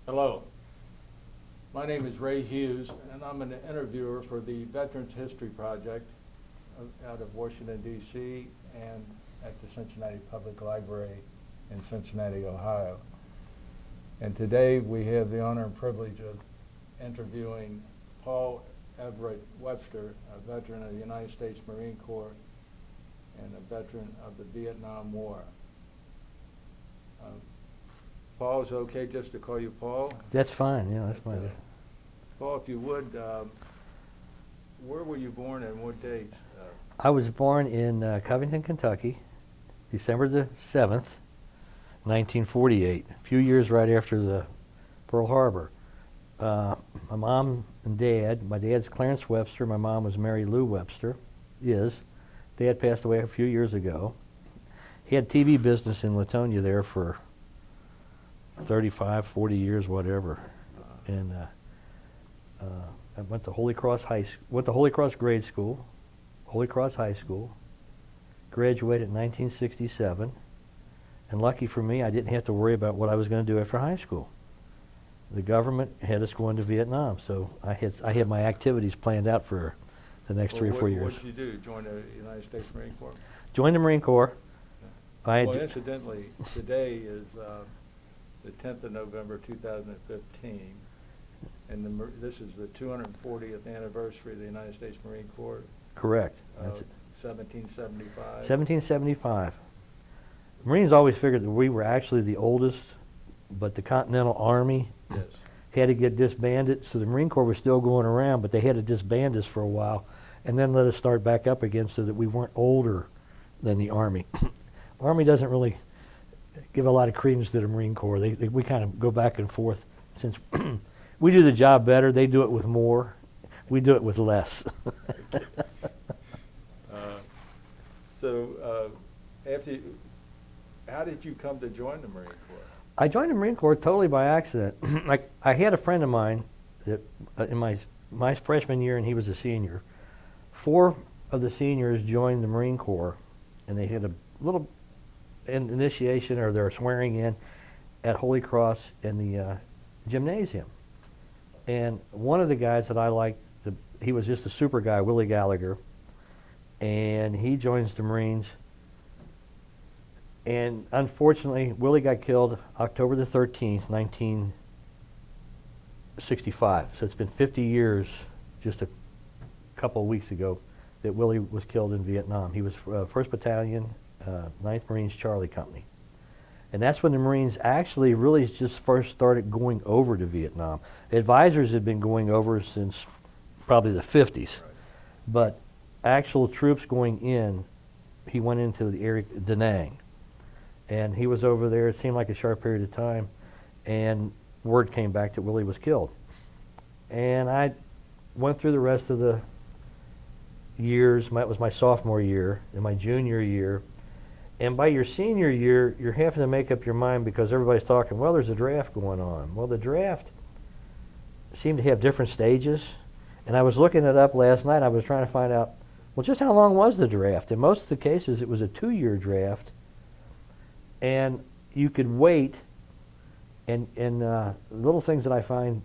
Hello, my name is Ray Hughes, and I'm an interviewer for the Veterans History Project out of Washington, D.C., and at the Cincinnati Public Library in Cincinnati, Ohio. And today we have the honor and privilege of interviewing Paul Everett Webster, a veteran of the United States Marine Corps and a veteran of the Vietnam War. Paul, is it okay just to call you Paul? That's fine, yeah, that's fine. Paul, if you would, where were you born and what date? I was born in Covington, Kentucky, December the 7th, 1948, a few years right after the Pearl Harbor. My mom and dad, my dad's Clarence Webster, my mom was Mary Lou Webster, Dad passed away a few years ago. He had TV business in Latonia there for 35, 40 years, whatever. And I went to Holy Cross Grade School, Holy Cross High School, graduated in 1967, and lucky for me, I didn't have to worry about what I was going to do after high school. The government had us going to Vietnam, so I had my activities planned out for the next 3 or 4 years. What did you do? Join the United States Marine Corps? Joined the Marine Corps. Well, incidentally, today is the 10th of November, 2015, and this is the 240th anniversary of the United States Marine Corps. Correct. 1775. 1775. Marines always figured that we were actually the oldest, but the Continental Army had to get disbanded, so the Marine Corps was still going around, but they had to disband us for a while, and then let us start back up again so that we weren't older than the Army. Army doesn't really give a lot of credence to the Marine Corps. We kind of go back and forth. Since we do the job better, they do it with more. We do it with less. How did you come to join the Marine Corps? I joined the Marine Corps totally by accident. I had a friend of mine that in my freshman year, and he was a senior. 4 of the seniors joined the Marine Corps, and they had a little initiation, or their swearing in, at Holy Cross in the gymnasium. And one of the guys that I liked, he was just a super guy, Willie Gallagher, and he joins the Marines. And unfortunately, Willie got killed October the 13th, 1965. So it's been 50 years, just a couple of weeks ago, that Willie was killed in Vietnam. He was 1st Battalion, 9th Marines Charlie Company. And that's when the Marines actually really just first started going over to Vietnam. Advisors had been going over since probably the 50s. Right. But actual troops going in, he went into the area, Da Nang. And he was over there, it seemed like a short period of time, and word came back that Willie was killed. And I went through the rest of the years. It was my sophomore year and my junior year. And by your senior year, you're having to make up your mind because everybody's talking, well, there's a draft going on. Well, the draft seemed to have different stages. And I was looking it up last night. I was trying to find out, well, just how long was the draft? In most of the cases, it was a 2-year draft. And you could wait, and little things that I find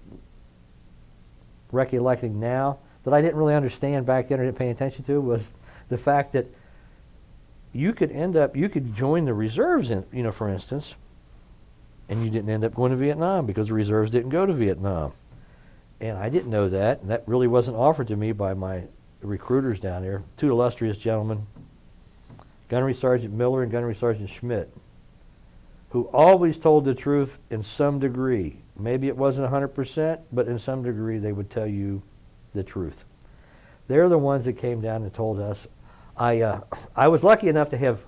recollecting now that I didn't really understand back then or didn't pay attention to was the fact that you could join the reserves, for instance, and you didn't end up going to Vietnam because the reserves didn't go to Vietnam. And I didn't know that, and that really wasn't offered to me by my recruiters down there, 2 illustrious gentlemen, Gunnery Sergeant Miller and Gunnery Sergeant Schmidt, who always told the truth in some degree. Maybe it wasn't 100%, but in some degree they would tell you the truth. They're the ones that came down and told us. I was lucky enough to have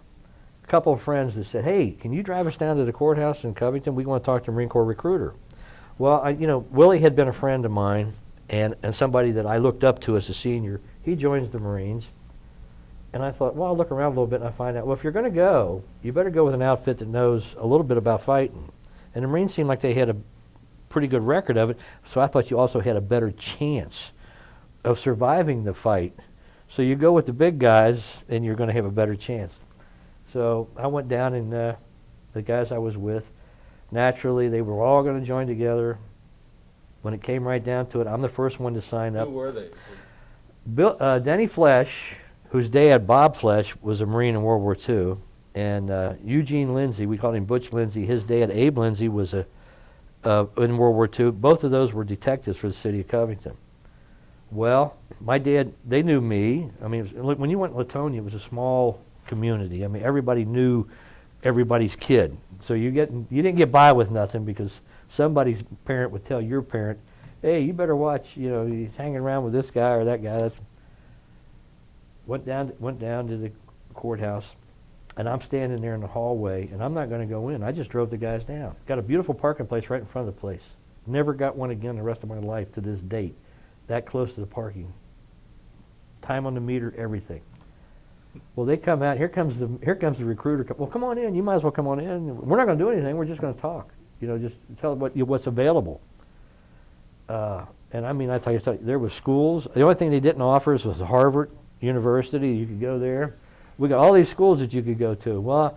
a couple of friends that said, hey, can you drive us down to the courthouse in Covington? We want to talk to a Marine Corps recruiter. Well, Willie had been a friend of mine and somebody that I looked up to as a senior. He joins the Marines. And I thought, well, I'll look around a little bit and I find out, well, if you're going to go, you better go with an outfit that knows a little bit about fighting. And the Marines seemed like they had a pretty good record of it, so I thought you also had a better chance of surviving the fight. So you go with the big guys and you're going to have a better chance. So I went down and the guys I was with, Naturally, they were all going to join together. When it came right down to it, I'm the first one to sign up. Who were they? Denny Flesh, whose dad, Bob Flesh, was a Marine in World War II, and Eugene Lindsay, we called him Butch Lindsay. His dad, Abe Lindsay, was in World War II. Both of those were detectives for the city of Covington. Well, my dad, they knew me. I mean, when you went to Latonia, it was a small community. I mean, everybody knew everybody's kid. So you didn't get by with nothing because somebody's parent would tell your parent, hey, you better watch, he's hanging around with this guy or that guy. Went down to the courthouse, and I'm standing there in the hallway, and I'm not going to go in. I just drove the guys down. Got a beautiful parking place right in front of the place. Never got one again the rest of my life to this date. That close to the parking. Time on the meter, everything. Well, they come out. Here comes the recruiter. Well, come on in. You might as well come on in. We're not going to do anything. We're just going to talk. Just tell them what's available. And I mean, I tell you, there was schools. The only thing they didn't offer us was Harvard University. You could go there. We got all these schools that you could go to. Well,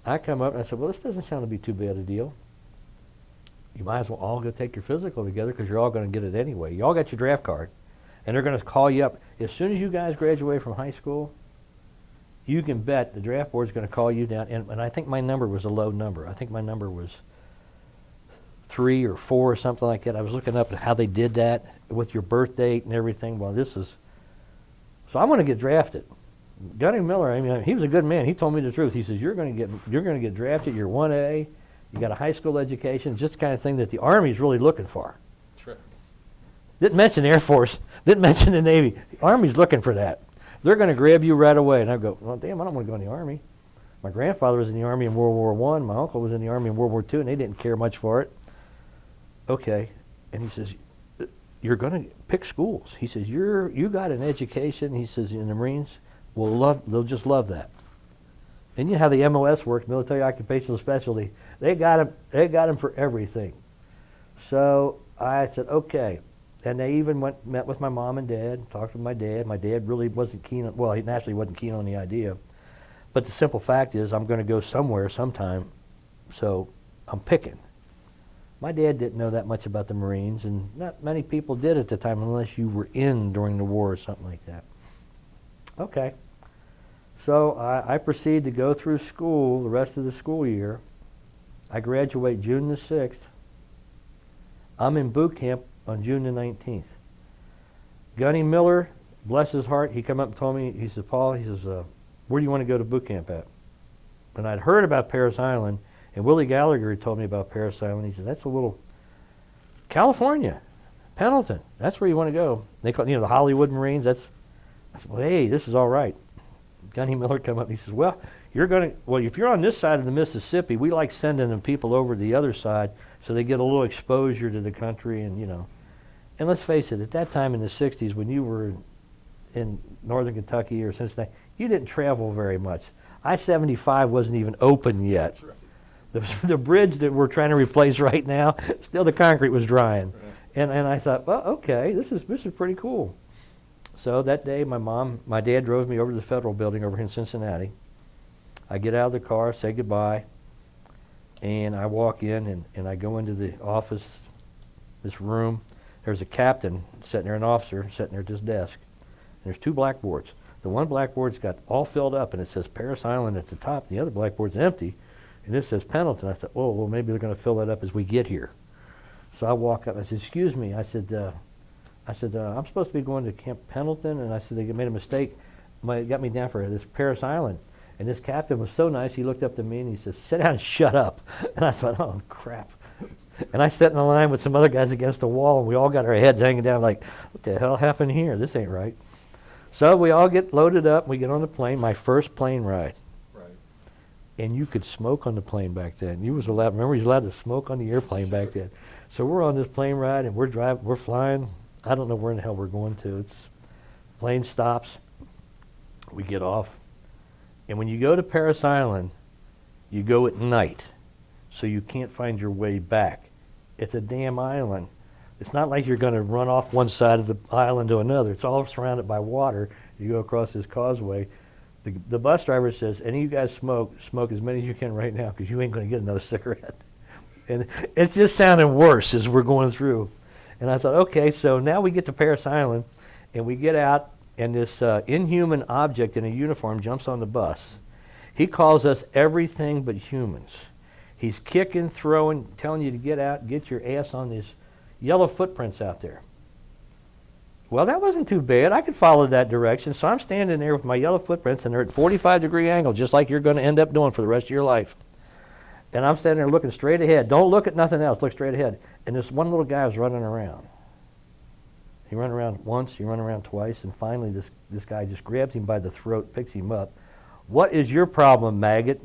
I come up and I said, well, this doesn't sound to be too bad a deal. You might as well all go take your physical together because you're all going to get it anyway. You all got your draft card, and they're going to call you up. As soon as you guys graduate from high school, you can bet the draft board's going to call you down. And I think my number was a low number. I think my number was 3 or 4 or something like that. I was looking up at how they did that with your birth date and everything. Well, so I'm going to get drafted. Gunny Miller, I mean, he was a good man. He told me the truth. He says, you're going to get drafted. You're 1A. You got a high school education. It's just the kind of thing that the Army's really looking for. Sure. Didn't mention Air Force. Didn't mention the Navy. The Army's looking for that. They're going to grab you right away. And I go, well, damn, I don't want to go in the Army. My grandfather was in the Army in World War I. My uncle was in the Army in World War II, and they didn't care much for it. Okay. And he says, you're going to pick schools. He says, you got an education. He says, in the Marines, they'll just love that. And you know how the MOS works, military occupational specialty. They got him for everything. So I said, okay. And they even met with my mom and dad, talked with my dad. My dad really wasn't keen on, he naturally wasn't keen on the idea. But the simple fact is I'm going to go somewhere sometime, so I'm picking. My dad didn't know that much about the Marines, and not many people did at the time unless you were in during the war or something like that. Okay. So I proceed to go through school the rest of the school year. I graduate June the 6th. I'm in boot camp on June the 19th. Gunny Miller, bless his heart, he come up and told me, he says, Paul, where do you want to go to boot camp at? And I'd heard about Parris Island, and Willie Gallagher had told me about Parris Island. He said, that's a little, California, Pendleton, that's where you want to go. They call it, the Hollywood Marines. I said, well, hey, this is all right. Gunny Miller come up and he says, well, if you're on this side of the Mississippi, we like sending them people over to the other side so they get a little exposure to the country and, And let's face it, at that time in the 60s when you were in northern Kentucky or Cincinnati, you didn't travel very much. I-75 wasn't even open yet. Right. The bridge that we're trying to replace right now, still the concrete was drying. Right. And I thought, well, okay, this is pretty cool. So that day, my dad drove me over to the Federal Building over here in Cincinnati. I get out of the car, say goodbye, and I walk in and I go into the office, this room. There's a captain sitting there, an officer sitting there at his desk. And there's 2 blackboards. The one blackboard's got all filled up, and it says Parris Island at the top. The other blackboard's empty, and this says Pendleton. I thought, oh, well, maybe they're going to fill that up as we get here. So I walk up. I said, excuse me. I said, I'm supposed to be going to Camp Pendleton, and I said, they made a mistake. Got me down for this Parris Island. And this captain was so nice, he looked up to me and he said, sit down and shut up. And I thought, oh, crap. And I sat in a line with some other guys against the wall, and we all got our heads hanging down like, what the hell happened here? This ain't right. So we all get loaded up, we get on the plane, my first plane ride. Right. And you could smoke on the plane back then. You was allowed to smoke on the airplane back then. So we're on this plane ride, and we're flying. I don't know where in the hell we're going to. Plane stops. We get off. And when you go to Parris Island, you go at night, so you can't find your way back. It's a damn island. It's not like you're going to run off one side of the island to another. It's all surrounded by water. You go across this causeway. The bus driver says, any of you guys smoke as many as you can right now because you ain't going to get another cigarette. And it's just sounding worse as we're going through. And I thought, okay, so now we get to Paris Island, and we get out, and this inhuman object in a uniform jumps on the bus. He calls us everything but humans. He's kicking, throwing, telling you to get out, get your ass on these yellow footprints out there. Well, that wasn't too bad. I could follow that direction. So I'm standing there with my yellow footprints, and they're at 45-degree angle, just like you're going to end up doing for the rest of your life. And I'm standing there looking straight ahead. Don't look at nothing else. Look straight ahead. And this one little guy was running around. He ran around once, he ran around twice, and finally this guy just grabs him by the throat, picks him up. What is your problem, maggot?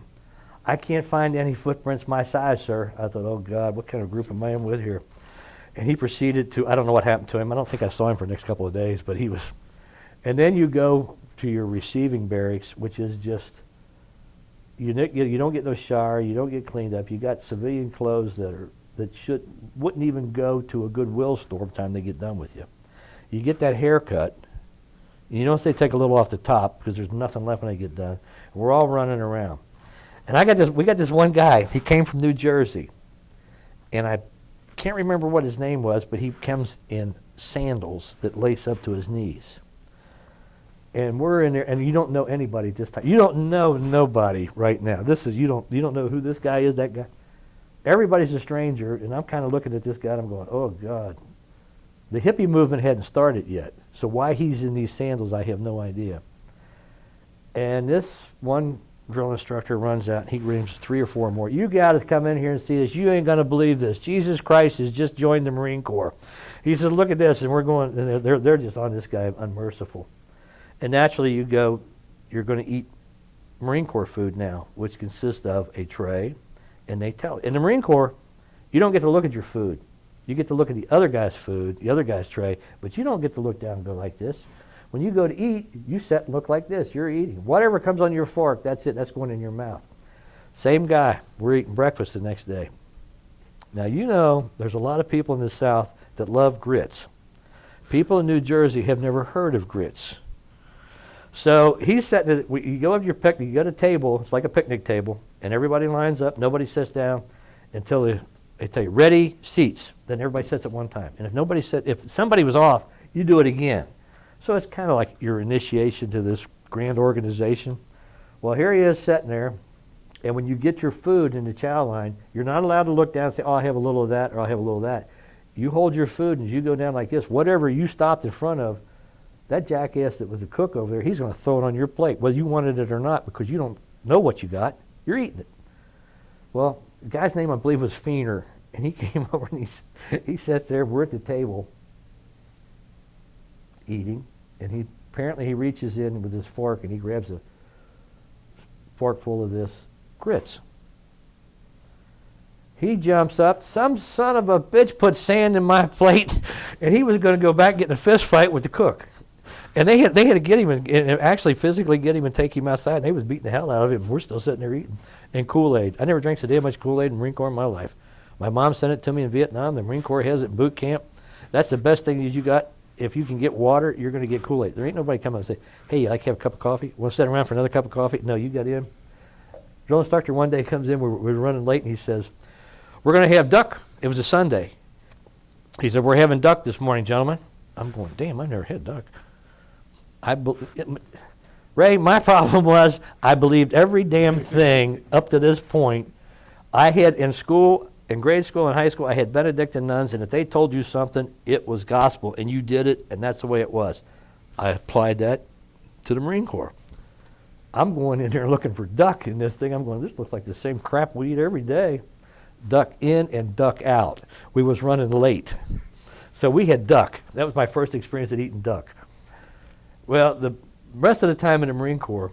I can't find any footprints my size, sir. I thought, oh, God, what kind of group am I in with here? And he proceeded to, I don't know what happened to him. I don't think I saw him for the next couple of days, but he was. And then you go to your receiving barracks, which is just, you don't get no shower, you don't get cleaned up. You got civilian clothes that wouldn't even go to a Goodwill store by the time they get done with you. You get that haircut. You notice they take a little off the top because there's nothing left when they get done. We're all running around. And we got this one guy. He came from New Jersey. And I can't remember what his name was, but he comes in sandals that lace up to his knees. And we're in there, and you don't know anybody this time. You don't know nobody right now. You don't know who this guy is, that guy. Everybody's a stranger, and I'm kind of looking at this guy, and I'm going, oh, God. The hippie movement hadn't started yet, so why he's in these sandals, I have no idea. And this one drill instructor runs out, and he brings 3 or 4 more. You got to come in here and see this. You ain't going to believe this. Jesus Christ has just joined the Marine Corps. He says, look at this, and we're going, and they're just on this guy, unmerciful. And naturally, you're going to eat Marine Corps food now, which consists of a tray, and they tell. In the Marine Corps, you don't get to look at your food. You get to look at the other guy's food, the other guy's tray, but you don't get to look down and go like this. When you go to eat, you sit and look like this. You're eating. Whatever comes on your fork, that's it. That's going in your mouth. Same guy. We're eating breakfast the next day. Now, you know there's a lot of people in the South that love grits. People in New Jersey have never heard of grits. So he's setting it. You go have your picnic. You go to a table. It's like a picnic table, and everybody lines up. Nobody sits down until they tell you, ready, seats. Then everybody sits at one time. And if somebody was off, you do it again. So it's kind of like your initiation to this grand organization. Well, here he is sitting there, and when you get your food in the chow line, you're not allowed to look down and say, oh, I have a little of that, or I have a little of that. You hold your food, and as you go down like this, whatever you stopped in front of, that jackass that was the cook over there, he's going to throw it on your plate, whether you wanted it or not, because you don't know what you got. You're eating it. Well, the guy's name, I believe, was Feener, and he came over and he sits there. We're at the table eating, and he reaches in with his fork and he grabs a fork full of this grits. He jumps up. Some son of a bitch put sand in my plate, and he was going to go back and get in a fist fight with the cook. And they had to get him and actually physically get him and take him outside. And they was beating the hell out of him. We're still sitting there eating. And Kool-Aid. I never drank so damn much Kool-Aid in the Marine Corps in my life. My mom sent it to me in Vietnam. The Marine Corps has it in boot camp. That's the best thing that you got. If you can get water, you're going to get Kool-Aid. There ain't nobody coming and say, hey, you like to have a cup of coffee? Want to sit around for another cup of coffee? No, you got in. Drill instructor one day comes in. We're running late, and he says, we're going to have duck. It was a Sunday. He said, we're having duck this morning, gentlemen. I'm going, damn, I never had duck. Ray, my problem was I believed every damn thing up to this point. I had in school, in grade school and high school, I had Benedictine nuns, and if they told you something, it was gospel, and you did it, and that's the way it was. I applied that to the Marine Corps. I'm going in there looking for duck in this thing. I'm going, this looks like the same crap we eat every day. Duck in and duck out. We was running late. So we had duck. That was my first experience at eating duck. Well, the rest of the time in the Marine Corps,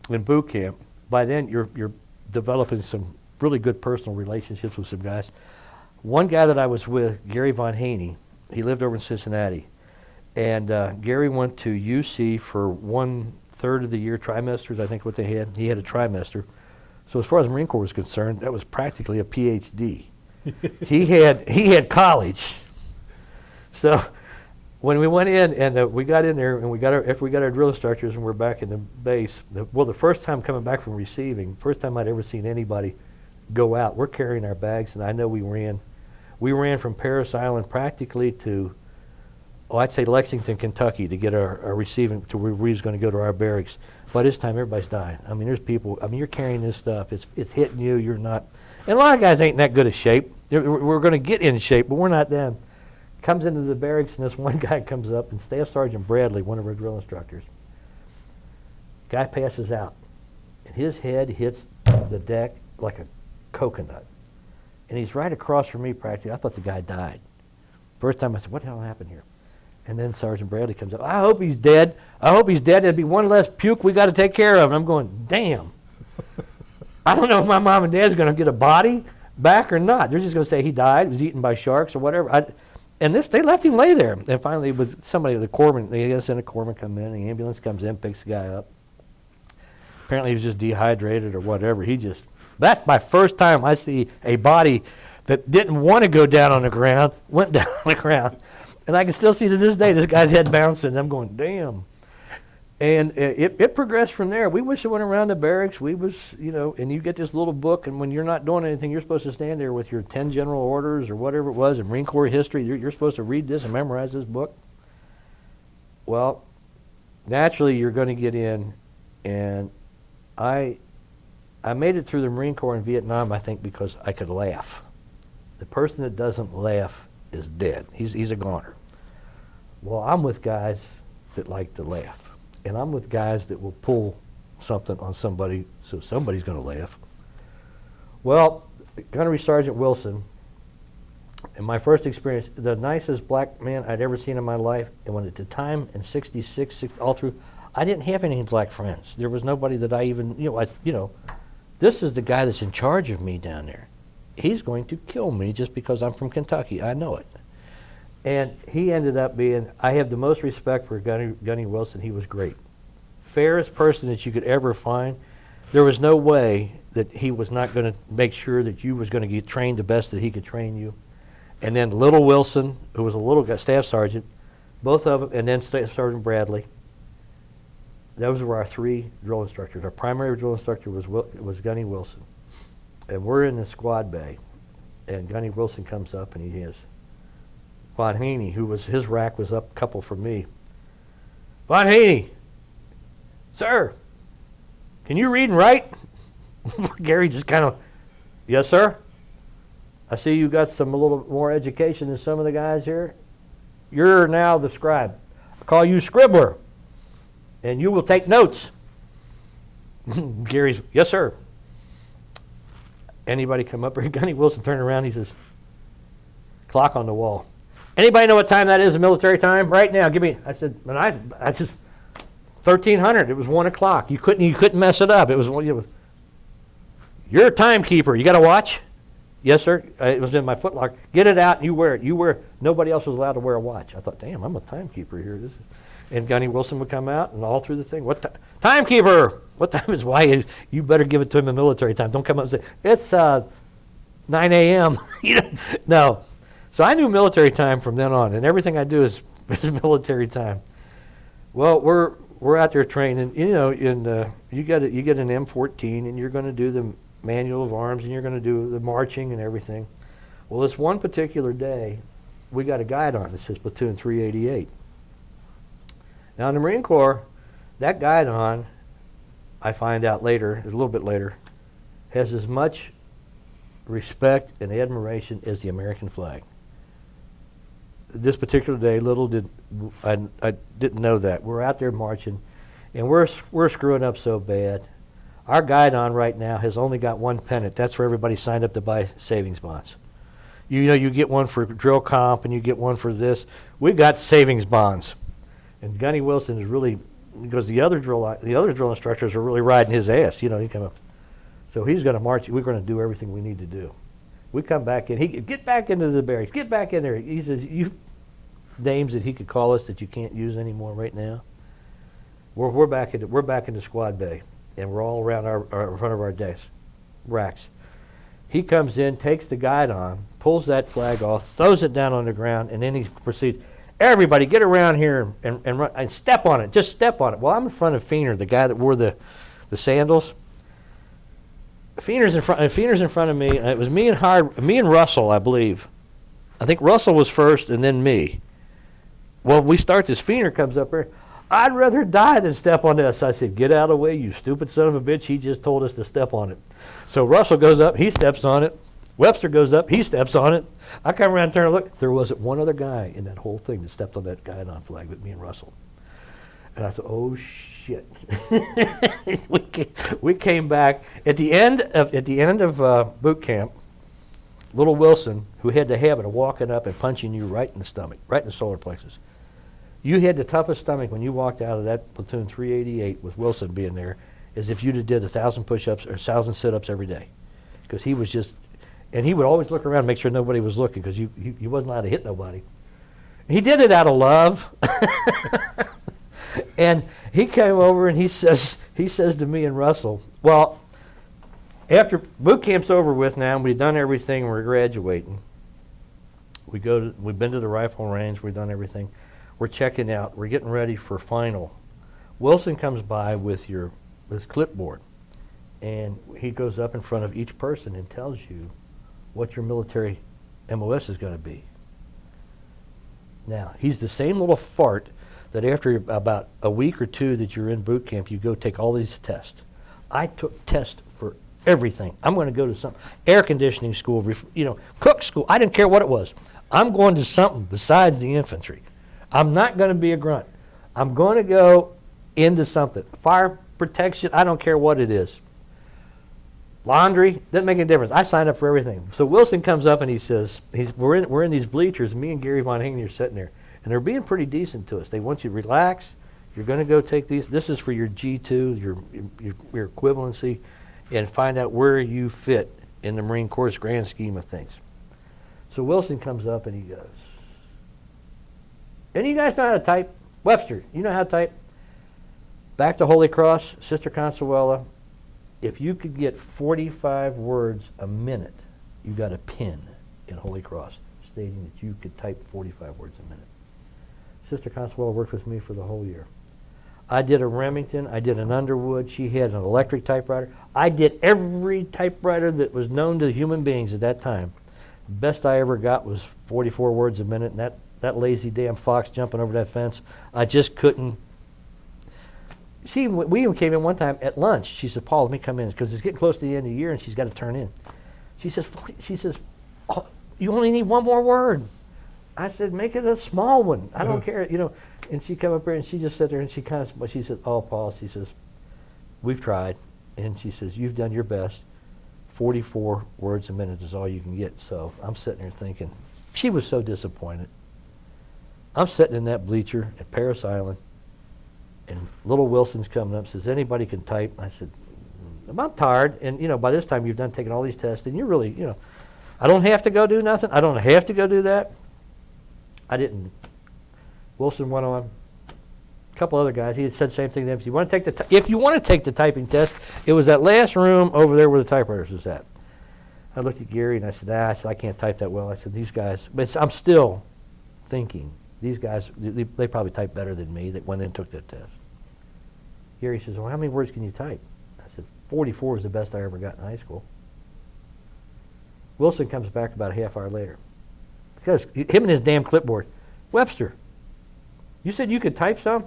in boot camp, by then you're developing some really good personal relationships with some guys. One guy that I was with, Gary Von Haney, he lived over in Cincinnati. And Gary went to UC for 1/3 of the year, trimesters, I think what they had. He had a trimester. So as far as the Marine Corps was concerned, that was practically a PhD. He had college. So when we went in and we got in there and after we got our drill instructors and we're back in the base, the first time coming back from receiving, first time I'd ever seen anybody go out. We're carrying our bags, and I know we ran from Paris Island practically to, I'd say Lexington, Kentucky, to get our receiving to where we was going to go to our barracks. By this time, everybody's dying. I mean, there's people. I mean, you're carrying this stuff. It's hitting you. You're not. And a lot of guys ain't in that good a shape. We're going to get in shape, but we're not them. Comes into the barracks, and this one guy comes up, and Staff Sergeant Bradley, one of our drill instructors, guy passes out, and his head hits the deck like a coconut. And he's right across from me practically. I thought the guy died. First time I said, what the hell happened here? And then Sergeant Bradley comes up, I hope he's dead. I hope he's dead. There'd be one less puke we got to take care of. And I'm going, damn. I don't know if my mom and dad's going to get a body back or not. They're just going to say he died, was eaten by sharks or whatever. They left him lay there. And finally it was somebody, the corpsman, they got sent a corpsman come in, the ambulance comes in, picks the guy up. Apparently he was just dehydrated or whatever. That's my first time I see a body that didn't want to go down on the ground, went down on the ground. And I can still see to this day this guy's head bouncing. I'm going, damn. And it progressed from there. We wish it went around the barracks. We was, and you get this little book, and when you're not doing anything, you're supposed to stand there with your 10 general orders or whatever it was in Marine Corps history. You're supposed to read this and memorize this book. Well, naturally, you're going to get in, and I made it through the Marine Corps in Vietnam, I think, because I could laugh. The person that doesn't laugh is dead. He's a goner. Well, I'm with guys that like to laugh. And I'm with guys that will pull something on somebody, so somebody's going to laugh. Well, Gunnery Sergeant Wilson, in my first experience, the nicest black man I'd ever seen in my life, and when at the time in 66, all through, I didn't have any black friends. There was nobody that I even, this is the guy that's in charge of me down there. He's going to kill me just because I'm from Kentucky. I know it. And he ended up being, I have the most respect for Gunny Wilson. He was great. Fairest person that you could ever find. There was no way that he was not going to make sure that you was going to get trained the best that he could train you. And then Little Wilson, who was a little guy, staff sergeant, both of them, and then Staff Sergeant Bradley. Those were our three drill instructors. Our primary drill instructor was Gunny Wilson. And we're in the squad bay, and Gunny Wilson comes up, and he has Von Haney, his rack was up a couple from me. Von Haney, sir, can you read and write? Gary just kind of, yes, sir. I see you got a little more education than some of the guys here. You're now the scribe. I call you scribbler, and you will take notes. Gary's, yes, sir. Anybody come up here? Gunny Wilson turned around, he says, clock on the wall. Anybody know what time that is in military time? Right now, give me. I said, and I just 1300. It was 1 o'clock. You couldn't mess it up. It was you're a timekeeper. You got a watch? Yes, sir. It was in my footlocker. Get it out and you wear it. Nobody else was allowed to wear a watch. I thought, damn, I'm a timekeeper here. And Gunny Wilson would come out and all through the thing. What timekeeper? What time is why? You better give it to him in military time. Don't come up and say it's 9 a.m. No. So I knew military time from then on, and everything I do is military time. Well, we're out there training, you get an M14, and you're going to do the manual of arms, and you're going to do the marching and everything. Well, this one particular day, we got a guide on that says Platoon 388. Now in the Marine Corps, that guide on, I find out later, a little bit later, has as much respect and admiration as the American flag. This particular day, I didn't know that. We're out there marching, and we're screwing up so bad. Our guide on right now has only got one pennant. That's where everybody signed up to buy savings bonds. You get one for drill comp, and you get one for this. We got savings bonds, and Gunny Wilson is really, because the other drill instructors are really riding his ass. He come up, so he's going to march. We're going to do everything we need to do. We come back in. Get back into the barracks. Get back in there. He says, you names that he could call us that you can't use anymore right now. We're back in the squad bay, and we're all around in front of our desks, racks. He comes in, takes the guide on, pulls that flag off, throws it down on the ground, and then he proceeds. Everybody, get around here and run and step on it. Just step on it. Well, I'm in front of Feener, the guy that wore the sandals. Feener's in front of me. It was me and Russell, I believe. I think Russell was first, and then me. Well, we start this. Feener comes up here. I'd rather die than step on this. I said, get out of the way, you stupid son of a bitch. He just told us to step on it. So Russell goes up, he steps on it. Webster goes up, he steps on it. I come around and turn and look. There wasn't one other guy in that whole thing that stepped on that guidon flag but me and Russell. And I thought, oh shit. we came back at the end of boot camp. Little Wilson, who had the habit of walking up and punching you right in the stomach, right in the solar plexus. You had the toughest stomach when you walked out of that platoon 388 with Wilson being there, as if you'd have did 1,000 push-ups or 1,000 sit-ups every day, because he was just, and he would always look around and make sure nobody was looking, because you wasn't allowed to hit nobody. He did it out of love, and he came over and he says to me and Russell, well, after boot camp's over with now, and we've done everything, we're graduating. We've been to the rifle range, we've done everything. We're checking out. We're getting ready for final. Wilson comes by with this clipboard, and he goes up in front of each person and tells you what your military MOS is going to be. Now, he's the same little fart that after about a week or two that you're in boot camp, you go take all these tests. I took tests for everything. I'm going to go to some air conditioning school, cook school. I didn't care what it was. I'm going to something besides the infantry. I'm not going to be a grunt. I'm going to go into something. Fire protection, I don't care what it is. Laundry, doesn't make any difference. I signed up for everything. So Wilson comes up and he says, we're in these bleachers, me and Gary Von Hagen are sitting there, and they're being pretty decent to us. They want you to relax. You're going to go take these. This is for your G2, your equivalency, and find out where you fit in the Marine Corps' grand scheme of things. So Wilson comes up and he goes, and you guys know how to type? Webster, you know how to type? Back to Holy Cross, Sister Consuela, if you could get 45 words a minute, you got a pin in Holy Cross stating that you could type 45 words a minute. Sister Consuela worked with me for the whole year. I did a Remington, I did an Underwood, she had an electric typewriter. I did every typewriter that was known to human beings at that time. The best I ever got was 44 words a minute, and that lazy damn fox jumping over that fence, I just couldn't. We even came in one time at lunch. She said, Paul, let me come in, because it's getting close to the end of the year, and she's got to turn in. She says, oh, you only need one more word. I said, make it a small one. I don't care, And she come up here, and she just sat there, and she said, oh, Paul, she says, we've tried. And she says, you've done your best. 44 words a minute is all you can get. So I'm sitting there thinking, she was so disappointed. I'm sitting in that bleacher at Paris Island, and little Wilson's coming up, says, anybody can type. I said, I'm tired, and by this time you've done taking all these tests, and you're really, I don't have to go do nothing. I don't have to go do that. I didn't. Wilson went on. A couple other guys, he had said the same thing to them. If you want to take the typing test, it was that last room over there where the typewriters was at. I looked at Gary and I said, I can't type that well. I said, these guys, but I'm still thinking, these guys, they probably type better than me that went in and took that test. Gary says, well, how many words can you type? I said, 44 is the best I ever got in high school. Wilson comes back about a half hour later. Because him and his damn clipboard. Webster, you said you could type some?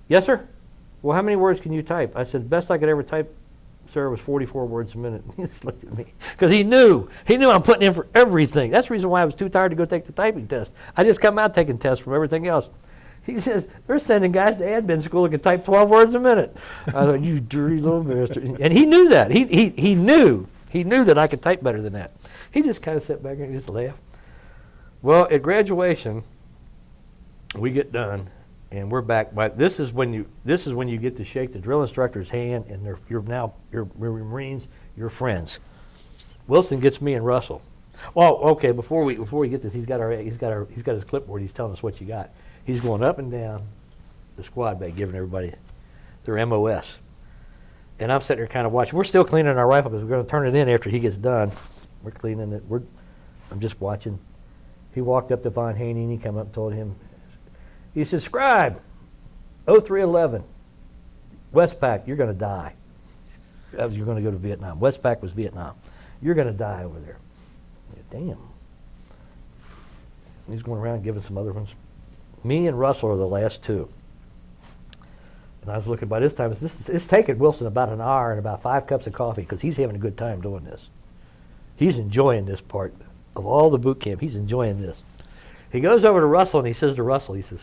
Yes, sir. Well, how many words can you type? I said, the best I could ever type, sir, was 44 words a minute. He just looked at me. Because he knew I'm putting in for everything. That's the reason why I was too tired to go take the typing test. I just come out taking tests from everything else. He says, they're sending guys to admin school that can type 12 words a minute. I thought, you dirty little bastard. And he knew that. He knew that I could type better than that. He just kind of sat back and just laughed. Well, at graduation, we get done, and we're back. But this is when you get to shake the drill instructor's hand, and you're Marines, you're friends. Wilson gets me and Russell. Well, okay. Before we get this, he's got his clipboard. He's telling us what you got. He's going up and down the squad bay, giving everybody their MOS. And I'm sitting there kind of watching. We're still cleaning our rifle because we're going to turn it in after he gets done. We're cleaning it. I'm just watching. He walked up to Von Haney. He came up and told him. He said, "Scribe, 0311, Westpac, you're going to die." You're going to go to Vietnam. Westpac was Vietnam. You're going to die over there. Damn. He's going around giving some other ones. Me and Russell are the last two. And I was looking by this time, it's taken Wilson about an hour and about 5 cups of coffee because he's having a good time doing this. He's enjoying this part. Of all the boot camp, he's enjoying this. He goes over to Russell and he says to Russell, he says,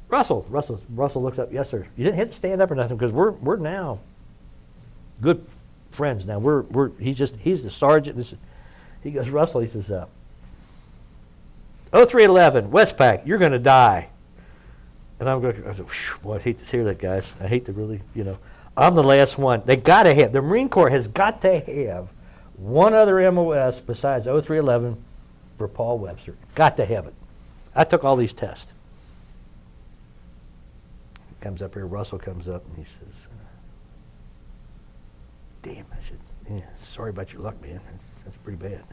Russell looks up, yes sir. You didn't have to stand up or nothing because we're now good friends now. He's the sergeant. He goes, Russell, he says, 0311, Westpac, you're going to die. And I said, boy, I hate to hear that, guys. I hate to really, I'm the last one. They got to have, the Marine Corps has got to have one other MOS besides 0311 for Paul Webster. Got to have it. I took all these tests. He comes up here, Russell comes up, and he says, damn, I said, yeah, sorry about your luck, man. That's pretty bad.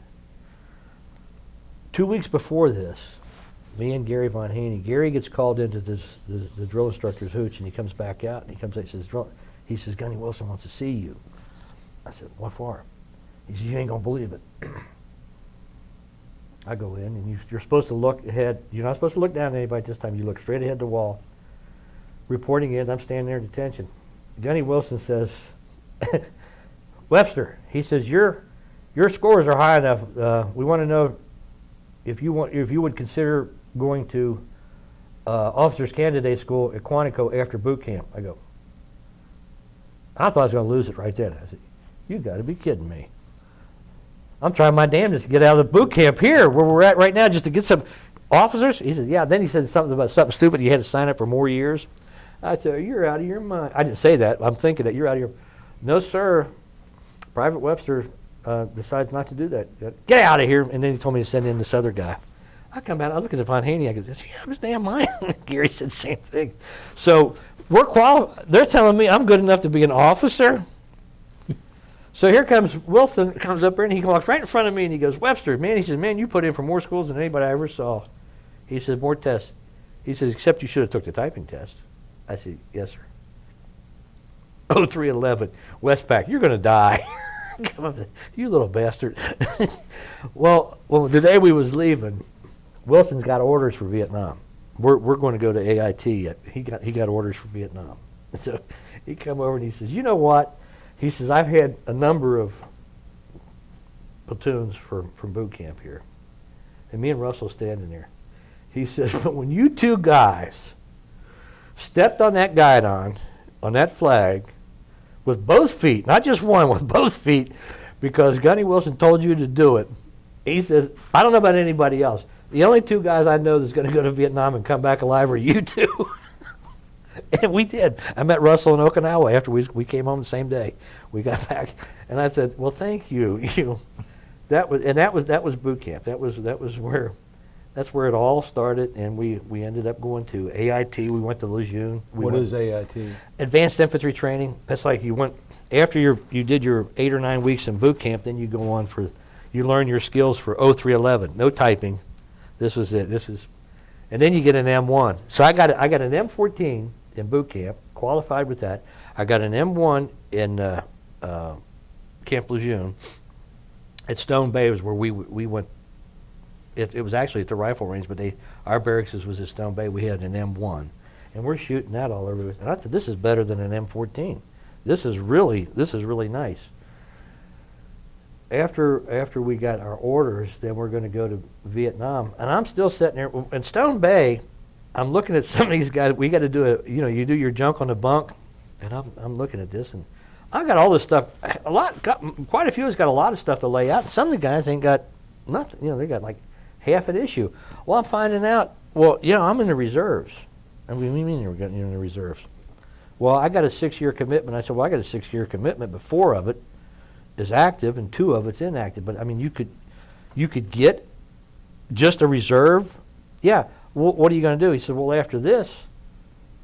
2 weeks before this, me and Gary Von Haney, Gary gets called into the drill instructor's hooch, and he comes back out, and he comes out and says, Gunny Wilson wants to see you. I said, what for? He says, you ain't going to believe it. I go in, and you're supposed to look ahead. You're not supposed to look down at anybody this time. You look straight ahead the wall. Reporting in, I'm standing there in detention. Gunny Wilson says, Webster, he says, your scores are high enough. We want to know if you would consider going to officers candidate school at Quantico after boot camp. I go, I thought I was going to lose it right then. I said, you got to be kidding me. I'm trying my damnedest to get out of the boot camp here where we're at right now just to get some officers. He says, yeah. Then he said something about something stupid. You had to sign up for more years. I said, you're out of your mind. I didn't say that. I'm thinking that you're out of your. No, sir. Private Webster decides not to do that. Get out of here. And then he told me to send in this other guy. I come out. I look at the Von Haney. I go, yeah, I'm his damn mind. Gary said the same thing. So we're qualified. They're telling me I'm good enough to be an officer. So here comes Wilson, comes up here, and he walks right in front of me, and he goes, Webster, man, he says, man, you put in for more schools than anybody I ever saw. He says, more tests. He says, except you should have took the typing test. I said, yes, sir. 0311, Westpac, you're going to die. Come on, you little bastard. Well, the day we was leaving, Wilson's got orders for Vietnam. We're going to go to AIT. He got orders for Vietnam. So he come over and he says, you know what? He says, I've had a number of platoons from boot camp here. And me and Russell standing there. He says, but when you two guys stepped on that guidon, on that flag, with both feet, not just one, with both feet, because Gunny Wilson told you to do it, he says, I don't know about anybody else. The only two guys I know that's going to go to Vietnam and come back alive are you two. And we did. I met Russell in Okinawa after we came home the same day. We got back, and I said, "Well, thank you." That was boot camp. That's where it all started, and we ended up going to AIT. We went to Lejeune. What is AIT? Advanced Infantry Training. That's like you went after you did your 8 or 9 weeks in boot camp. Then you go on you learn your skills for 0311. No typing. This was it. And then you get an M1. So I got an M14 in boot camp, qualified with that. I got an M1 in Camp Lejeune. At Stone Bay was where we went. It was actually at the rifle range, but our barracks was at Stone Bay. We had an M1, and we're shooting that all over. And I thought, this is better than an M14. This is really nice. After we got our orders, then we're going to go to Vietnam, and I'm still sitting there in Stone Bay. I'm looking at some of these guys. We got to do you do your junk on the bunk, and I'm looking at this, and I got all this stuff. Quite a few has got a lot of stuff to lay out. And some of the guys ain't got nothing. They got like half an issue. Well, I'm finding out. Well, I'm in the reserves. And we mean you're in the reserves. Well, I got a 6-year commitment. I said, well, I got a 6-year commitment, but 4 of it is active and 2 of it's inactive. But I mean, you could get just a reserve. Yeah. What are you going to do? He said, well, after this,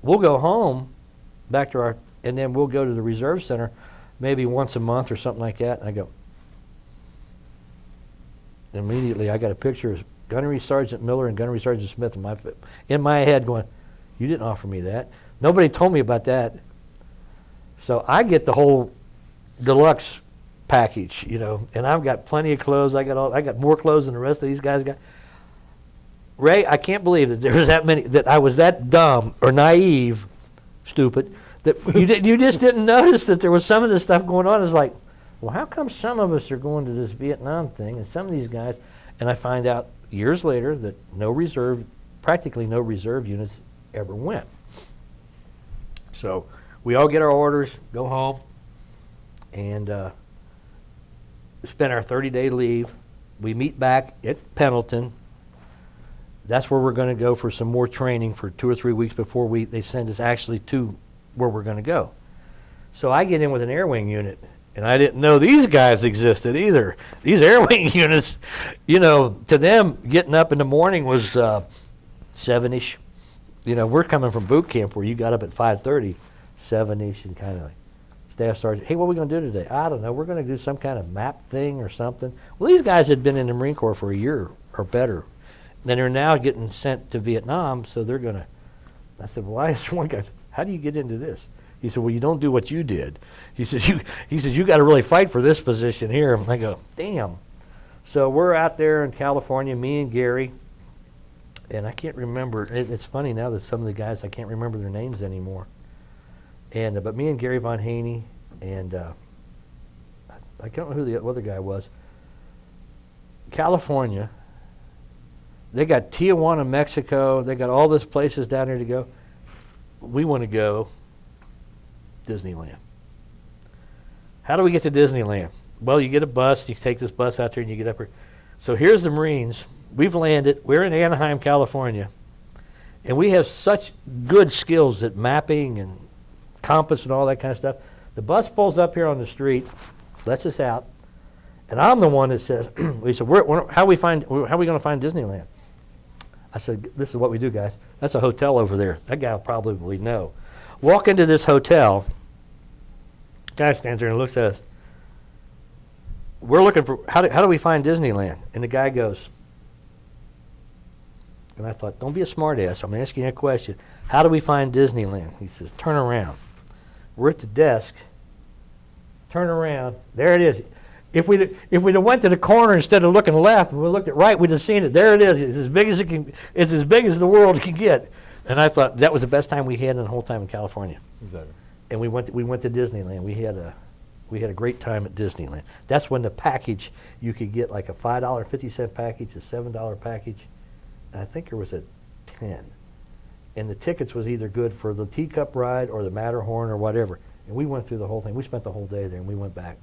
we'll go home back to and then we'll go to the reserve center maybe once a month or something like that. And I go, immediately I got a picture of Gunnery Sergeant Miller and Gunnery Sergeant Smith in my head going, you didn't offer me that. Nobody told me about that. So I get the whole deluxe package, you know, and I've got plenty of clothes. I got more clothes than the rest of these guys got. Ray, I can't believe that there's that many, that I was that dumb or naive, stupid, that you just didn't notice that there was some of this stuff going on. It's like, well, how come some of us are going to this Vietnam thing and some of these guys, and I find out years later that practically no reserve units ever went. So we all get our orders, go home, and spend our 30-day leave. We meet back at Pendleton. That's where we're going to go for some more training for 2 or 3 weeks before they send us actually to where we're going to go. So I get in with an air wing unit, and I didn't know these guys existed either. These air wing units, you know, to them, getting up in the morning was 7-ish. You know, we're coming from boot camp where you got up at 5:30, 7-ish, and kind of like, staff sergeant, hey, what are we going to do today? I don't know. We're going to do some kind of map thing or something. Well, these guys had been in the Marine Corps for a year or better. Then they're now getting sent to Vietnam, so they're going to. I said, well, I asked one guy, how do you get into this? He said, well, you don't do what you did. He says, you got to really fight for this position here. And I go, damn. So we're out there in California, me and Gary, and I can't remember. It's funny now that some of the guys, I can't remember their names anymore. And but me and Gary Von Haney, and I can't remember who the other guy was. California. They got Tijuana, Mexico. They got all these places down there to go. We want to go Disneyland. How do we get to Disneyland? Well, you get a bus. You take this bus out there and you get up here. So here's the Marines. We've landed. We're in Anaheim, California. And we have such good skills at mapping and compass and all that kind of stuff. The bus pulls up here on the street, lets us out. And I'm the one that says, we said, how are we going to find Disneyland? I said, this is what we do, guys. That's a hotel over there. That guy will probably know. Walk into this hotel. Guy stands there and looks at us. We're looking for, how do we find Disneyland? And the guy goes, and I thought, don't be a smart ass. I'm asking you a question. How do we find Disneyland? He says, turn around. We're at the desk. Turn around. There it is. If we'd have went to the corner instead of looking left, and we looked at right, we'd have seen it. There it is. It's as big as it can. It's as big as the world can get. And I thought that was the best time we had in the whole time in California. Exactly. And we went to Disneyland. We had a great time at Disneyland. That's when the package, you could get like a $5.50 package, a $7 package, and I think there was a 10. And the tickets was either good for the teacup ride or the Matterhorn or whatever. And we went through the whole thing. We spent the whole day there, and we went back.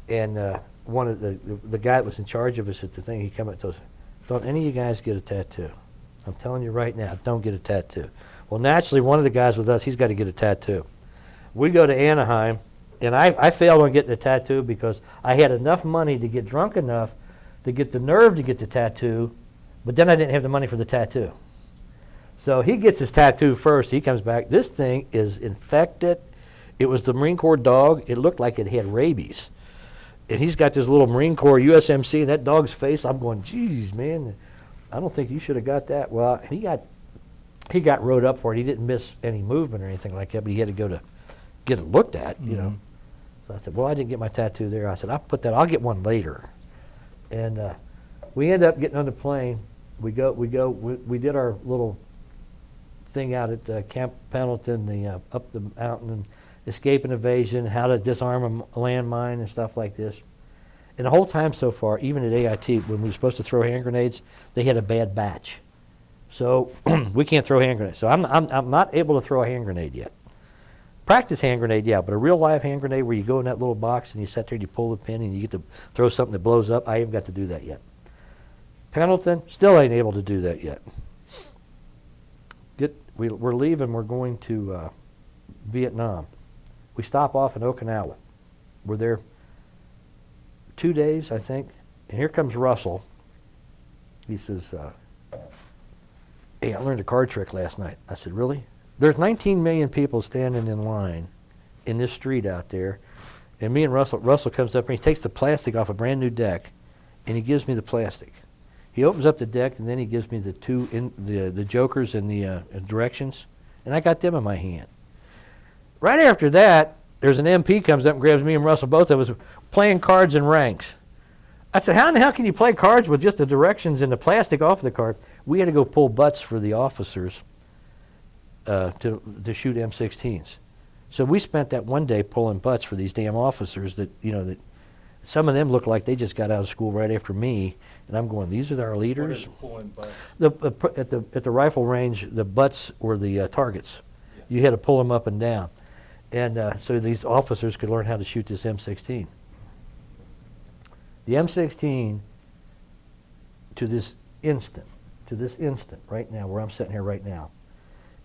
And one of the guy that was in charge of us at the thing, he came up and told us, don't any of you guys get a tattoo. I'm telling you right now, don't get a tattoo. Well, naturally, one of the guys with us, he's got to get a tattoo. We go to Anaheim, and I failed on getting a tattoo because I had enough money to get drunk enough to get the nerve to get the tattoo, but then I didn't have the money for the tattoo. So he gets his tattoo first. He comes back. This thing is infected. It was the Marine Corps dog. It looked like it had rabies. And he's got this little Marine Corps USMC, and that dog's face, I'm going, geez, man, I don't think you should have got that. Well, he got wrote up for it. He didn't miss any movement or anything like that, but he had to go to get it looked at, you know. So I said, well, I didn't get my tattoo there. I said, I'll get one later. And we end up getting on the plane. We did our little thing out at Camp Pendleton, up the mountain, and escape and evasion, how to disarm a landmine and stuff like this. And the whole time so far, even at AIT, when we were supposed to throw hand grenades, they had a bad batch. So we can't throw hand grenades. So I'm not able to throw a hand grenade yet. Practice hand grenade, yeah, but a real live hand grenade where you go in that little box and you sit there and you pull the pin and you get to throw something that blows up, I haven't got to do that yet. Pendleton, still ain't able to do that yet. We're leaving, we're going to Vietnam. We stop off in Okinawa. We're there 2 days, I think. And here comes Russell. He says, hey, I learned a card trick last night. I said, really? There's 19 million people standing in line in this street out there. And me and Russell comes up and he takes the plastic off a brand new deck and he gives me the plastic. He opens up the deck and then he gives me the jokers and the directions. And I got them in my hand. Right after that, there's an MP comes up and grabs me and Russell, both of us, playing cards in ranks. I said, how in the hell can you play cards with just the directions and the plastic off the card? We had to go pull butts for the officers to shoot M16s. So we spent that one day pulling butts for these damn officers that, that some of them look like they just got out of school right after me. And I'm going, these are our leaders? What is pulling butts? At the rifle range, the butts were the targets. Yeah. You had to pull them up and down. And so these officers could learn how to shoot this M16. The M16, to this instant, right now, where I'm sitting here right now,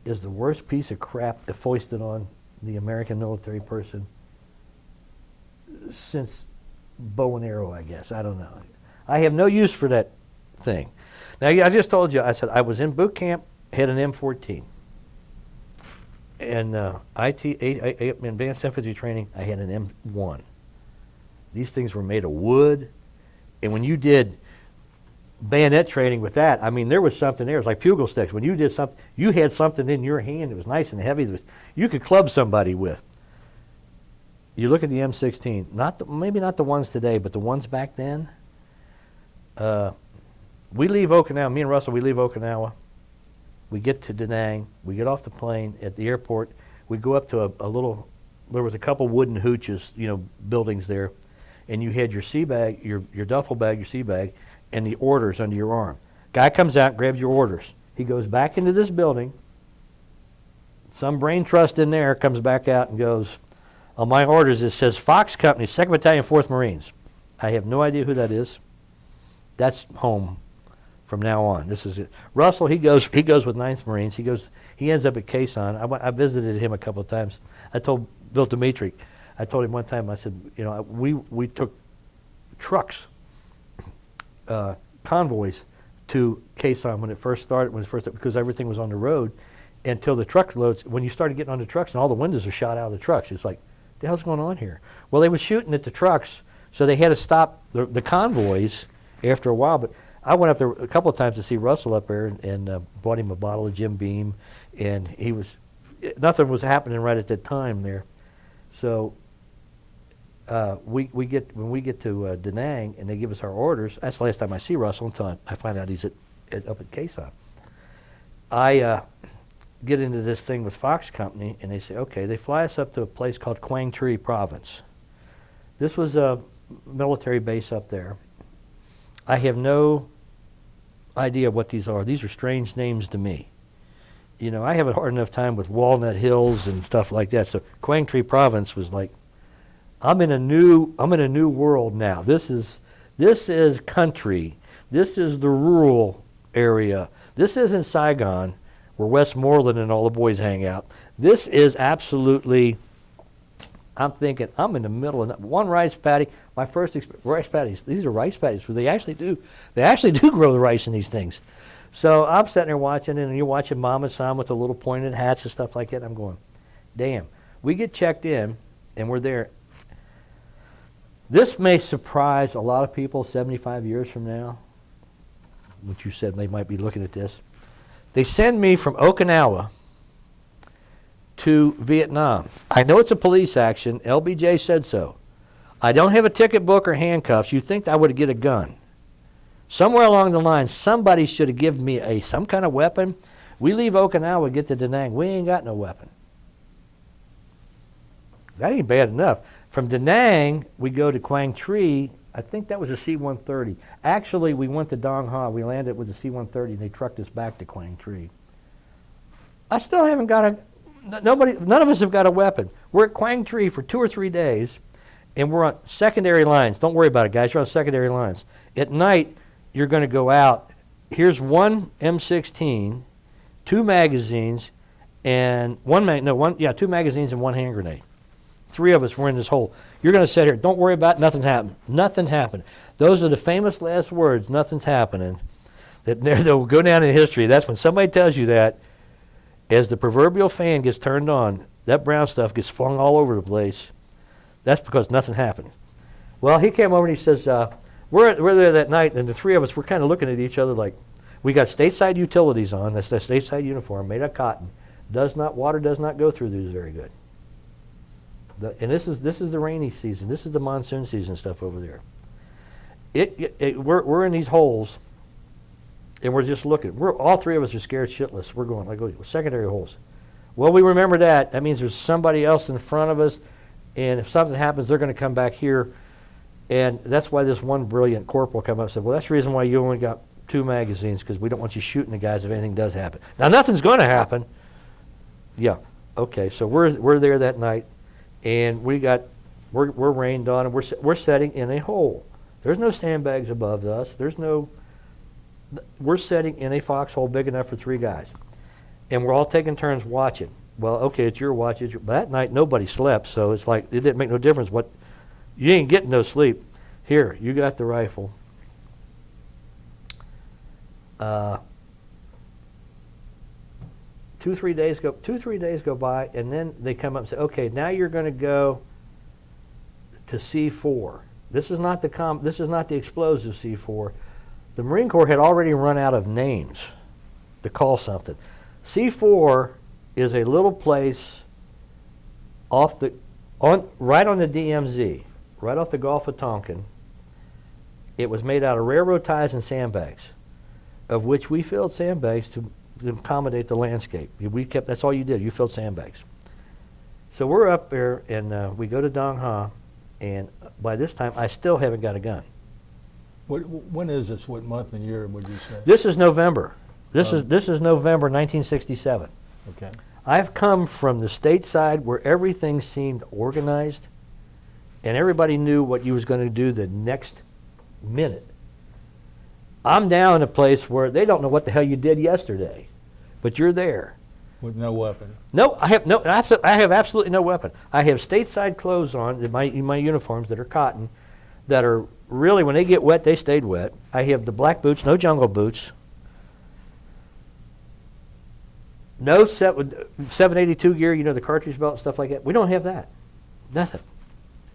is the worst piece of crap foisted on the American military person since bow and arrow, I guess. I don't know. I have no use for that thing. Now, I just told you, I said I was in boot camp, had an M14. And advanced infantry training, I had an M1. These things were made of wood. And when you did bayonet training with that, I mean, there was something there. It was like pugil sticks. When you did something, you had something in your hand that was nice and heavy that you could club somebody with. You look at the M16, maybe not the ones today, but the ones back then. We leave Okinawa, me and Russell, we leave Okinawa. We get to Da Nang. We get off the plane at the airport. We go up to a little, there was a couple wooden hooches, buildings there. And you had your sea bag, your duffel bag, your sea bag, and the orders under your arm. Guy comes out, grabs your orders. He goes back into this building. Some brain trust in there comes back out and goes, on my orders it says Fox Company, 2nd Battalion, 4th Marines. I have no idea who that is. That's home from now on. This is it. Russell, he goes with 9th Marines. He ends up at Quezon. I visited him a couple of times. I told Bill Dimitri, I told him one time, I said, we took trucks, convoys to Quezon when it first started, because everything was on the road, until the truck loads, when you started getting on the trucks and all the windows are shot out of the trucks. It's like, what the hell's going on here? Well, they were shooting at the trucks, so they had to stop the convoys after a while. But I went up there a couple of times to see Russell up there and bought him a bottle of Jim Beam, and nothing was happening right at that time there. So when we get to Da Nang and they give us our orders, that's the last time I see Russell until I find out he's up at Quezon. I get into this thing with Fox Company, and they say, okay, they fly us up to a place called Quang Tri Province. This was a military base up there. I have no idea what these are. These are strange names to me. I have a hard enough time with Walnut Hills and stuff like that. So Quang Tri Province was like, I'm in a new world now. This is country. This is the rural area. This isn't Saigon, where Westmoreland and all the boys hang out. This is absolutely, I'm thinking, I'm in the middle of one rice paddy. My first rice paddies. These are rice paddies. They actually do grow the rice in these things. So I'm sitting there watching, and you're watching Mom and Sam with the little pointed hats and stuff like that. And I'm going, damn. We get checked in, and we're there. This may surprise a lot of people 75 years from now, which you said they might be looking at this. They send me from Okinawa to Vietnam. I know it's a police action. LBJ said so. I don't have a ticket book or handcuffs. You think I would get a gun. Somewhere along the line, somebody should have given me some kind of weapon. We leave Okinawa, get to Da Nang. We ain't got no weapon. That ain't bad enough. From Da Nang, we go to Quang Tri. I think that was a C-130. Actually, we went to Dong Ha. We landed with the C-130, and they trucked us back to Quang Tri. I still haven't got none of us have got a weapon. We're at Quang Tri for 2 or 3 days, and we're on secondary lines. Don't worry about it, guys. You're on secondary lines. At night, you're going to go out. Here's one M16, 2 magazines, and 2 magazines and 1 hand grenade. 3 of us were in this hole. You're going to sit here. Don't worry about it. Nothing's happened. Nothing happened. Those are the famous last words, nothing's happening, they'll go down in history. That's when somebody tells you that, as the proverbial fan gets turned on, that brown stuff gets flung all over the place. That's because nothing happened. Well, he came over and he says, we're there that night, and the 3 of us were kind of looking at each other like, we got stateside utilities on. That's the stateside uniform made of cotton. Water does not go through these very good. And this is the rainy season. This is the monsoon season stuff over there. We're in these holes, and we're just looking. All three of us are scared shitless. We're going like secondary holes. Well, we remember that. That means there's somebody else in front of us, and if something happens, they're going to come back here. And that's why this one brilliant corporal came up and said, well, that's the reason why you only got 2 magazines, because we don't want you shooting the guys if anything does happen. Now, nothing's going to happen. Yeah. Okay. So we're there that night, and we're rained on, and we're setting in a hole. There's no sandbags above us. We're setting in a foxhole big enough for 3 guys, and we're all taking turns watching. Well, okay, it's your watch. But that night nobody slept, so it's like it didn't make no difference. You ain't getting no sleep. Here, you got the rifle. 2-3 days go by, and then they come up and say, okay, now you're going to go to C4. This is not the explosive C4. The Marine Corps had already run out of names to call something. C4 is a little place right on the DMZ, right off the Gulf of Tonkin. It was made out of railroad ties and sandbags, of which we filled sandbags to accommodate the landscape. That's all you did. You filled sandbags. So we're up there, and we go to Dong Ha, and by this time, I still haven't got a gun. When is this? What month and year would you say? This is November. This is November 1967. Okay. I've come from the stateside where everything seemed organized, and everybody knew what you was going to do the next minute. I'm down in a place where they don't know what the hell you did yesterday, but you're there. With no weapon? No, I have absolutely no weapon. I have stateside clothes on in my uniforms that are cotton, that are really, when they get wet, they stayed wet. I have the black boots, no jungle boots, no 782 gear, the cartridge belt and stuff like that. We don't have that. Nothing.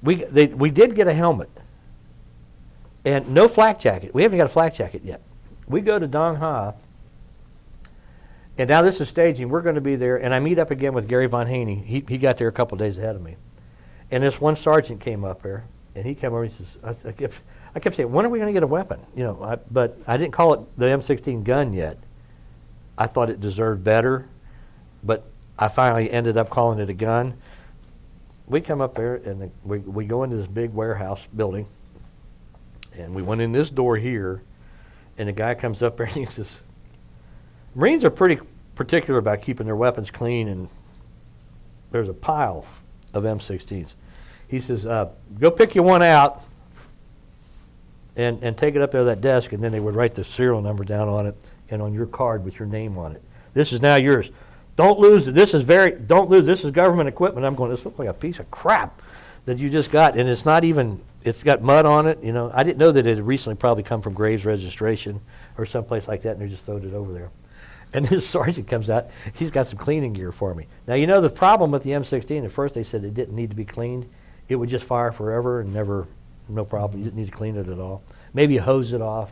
We did get a helmet. And no flak jacket. We haven't got a flak jacket yet. We go to Dong Ha, and now this is staging. We're going to be there, and I meet up again with Gary Von Haney. He got there a couple of days ahead of me. And this one sergeant came up there, and he came over and he says, I kept saying, when are we going to get a weapon? But I didn't call it the M16 gun yet. I thought it deserved better, but I finally ended up calling it a gun. We come up there, and we go into this big warehouse building, and we went in this door here, and the guy comes up there and he says, Marines are pretty particular about keeping their weapons clean, and there's a pile of M16s. He says, go pick you one out and take it up there to that desk, and then they would write the serial number down on it and on your card with your name on it. This is now yours. Don't lose it. Don't lose. This is government equipment. I'm going, this looks like a piece of crap that you just got, and it's not even, it's got mud on it. I didn't know that it had recently probably come from Graves Registration or someplace like that, and they just throwed it over there. And this sergeant comes out, he's got some cleaning gear for me. Now, the problem with the M16, at first they said it didn't need to be cleaned. It would just fire forever and never, no problem. You didn't need to clean it at all. Maybe you hose it off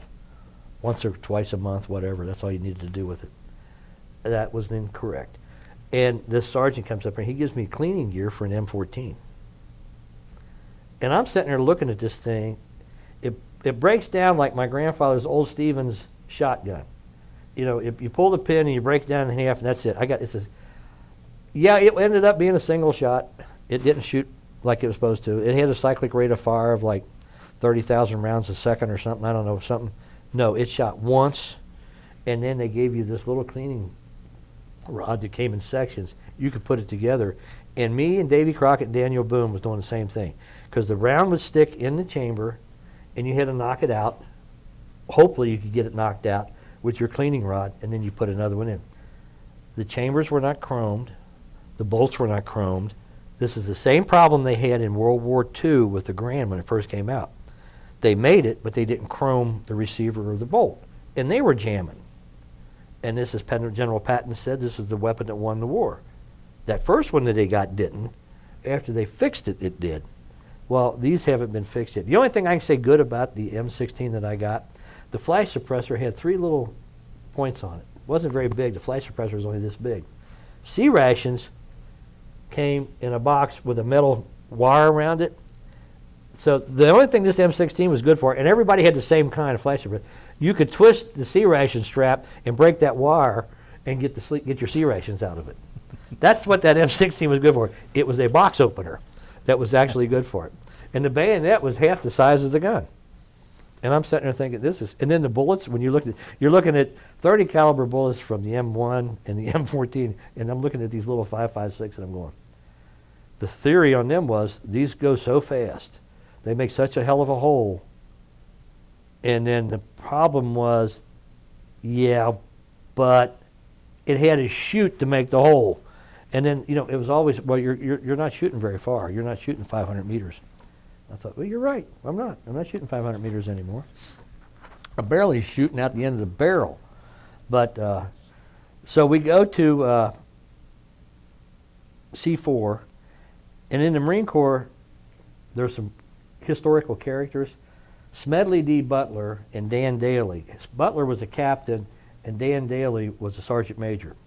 once or twice a month, whatever. That's all you needed to do with it. That was incorrect. And this sergeant comes up and he gives me cleaning gear for an M14. And I'm sitting there looking at this thing. It breaks down like my grandfather's old Stevens shotgun. If you pull the pin and you break it down in half, and that's it. It ended up being a single shot. It didn't shoot like it was supposed to. It had a cyclic rate of fire of like 30,000 rounds a second or something. I don't know, something. No, it shot once, and then they gave you this little cleaning rod that came in sections. You could put it together. And me and Davy Crockett and Daniel Boone was doing the same thing, because the round would stick in the chamber, and you had to knock it out. Hopefully you could get it knocked out with your cleaning rod, and then you put another one in. The chambers were not chromed. The bolts were not chromed. This is the same problem they had in World War II with the Grand when it first came out. They made it, but they didn't chrome the receiver or the bolt, and they were jamming. And this is General Patton said, this is the weapon that won the war. That first one that they got didn't. After they fixed it, it did. Well, these haven't been fixed yet. The only thing I can say good about the M16 that I got, the flash suppressor had 3 little points on it. It wasn't very big. The flash suppressor was only this big. C rations came in a box with a metal wire around it. So the only thing this M16 was good for, and everybody had the same kind of flasher, but you could twist the C ration strap and break that wire and get your C rations out of it. That's what that M16 was good for. It was a box opener that was actually good for it. And the bayonet was half the size of the gun. And I'm sitting there thinking, and then the bullets, when you're looking at 30 caliber bullets from the M1 and the M14, and I'm looking at these little 5.56, and I'm going, the theory on them was these go so fast, they make such a hell of a hole. And then the problem was, yeah, but it had to shoot to make the hole. And then, it was always, well, you're not shooting very far. You're not shooting 500 meters. I thought, well, you're right. I'm not shooting 500 meters anymore. I'm barely shooting out the end of the barrel. But, so we go to C4, and in the Marine Corps, there's some historical characters. Smedley D. Butler and Dan Daly. Butler was a captain, and Dan Daly was a sergeant major,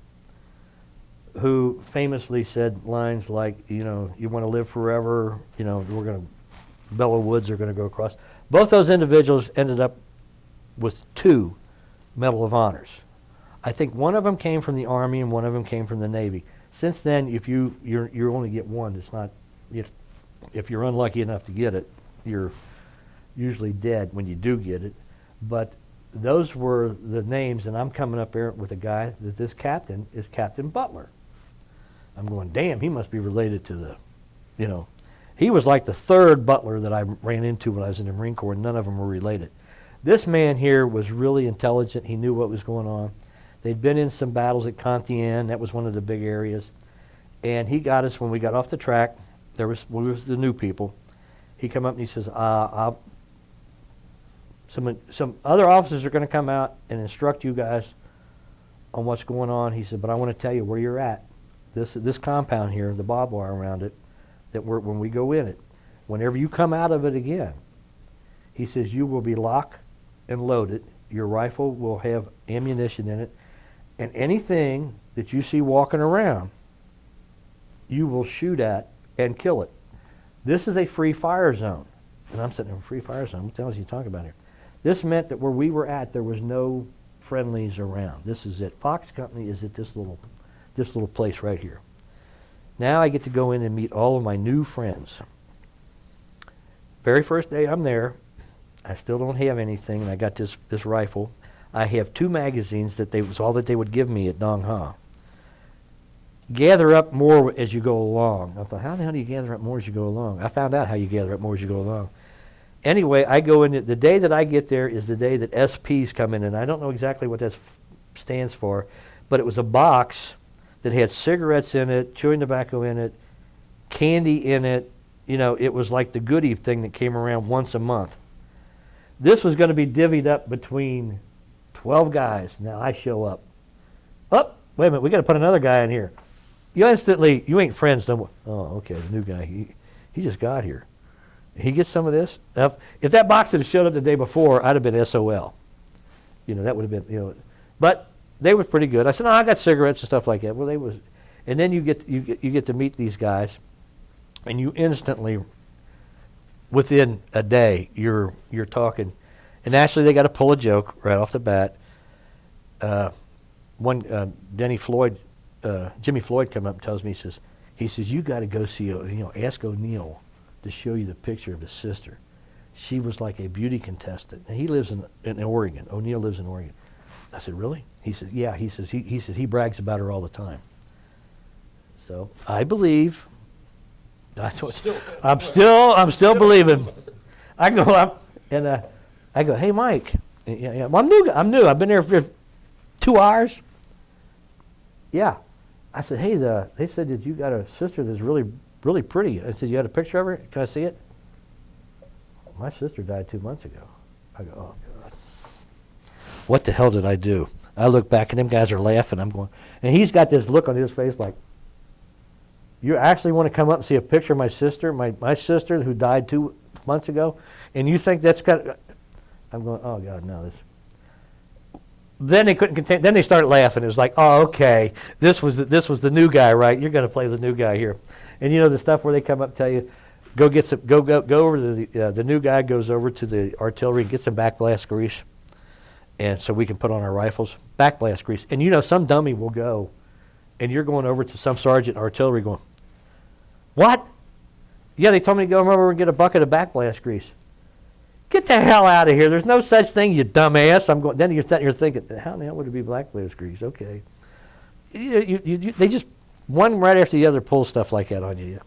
who famously said lines like, you want to live forever, we're going to, Belleau Woods are going to go across. Both those individuals ended up with 2 Medal of Honors. I think one of them came from the Army and one of them came from the Navy. Since then, if you only get one, it's not, if you're unlucky enough to get it, you're usually dead when you do get it. But those were the names, and I'm coming up here with a guy that this captain is Captain Butler. I'm going, damn, he must be related to the, he was like the 3rd Butler that I ran into when I was in the Marine Corps, and none of them were related. This man here was really intelligent. He knew what was going on. They'd been in some battles at Compiègne. That was one of the big areas. And he got us, when we got off the track, we was the new people. He come up and he says, some other officers are going to come out and instruct you guys on what's going on. He said, but I want to tell you where you're at. This compound here, the barbed wire around it, when we go in it, whenever you come out of it again, he says you will be locked and loaded. Your rifle will have ammunition in it, and anything that you see walking around, you will shoot at and kill it. This is a free fire zone. And I'm sitting in a free fire zone. What the hell is he talking about here? This meant that where we were at, there was no friendlies around. This is it. Fox Company is at this little place right here. Now I get to go in and meet all of my new friends. Very first day I'm there, I still don't have anything, and I got this rifle. I have 2 magazines that was all that they would give me at Dong Ha. Gather up more as you go along. I thought, how the hell do you gather up more as you go along? I found out how you gather up more as you go along. Anyway, I go in, the day that I get there is the day that SPs come in, and I don't know exactly what that stands for, but it was a box that had cigarettes in it, chewing tobacco in it, candy in it. It was like the goodie thing that came around once a month. This was going to be divvied up between 12 guys. Now I show up. Oh, wait a minute, we got to put another guy in here. You ain't friends no more. Oh, okay, the new guy, he just got here. He gets some of this. Now, if that box had showed up the day before, I'd have been SOL. That would have been, but they were pretty good. I said, no, I got cigarettes and stuff like that. Well, and then you get to meet these guys, and you instantly, within a day, you're talking, and actually they got to pull a joke right off the bat. Jimmy Floyd come up and tells me, he says you got to go see, ask O'Neill to show you the picture of his sister. She was like a beauty contestant, and he lives in Oregon. O'Neill lives in Oregon. I said, really? He says, yeah. He says he brags about her all the time. So I believe. That's what I'm still believing. I go up and I go, hey Mike. Yeah. Well, I'm new. I've been there for 2 hours. Yeah. I said, hey, they said that you got a sister that's really, really pretty. I said, you had a picture of her? Can I see it? My sister died 2 months ago. I go, oh God. What the hell did I do? I look back and them guys are laughing. I'm going, and he's got this look on his face like, you actually want to come up and see a picture of my sister, my sister who died 2 months ago, and you think that's got? I'm going, oh God, no. This. Then they couldn't contain. Then they started laughing. It was like, oh, okay, this was the new guy, right? You're going to play the new guy here, and the stuff where they come up and tell you, go get some, go over to the new guy goes over to the artillery and gets some backblast grease, and so we can put on our rifles, backblast grease. And you know, some dummy will go, and you're going over to some sergeant in artillery going, what? Yeah, they told me to go over and get a bucket of backblast grease. Get the hell out of here. There's no such thing, you dumbass. I'm going. Then you're sitting here thinking, how in the hell would it be backblast grease? Okay. They just, one right after the other, pull stuff like that on you.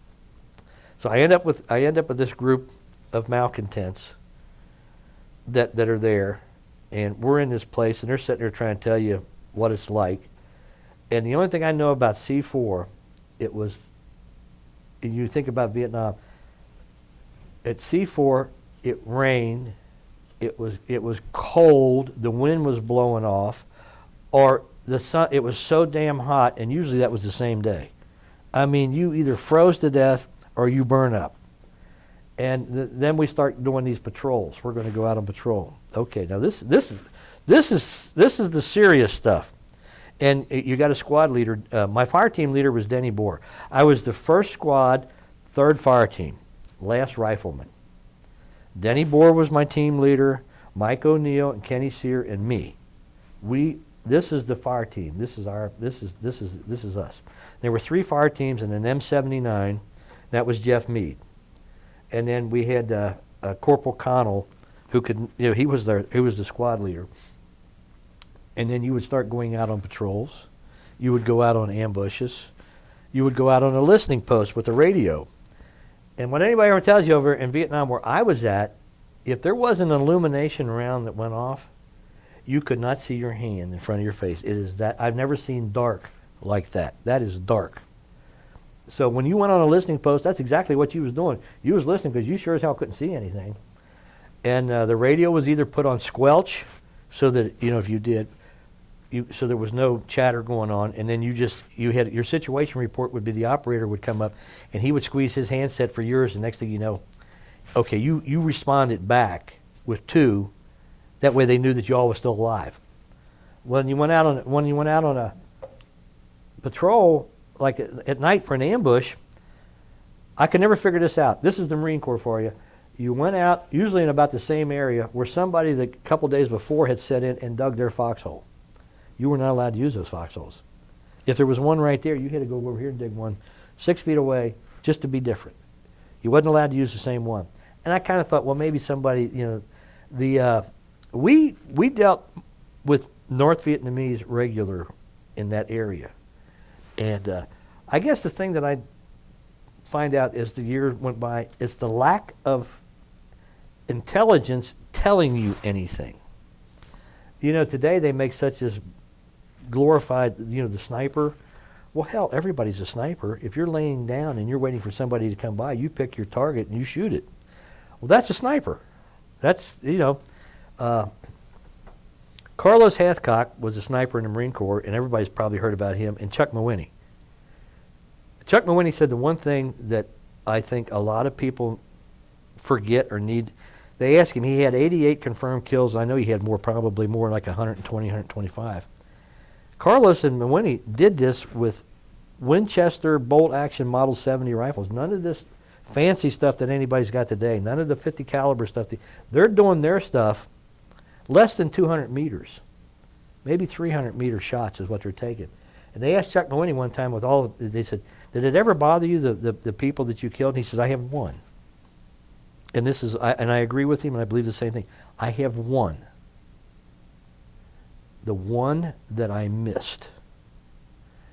So I end up with this group of malcontents that are there, and we're in this place, and they're sitting there trying to tell you what it's like. And the only thing I know about C4, it was, and you think about Vietnam, at C4, it rained, it was cold, the wind was blowing off, or the sun, it was so damn hot, and usually that was the same day. I mean, you either froze to death or you burn up. And then we start doing these patrols. We're going to go out on patrol. Okay, now this is the serious stuff. And you got a squad leader. My fire team leader was Denny Bohr. I was the first squad, 3rd fire team, last rifleman. Denny Bohr was my team leader, Mike O'Neill and Kenny Sear and me. This is the fire team. This is us. There were 3 fire teams and an M79. That was Jeff Meade. And then we had Corporal Connell, who could, he was the squad leader. And then you would start going out on patrols. You would go out on ambushes. You would go out on a listening post with a radio. And what anybody ever tells you over in Vietnam where I was at, if there wasn't an illumination round that went off, you could not see your hand in front of your face. It is that, I've never seen dark like that. That is dark. So when you went on a listening post, that's exactly what you was doing. You was listening because you sure as hell couldn't see anything. And the radio was either put on squelch so that, if you did, so there was no chatter going on, and then you had your situation report would be the operator would come up, and he would squeeze his handset for yours, and next thing you know, okay, you responded back with 2, that way they knew that you all was still alive. When you went out on a patrol, like at night for an ambush, I could never figure this out. This is the Marine Corps for you. You went out, usually in about the same area where somebody that a couple days before had set in and dug their foxhole. You were not allowed to use those foxholes. If there was one right there, you had to go over here and dig one 6 feet away just to be different. You wasn't allowed to use the same one. And I kind of thought, well, maybe somebody, we dealt with North Vietnamese regular in that area. And I guess the thing that I find out as the years went by is the lack of intelligence telling you anything. Today they make such as glorified, the sniper. Well, hell, everybody's a sniper. If you're laying down and you're waiting for somebody to come by, you pick your target and you shoot it. Well, that's a sniper. That's, Carlos Hathcock was a sniper in the Marine Corps, and everybody's probably heard about him, and Chuck Mawhinney. Chuck Mawhinney said the one thing that I think a lot of people forget or need. They asked him, he had 88 confirmed kills. I know he had more, probably more like 120, 125. Carlos and Mawhinney did this with Winchester bolt-action Model 70 rifles. None of this fancy stuff that anybody's got today. None of the 50 caliber stuff. They're doing their stuff less than 200 meters. Maybe 300 meter shots is what they're taking. And they asked Chuck Mawhinney one time they said, did it ever bother you, the people that you killed? And he says, I have one. And I agree with him, and I believe the same thing. I have one. The one that I missed.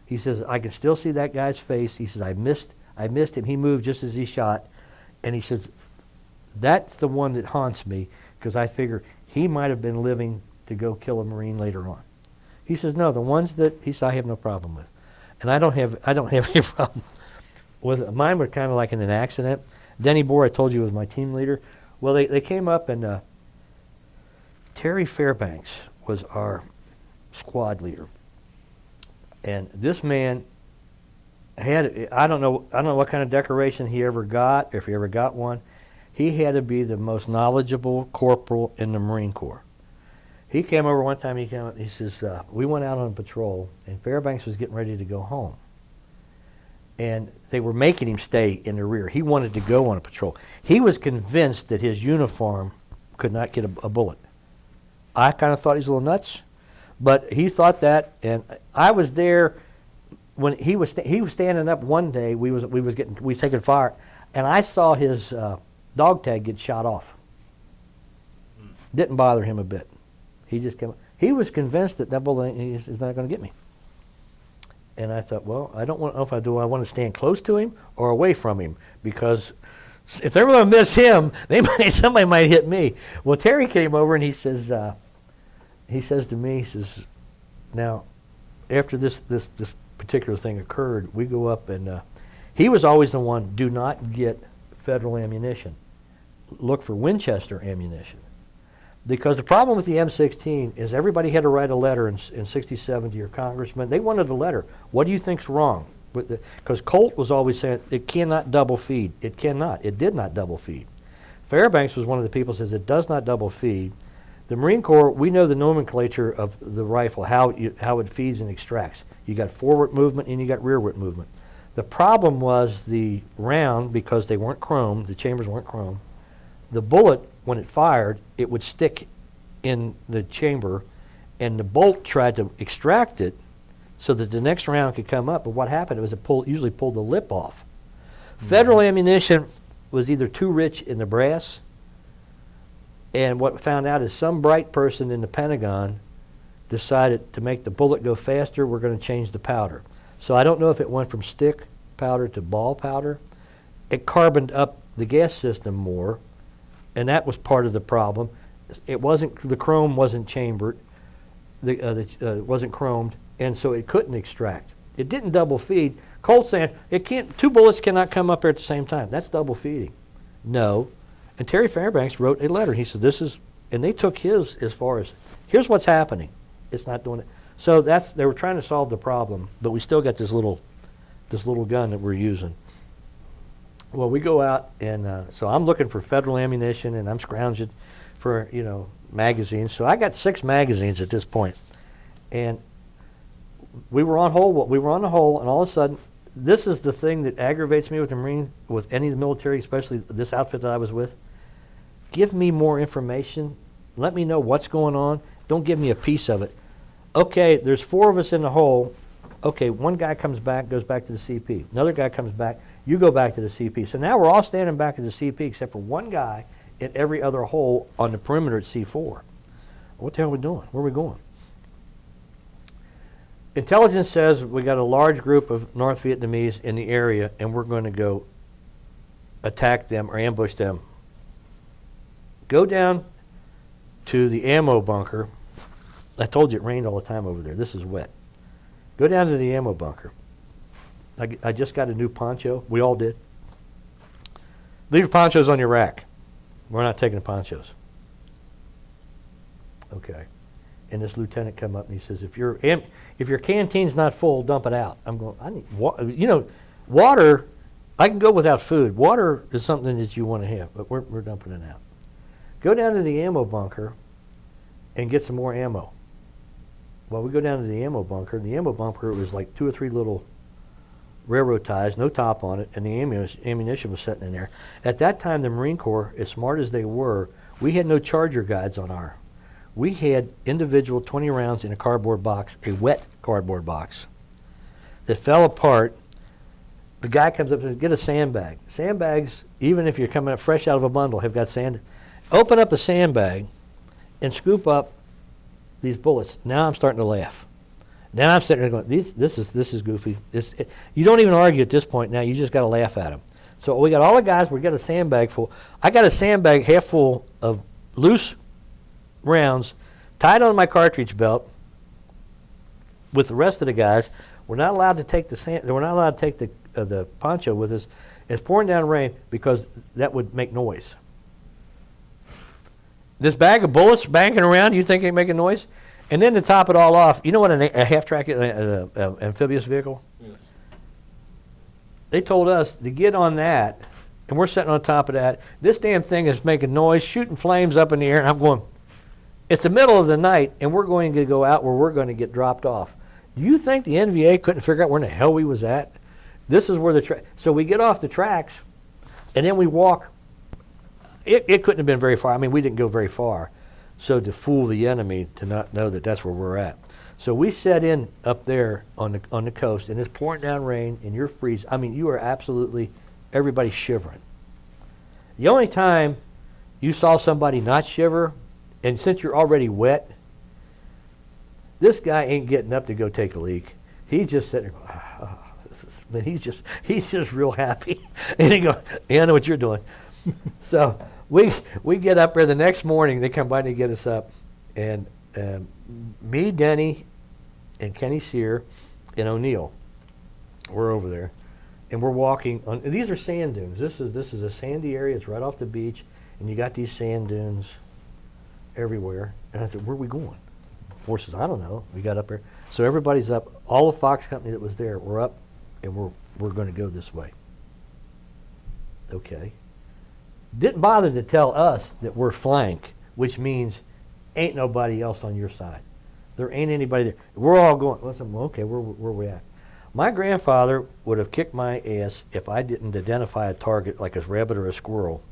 He says, I can still see that guy's face. He says, I missed him. He moved just as he shot. And he says, that's the one that haunts me, because I figure he might have been living to go kill a Marine later on. He says, no, the ones that, he says, I have no problem with. And I don't have any problem with it. Mine were kind of like in an accident. Denny Bohr, I told you, was my team leader. Well, they came up, and Terry Fairbanks was our squad leader. And this man had, I don't know what kind of decoration he ever got, if he ever got one. He had to be the most knowledgeable corporal in the Marine Corps. He came over one time, he says, we went out on patrol, and Fairbanks was getting ready to go home. and they were making him stay in the rear. He wanted to go on a patrol. He was convinced that his uniform could not get a bullet. I kind of thought he's a little nuts, but he thought that, and I was there when he was standing up one day. We was taking fire, and I saw his dog tag get shot off. Didn't bother him a bit. He just came. He was convinced that bullet is not going to get me. And I thought, well, I don't know if I do. I want to stand close to him or away from him, because if they're going to miss him, somebody might hit me. Well, Terry came over and he says to me, now, after this particular thing occurred, we go up and he was always the one, do not get Federal ammunition. Look for Winchester ammunition. Because the problem with the M16 is everybody had to write a letter in 67 to your congressman. They wanted a letter. What do you think's wrong? Because Colt was always saying it cannot double feed. It cannot. It did not double feed. Fairbanks was one of the people who says it does not double feed. The Marine Corps, we know the nomenclature of the rifle, how it feeds and extracts. You got forward movement and you got rearward movement. The problem was the round, because they weren't chrome, the chambers weren't chrome. The bullet, when it fired, it would stick in the chamber, and the bolt tried to extract it so that the next round could come up. But what happened was it usually pulled the lip off. Federal ammunition was either too rich in the brass, and what we found out is some bright person in the Pentagon decided to make the bullet go faster, we're going to change the powder. So I don't know if it went from stick powder to ball powder. It carboned up the gas system more, and that was part of the problem. The chrome wasn't chambered, it wasn't chromed, and so it couldn't extract. It didn't double feed. Colt's saying two bullets cannot come up here at the same time. That's double feeding. No. And Terry Fairbanks wrote a letter. He said, and they took his as far as, here's what's happening. It's not doing it. So they were trying to solve the problem, but we still got this little gun that we're using. Well, we go out, and so I'm looking for Federal ammunition, and I'm scrounging for, magazines. So I got 6 magazines at this point. And we were on the hole, and all of a sudden, this is the thing that aggravates me with the Marine, with any of the military, especially this outfit that I was with. Give me more information. Let me know what's going on. Don't give me a piece of it. Okay, there's 4 of us in the hole. Okay, one guy comes back, goes back to the CP. Another guy comes back. You go back to the CP. So now we're all standing back at the CP except for one guy in every other hole on the perimeter at C4. What the hell are we doing? Where are we going? Intelligence says we got a large group of North Vietnamese in the area, and we're going to go attack them or ambush them. Go down to the ammo bunker. I told you it rained all the time over there. This is wet. Go down to the ammo bunker. I just got a new poncho. We all did. Leave your ponchos on your rack. We're not taking the ponchos. Okay. And this lieutenant come up and he says, if your canteen's not full, dump it out. I'm going, I need water. Water, I can go without food. Water is something that you want to have, but we're dumping it out. Go down to the ammo bunker and get some more ammo. Well, we go down to the ammo bunker, and the ammo bunker was like 2 or 3 little railroad ties, no top on it, and the ammunition was sitting in there. At that time, the Marine Corps, as smart as they were, we had no charger guides on our. We had individual 20 rounds in a cardboard box, a wet cardboard box, that fell apart. The guy comes up and says, get a sandbag. Sandbags, even if you're coming up fresh out of a bundle, have got sand. Open up a sandbag and scoop up these bullets. Now I'm starting to laugh. Now I'm sitting there going, this is goofy. You don't even argue at this point now. You just got to laugh at them. So we got all the guys. We got a sandbag full. I got a sandbag half full of loose rounds tied on my cartridge belt with the rest of the guys. We're not allowed to take we're not allowed to take the poncho with us. It's pouring down rain because that would make noise. This bag of bullets banging around, you think it ain't making noise? And then to top it all off, you know what a half-track amphibious vehicle? Yes. They told us to get on that, and we're sitting on top of that. This damn thing is making noise, shooting flames up in the air, and I'm going, it's the middle of the night, and we're going to go out where we're going to get dropped off. Do you think the NVA couldn't figure out where in the hell we was at? This is where so we get off the tracks, and then we walk. It couldn't have been very far. I mean, we didn't go very far. So to fool the enemy to not know that that's where we're at. So we set in up there on the coast, and it's pouring down rain, and you're freezing. I mean, you are absolutely, everybody's shivering. The only time you saw somebody not shiver, and since you're already wet, this guy ain't getting up to go take a leak. He's just sitting there going, but he's just real happy. And he goes, yeah, I know what you're doing. So we get up there the next morning. They come by to get us up, and me, Denny, and Kenny Sear, and O'Neill, we're over there, and we're walking on. And these are sand dunes. This is a sandy area. It's right off the beach, and you got these sand dunes everywhere. And I said, where are we going? Force says, I don't know. We got up there, so everybody's up. All the Fox company that was there, we're up, and we're going to go this way. Okay. Didn't bother to tell us that we're flank, which means ain't nobody else on your side. There ain't anybody there. We're all going, listen, okay, where we at? My grandfather would have kicked my ass if I didn't identify a target like a rabbit or a squirrel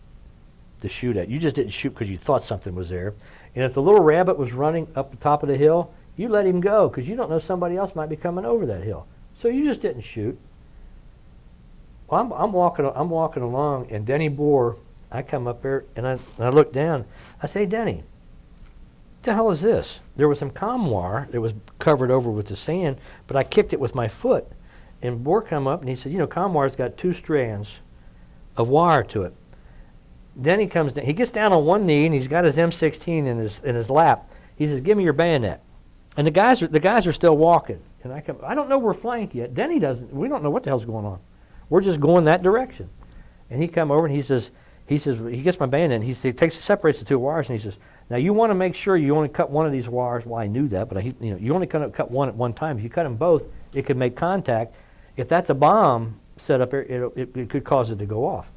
to shoot at. You just didn't shoot because you thought something was there. And if the little rabbit was running up the top of the hill, you let him go because you don't know somebody else might be coming over that hill. So you just didn't shoot. Well, I'm walking along, and Denny Boer, I come up there, and I look down. I say, Denny, what the hell is this? There was some comm wire that was covered over with the sand, but I kicked it with my foot. And Boer come up, and he said, comm wire's got 2 strands of wire to it. Denny comes down. He gets down on one knee, and he's got his M16 in his lap. He says, give me your bayonet. And the guys are still walking. And I don't know we're flanked yet. Denny doesn't. We don't know what the hell's going on. We're just going that direction. And he come over, and he says, he gets my bayonet, and he separates the 2 wires, and he says, now you want to make sure you only cut one of these wires. Well, I knew that, but you only cut one at one time. If you cut them both, it could make contact. If that's a bomb set up there, it could cause it to go off.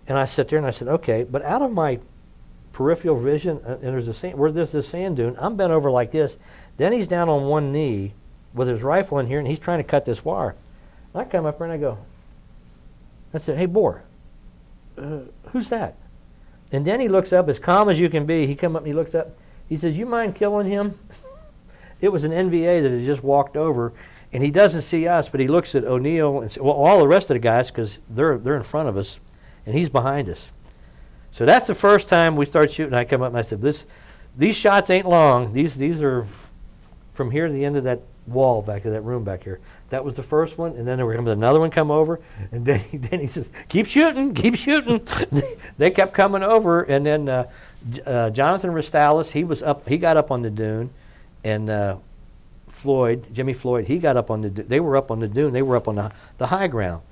And I sat there and I said, okay, but out of my peripheral vision, and there's this sand dune, I'm bent over like this. Then he's down on one knee with his rifle in here, and he's trying to cut this wire. And I come up there and I go, I said, hey, Boer, who's that? And then he looks up, as calm as you can be. He come up and he looks up. He says, you mind killing him? It was an NVA that had just walked over, and he doesn't see us, but he looks at O'Neill and all the rest of the guys, because they're in front of us, and he's behind us. So that's the first time we start shooting. I come up and I said, these shots ain't long. These are from here to the end of that wall back to that room back here. That was the first one, and then there was another one come over, and then he says, keep shooting. They kept coming over, and then Jonathan Ristalis, he got up on the dune, and Jimmy Floyd, he got up on the dune. They were up on the dune. They were up on the high ground.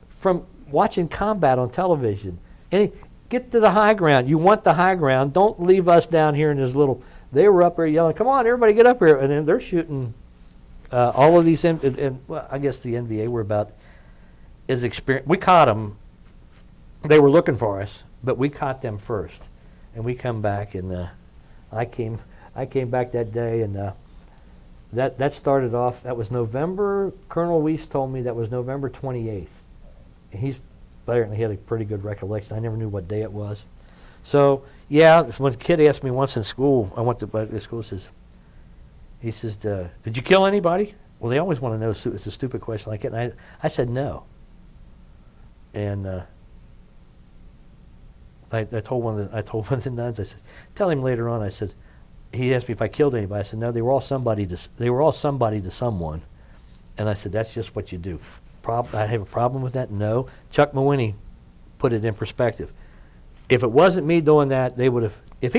From watching combat on television, and get to the high ground. You want the high ground. Don't leave us down here in this little. They were up there yelling, come on, everybody get up here, and then they're shooting. All of these, well, I guess the NVA were about as experienced. We caught them. They were looking for us, but we caught them first, and we come back, and I came back that day, and that started off. That was November. Colonel Whis told me that was November 28th. And he apparently had a pretty good recollection. I never knew what day it was. So yeah, when a kid asked me once in school, I went to school. He says, did you kill anybody? Well, they always want to know. It's a stupid question like it. And I said no. And I told one of the nuns. I said, tell him later on. I said, he asked me if I killed anybody. I said, no. They were all somebody to someone. And I said, that's just what you do. I have a problem with that? No. Chuck Mawhinney put it in perspective. If it wasn't me doing that, they would have. If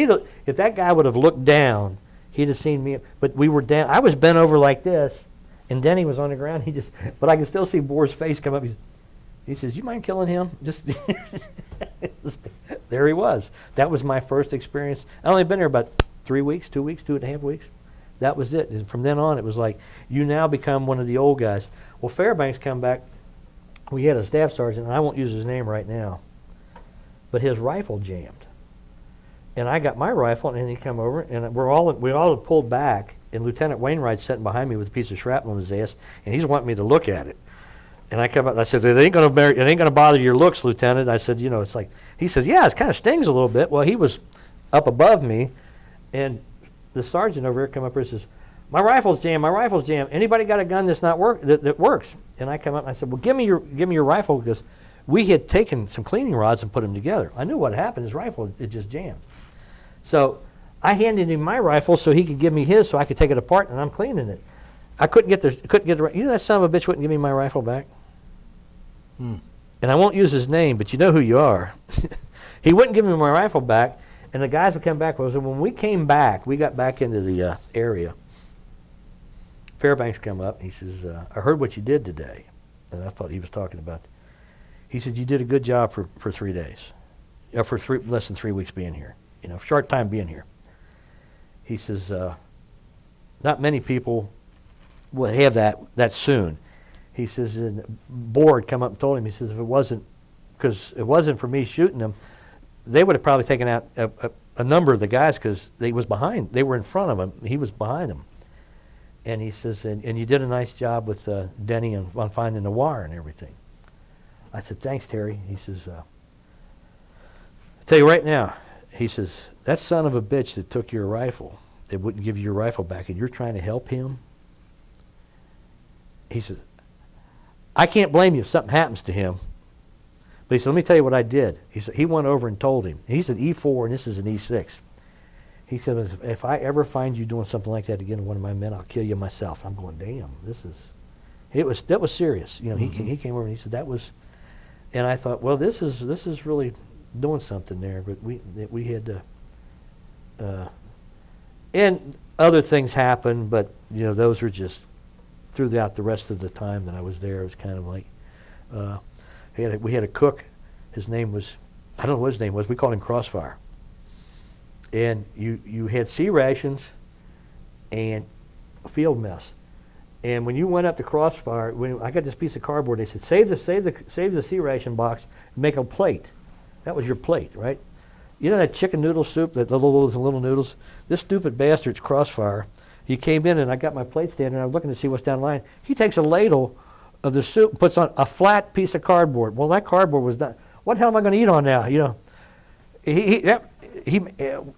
that guy would have looked down, he'd have seen me. But we were down. I was bent over like this, and Denny was on the ground. But I can still see Boer's face come up. He says, "You mind killing him?" Just there he was. That was my first experience. I only been there about 3 weeks, 2 weeks, 2.5 weeks. That was it. And from then on, it was like you now become one of the old guys. Well, Fairbanks come back. We had a staff sergeant, and I won't use his name right now, but his rifle jammed. And I got my rifle, and he come over, and we all had pulled back, and Lieutenant Wainwright's sitting behind me with a piece of shrapnel in his ass, and he's wanting me to look at it. And I come up and I said, it ain't gonna bother your looks, Lieutenant. I said, it's like, he says, yeah, it kind of stings a little bit. Well, he was up above me, and the sergeant over here come up here and says, my rifle's jammed, my rifle's jammed. Anybody got a gun that's not that works? And I come up and I said, well, give me your rifle, because we had taken some cleaning rods and put them together. I knew what happened. His rifle, it just jammed. So I handed him my rifle so he could give me his so I could take it apart, and I'm cleaning it. I couldn't get the, that son of a bitch wouldn't give me my rifle back. And I won't use his name, but you know who you are. He wouldn't give me my rifle back, and the guys would come back. Well, so when we came back, we got back into the area. Fairbanks come up, and he says, I heard what you did today. And I thought he was talking about, he said, you did a good job for 3 days. For less than 3 weeks being here. Short time being here. He says, not many people will have that soon. He says, and the board come up and told him, he says, if it wasn't for me shooting them, they would have probably taken out a number of the guys, because they were in front of him, he was behind them. And he says, and you did a nice job with Denny on finding the wire and everything. I said, thanks, Terry. He says, I'll tell you right now, he says, that son of a bitch that took your rifle, that wouldn't give you your rifle back, and you're trying to help him, he says, I can't blame you if something happens to him. But he said, let me tell you what I did. He said, he went over and told him. He's an E4 and this is an E6. He said, if I ever find you doing something like that again to one of my men, I'll kill you myself. I'm going, damn, that was serious. He came over and he said that was, and I thought, well, this is really doing something there. But we had to, and other things happened, but those were just throughout the rest of the time that I was there. It was kind of like, we had a cook. His name was, I don't know what his name was. We called him Crossfire. And you had C rations and a field mess. And when you went up to Crossfire, when I got this piece of cardboard, they said, save the C ration box and make a plate. That was your plate, right? You know that chicken noodle soup, that little noodles? This stupid bastard's Crossfire. He came in and I got my plate stand and I was looking to see what's down the line. He takes a ladle of the soup and puts on a flat piece of cardboard. Well, that cardboard was done. What the hell am I going to eat on now?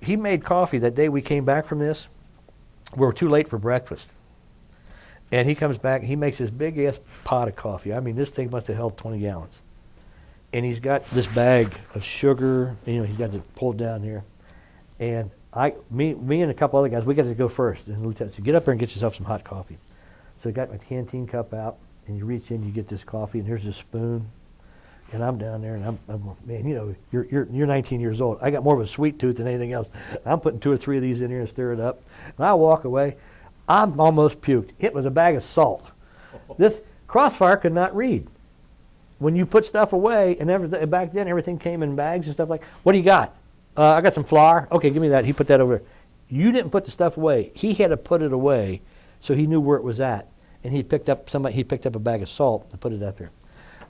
He made coffee that day we came back from this. We were too late for breakfast. And he comes back, he makes this big ass pot of coffee. I mean, this thing must have held 20 gallons. And he's got this bag of sugar, he's got it pulled down here. And me and a couple other guys, we got to go first. And the lieutenant said, get up there and get yourself some hot coffee. So I got my canteen cup out, and you reach in, you get this coffee, and here's this spoon. And I'm down there, and I'm man, you're 19 years old. I got more of a sweet tooth than anything else. I'm putting 2 or 3 of these in here and stir it up. And I walk away. I'm almost puked. It was a bag of salt. This Crossfire could not read. When you put stuff away, and back then everything came in bags and stuff like, what do you got? I got some flour. Okay, give me that. He put that over there. You didn't put the stuff away. He had to put it away so he knew where it was at. And he picked up a bag of salt and put it up there.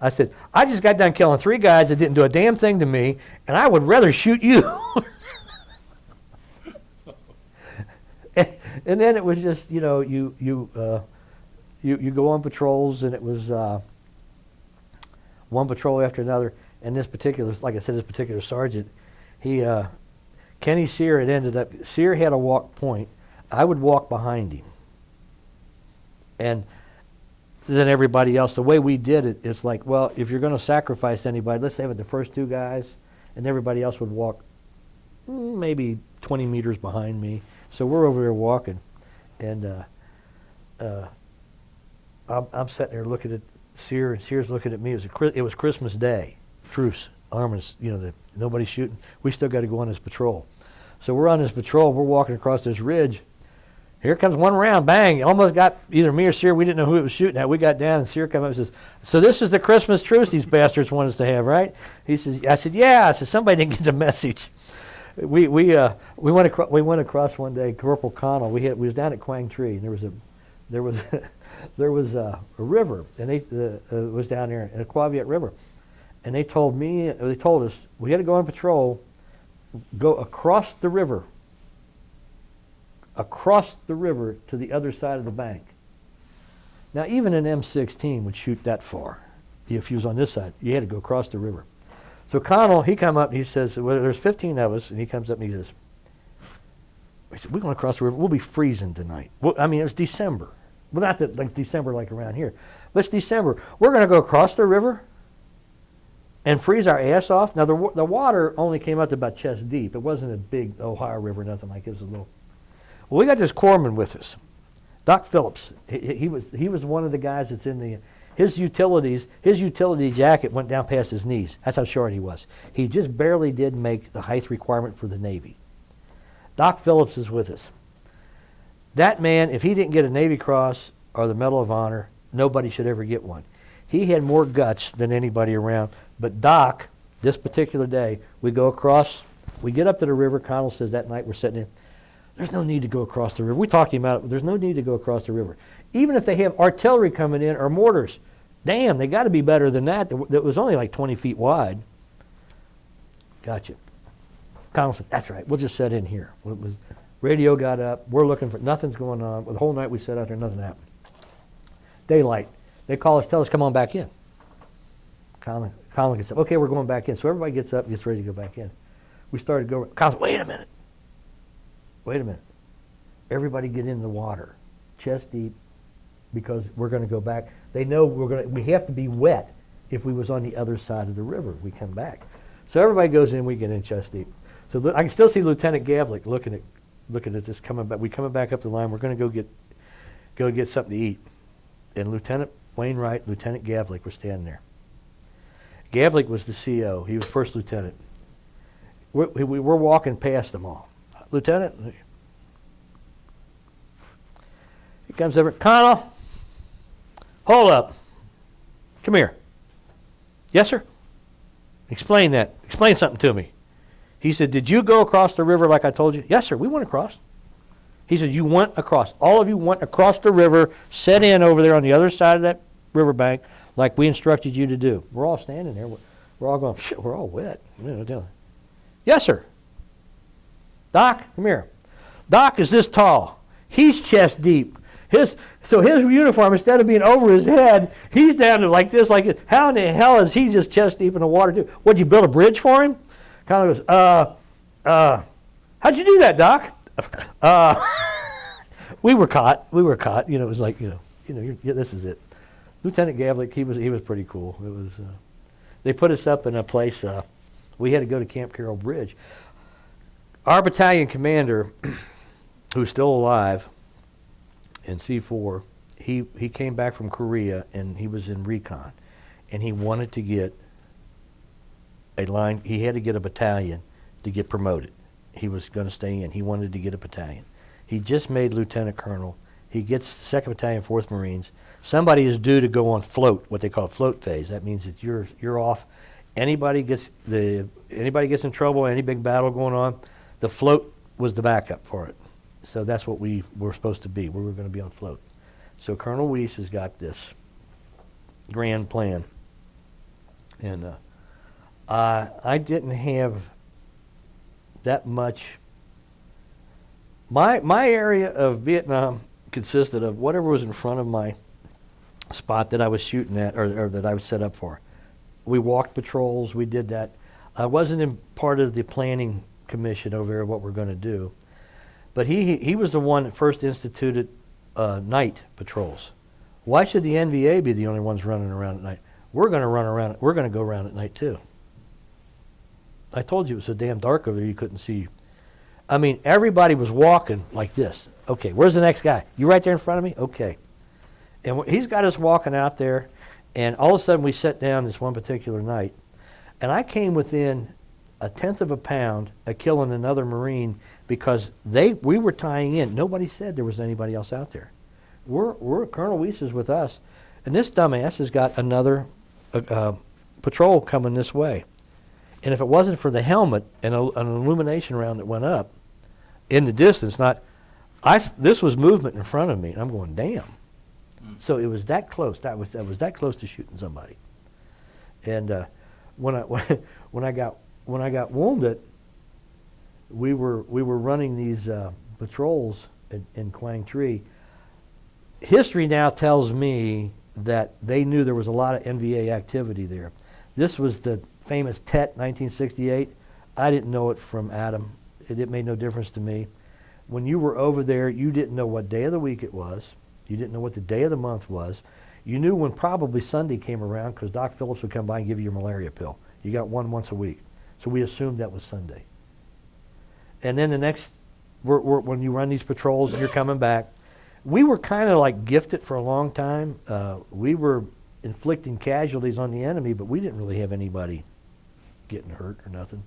I said, I just got done killing 3 guys that didn't do a damn thing to me, and I would rather shoot you. and then it was just, you go on patrols, and it was one patrol after another. And this particular sergeant, Kenny Sear Sear had a walk point. I would walk behind him. And then everybody else, the way we did it, it's like, well, if you're going to sacrifice anybody, let's have it the first 2 guys, and everybody else would walk maybe 20 meters behind me. So we're over there walking, and I'm sitting there looking at Sear, and Sear's looking at me. It was Christmas Day, truce, arms, nobody's shooting. We still got to go on this patrol. So we're on this patrol, we're walking across this ridge. Here comes one round, bang, almost got either me or Sear. We didn't know who it was shooting at. We got down, and Sear came up and says, so this is the Christmas truce these bastards want us to have, right? He says, I said, yeah. I said, somebody didn't get the message. We went across one day, Corporal Connell, we was down at Quang Tree, and there was a river, and it was down there, in Aquaviet River. And they told us, we had to go on patrol, go across the river to the other side of the bank. Now, even an M16 would shoot that far. If he was on this side, you had to go across the river. So Connell, he come up and he says, well, there's 15 of us, and he comes up and he says, we're going to cross the river. We'll be freezing tonight. Well, I mean, it was December. Well, not that, like December like around here, but it's December. We're going to go across the river and freeze our ass off. Now, the water only came up to about chest deep. It wasn't a big Ohio River, nothing like it. It was a little. Well, we got this corpsman with us, Doc Phillips. He was one of the guys that's in the. His utility jacket went down past his knees. That's how short he was. He just barely did make the height requirement for the Navy. Doc Phillips is with us. That man, if he didn't get a Navy Cross or the Medal of Honor, nobody should ever get one. He had more guts than anybody around. But Doc, this particular day, we go across, we get up to the river. Connell says that night we're sitting in, there's no need to go across the river. We talked to him about it. There's no need to go across the river. Even if they have artillery coming in or mortars, damn, they got to be better than that. That was only like 20 feet wide. Gotcha. Connell said, that's right. We'll just set in here. Radio got up. We're looking for, nothing's going on. The whole night we sat out there, nothing happened. Daylight. They call us, tell us, come on back in. Colin gets up. Okay, we're going back in. So everybody gets up and gets ready to go back in. We started going. Colin said, wait a minute. Wait a minute. Everybody get in the water, chest deep, because we're going to go back. They know we have to be wet if we was on the other side of the river. We come back. So everybody goes in, we get in chest deep. So I can still see Lieutenant Gavlik looking at this coming back. We coming back up the line. We're going to go get something to eat. And Lieutenant Wainwright, Lieutenant Gavlik were standing there. Gavlik was the CO. He was first lieutenant. We're walking past them all. Lieutenant, he comes over. Connell, hold up. Come here. Yes, sir? Explain that. Explain something to me. He said, did you go across the river like I told you? Yes, sir, we went across. He said, you went across. All of you went across the river, set in over there on the other side of that riverbank like we instructed you to do. We're all standing there. We're all going, shit, we're all wet. Yes, sir. Doc, come here. Doc is this tall. He's chest deep. So his uniform, instead of being over his head, he's down to like this, like this. How in the hell is he just chest deep in the water too? What'd you build a bridge for him? Kind of goes, how'd you do that, Doc? We were caught. It was like, this is it. Lieutenant Gavlik, he was pretty cool. It was, they put us up in a place, we had to go to Camp Carroll Bridge. Our battalion commander, who's still alive in C4, he came back from Korea and he was in recon, and he wanted to get a line. He had to get a battalion to get promoted. He was going to stay in. He wanted to get a battalion. He just made lieutenant colonel. He gets 2nd Battalion, 4th Marines. Somebody is due to go on float, what they call float phase. That means that you're off. Anybody gets in trouble, any big battle going on, the float was the backup for it. So that's what we were supposed to be. We were going to be on float. So Colonel Whis has got this grand plan. And I didn't have that much. My area of Vietnam consisted of whatever was in front of my spot that I was shooting at or that I was set up for. We walked patrols. We did that. I wasn't in part of the planning commission over there, what we're going to do. But he was the one that first instituted night patrols. Why should the NVA be the only ones running around at night? We're going to run around. We're going to go around at night too. I told you it was so damn dark over there you couldn't see. I mean, everybody was walking like this. Okay, where's the next guy? You right there in front of me? Okay. And he's got us walking out there, and all of a sudden we sat down this one particular night, and I came within 1/10 of a pound of killing another Marine because we were tying in. Nobody said there was anybody else out there. We're Colonel Whis is with us, and this dumbass has got another patrol coming this way. And if it wasn't for the helmet and an illumination round that went up in the distance, this was movement in front of me, and I'm going, damn. So it was that close. That was that close to shooting somebody. And when I got wounded, we were running these patrols in Quang Tri. History now tells me that they knew there was a lot of NVA activity there. This was the famous TET 1968. I didn't know it from Adam. It made no difference to me. When you were over there, you didn't know what day of the week it was. You didn't know what the day of the month was. You knew when probably Sunday came around because Doc Phillips would come by and give you your malaria pill. You got one once a week. So we assumed that was Sunday. And then the next, when you run these patrols and you're coming back, we were kind of like gifted for a long time. We were inflicting casualties on the enemy, but we didn't really have anybody getting hurt or nothing.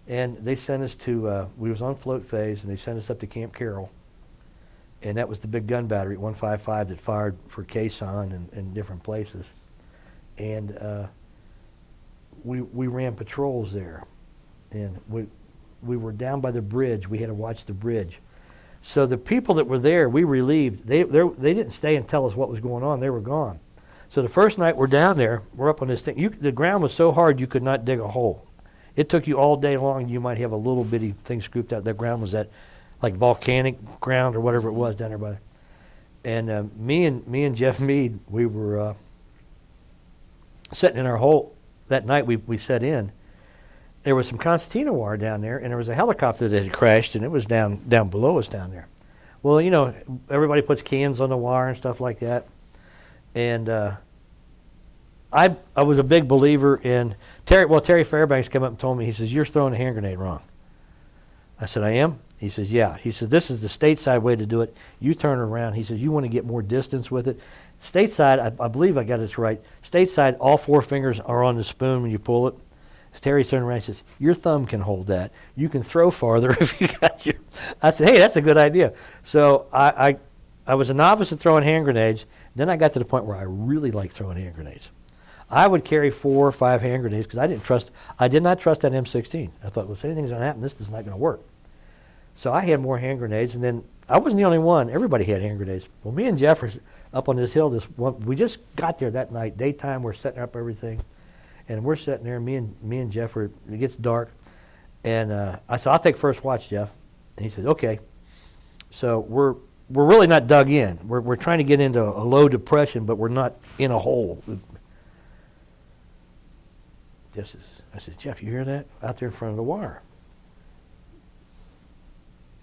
And they sent us to, we was on float phase, and they sent us up to Camp Carroll. And that was the big gun battery at 155 that fired for Quezon and different places. And we ran patrols there. And we were down by the bridge. We had to watch the bridge. So the people that were there, we relieved. They didn't stay and tell us what was going on. They were gone. So the first night we're down there, we're up on this thing. The ground was so hard you could not dig a hole. It took you all day long. You might have a little bitty thing scooped out. The ground was that like volcanic ground or whatever it was down there by. And me and Jeff Mead, we were sitting in our hole that night. We set in. There was some concertina wire down there, and there was a helicopter that had crashed, and it was down below us down there. Well, you know, everybody puts cans on the wire and stuff like that. And I was a big believer in Terry Fairbanks came up and told me, he says, "You're throwing a hand grenade wrong." I said, "I am?" He says, "Yeah." He says, "This is the stateside way to do it. You turn it around." He says, "You want to get more distance with it." Stateside, I believe I got this right. Stateside, all four fingers are on the spoon when you pull it. Terry turned around and says, "Your thumb can hold that. You can throw farther if you got your..." I said, "Hey, that's a good idea." So I was a novice at throwing hand grenades. Then I got to the point where I really liked throwing hand grenades. I would carry 4 or 5 hand grenades because I did not trust that M16. I thought, well, if anything's going to happen, this is not going to work. So I had more hand grenades, and then I wasn't the only one. Everybody had hand grenades. Well, me and Jeff were up on this hill. We just got there that night, daytime. We're setting up everything, and we're sitting there. Me and Jeff it gets dark, and I said, "I'll take first watch, Jeff." And he said, "Okay." So we're really not dug in. We're trying to get into a low depression, but we're not in a hole. I said, "Jeff, you hear that? Out there in front of the wire.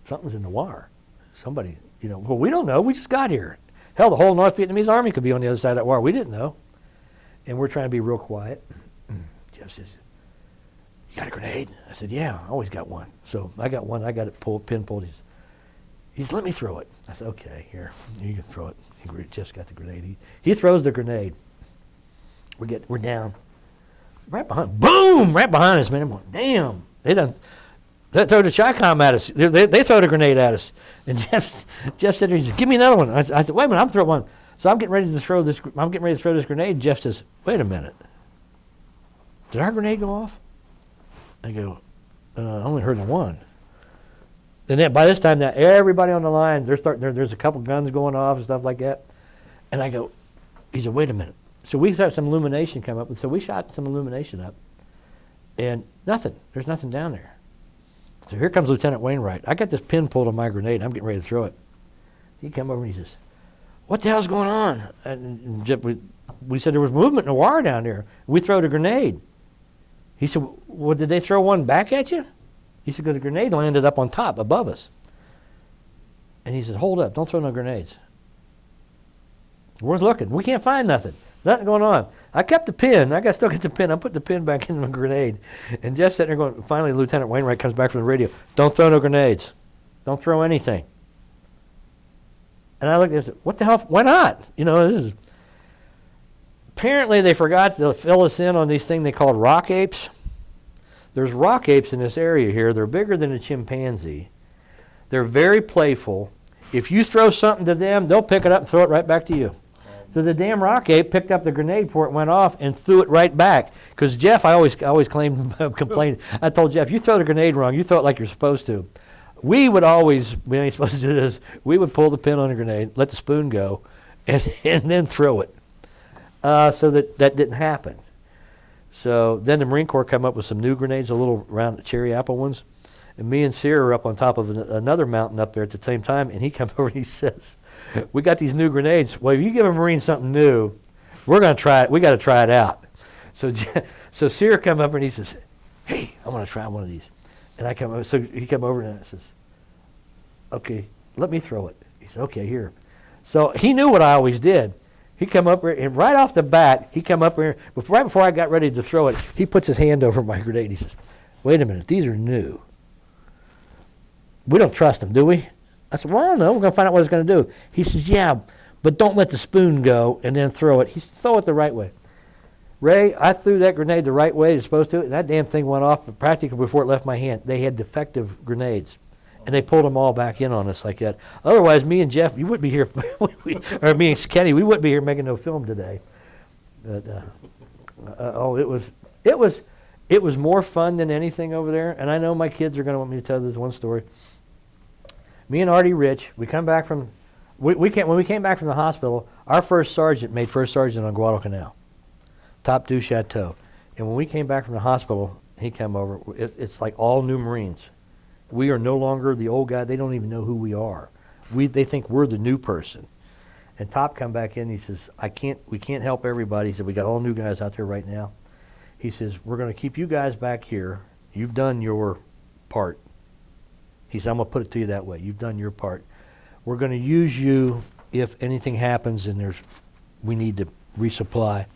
Something's in the wire. Somebody, well, we don't know. We just got here. Hell, the whole North Vietnamese army could be on the other side of that wire. We didn't know." And we're trying to be real quiet. Jeff says, "You got a grenade?" I said, "Yeah, I always got one." So I got one. I got it pin pulled. He's "Let me throw it." I said, "Okay, here, you can throw it." Jeff's got the grenade. He throws the grenade. We're down. Right behind, boom! Right behind us, man. I'm going, damn! They throw the Chi-Com at us. They throw the grenade at us. And Jeff said, he said, "Give me another one." I said, "Wait a minute, I'm throwing one." So I'm getting ready to throw this. Grenade. And Jeff says, "Wait a minute. Did our grenade go off?" I go, "I only heard one." And then by this time, now everybody on the line, there's a couple guns going off and stuff like that. And I go, he said, "Wait a minute." So we saw some illumination come up, and so we shot some illumination up, and nothing. There's nothing down there. So here comes Lieutenant Wainwright. I got this pin pulled on my grenade. I'm getting ready to throw it. He came over and he says, "What the hell's going on?" And we said there was movement in the wire down there. We throw the grenade. He said, "Well, did they throw one back at you?" He said, "Because the grenade landed up on top above us." And he said, "Hold up, don't throw no grenades. We're looking. We can't find nothing. Nothing going on." I kept the pin. I still got the pin. I put the pin back in the grenade. And Jeff's sitting there going, finally Lieutenant Wainwright comes back from the radio. "Don't throw no grenades. Don't throw anything." And I looked at it and said, "What the hell? Why not?" Apparently they forgot to fill us in on these things they called rock apes. There's rock apes in this area here. They're bigger than a chimpanzee. They're very playful. If you throw something to them, they'll pick it up and throw it right back to you. So the damn rock ape picked up the grenade before it went off and threw it right back. Because Jeff, I always complained. I told Jeff, "You throw the grenade wrong. You throw it like you're supposed to." We would always, we ain't supposed to do this, we would pull the pin on the grenade, let the spoon go, and then throw it. So that didn't happen. So then the Marine Corps come up with some new grenades, a little round cherry apple ones. And me and Sear are up on top of another mountain up there at the same time, and he comes over and he says, we got these new grenades. Well, if you give a Marine something new, we're going to try it. We got to try it out. So Sear come up and he says, hey, I want to try one of these. And I come over, so he come over and I says, okay, let me throw it. He said, okay, here. So he knew what I always did. He come up there, and right off the bat, he come up there, right before I got ready to throw it, he puts his hand over my grenade. He says, wait a minute, these are new. We don't trust them, do we? I said, well, I don't know. We're going to find out what it's going to do. He says, yeah, but don't let the spoon go and then throw it. He said, throw it the right way. Ray, I threw that grenade the right way it's supposed to, and that damn thing went off practically before it left my hand. They had defective grenades, and they pulled them all back in on us like that. Otherwise, me and Jeff, you wouldn't be here, or me and Kenny, we wouldn't be here making no film today. But, it was more fun than anything over there, and I know my kids are going to want me to tell this one story. Me and Artie Rich, we come back from, when we came back from the hospital, our first sergeant made first sergeant on Guadalcanal, Top Du Chateau. And when we came back from the hospital, he came over. It's like all new Marines. We are no longer the old guy. They don't even know who we are. They think we're the new person. And Top come back in. He says, we can't help everybody. He said, we got all new guys out there right now. He says, we're going to keep you guys back here. You've done your part. He said, I'm going to put it to you that way. You've done your part. We're going to use you if anything happens and we need to resupply.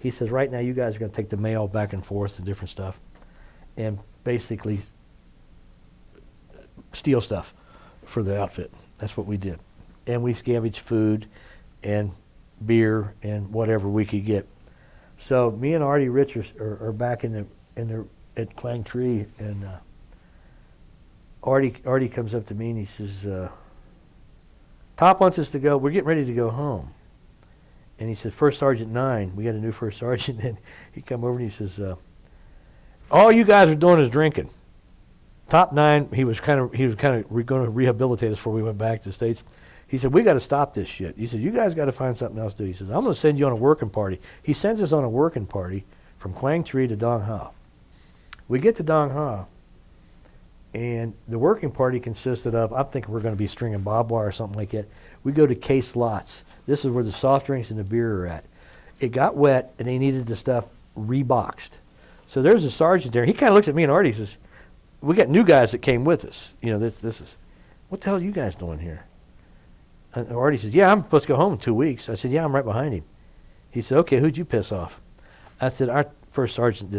He says, right now you guys are going to take the mail back and forth and different stuff and basically steal stuff for the outfit. That's what we did. And we scavenged food and beer and whatever we could get. So me and Artie Rich are back at Clang Tree, and Artie comes up to me and he says, Top wants us to go. We're getting ready to go home. And he said, First Sergeant 9, we got a new First Sergeant. And he come over and he says, all you guys are doing is drinking. Top 9, he was kind of going to rehabilitate us before we went back to the States. He said, we got to stop this shit. He said, you guys got to find something else to do. He says, I'm going to send you on a working party. He sends us on a working party from Quang Tri to Dong Ha. We get to Dong Ha, and the working party consisted of, I'm thinking we're going to be stringing barbed wire or something like that. We go to case lots. This is where the soft drinks and the beer are at. It got wet, and they needed the stuff reboxed. So there's a sergeant there. He kind of looks at me and Artie and says, we got new guys that came with us. You know, this is, what the hell are you guys doing here? And Artie says, yeah, I'm supposed to go home in 2 weeks. I said, yeah, I'm right behind him. He said, okay, who'd you piss off? I said, our first sergeant.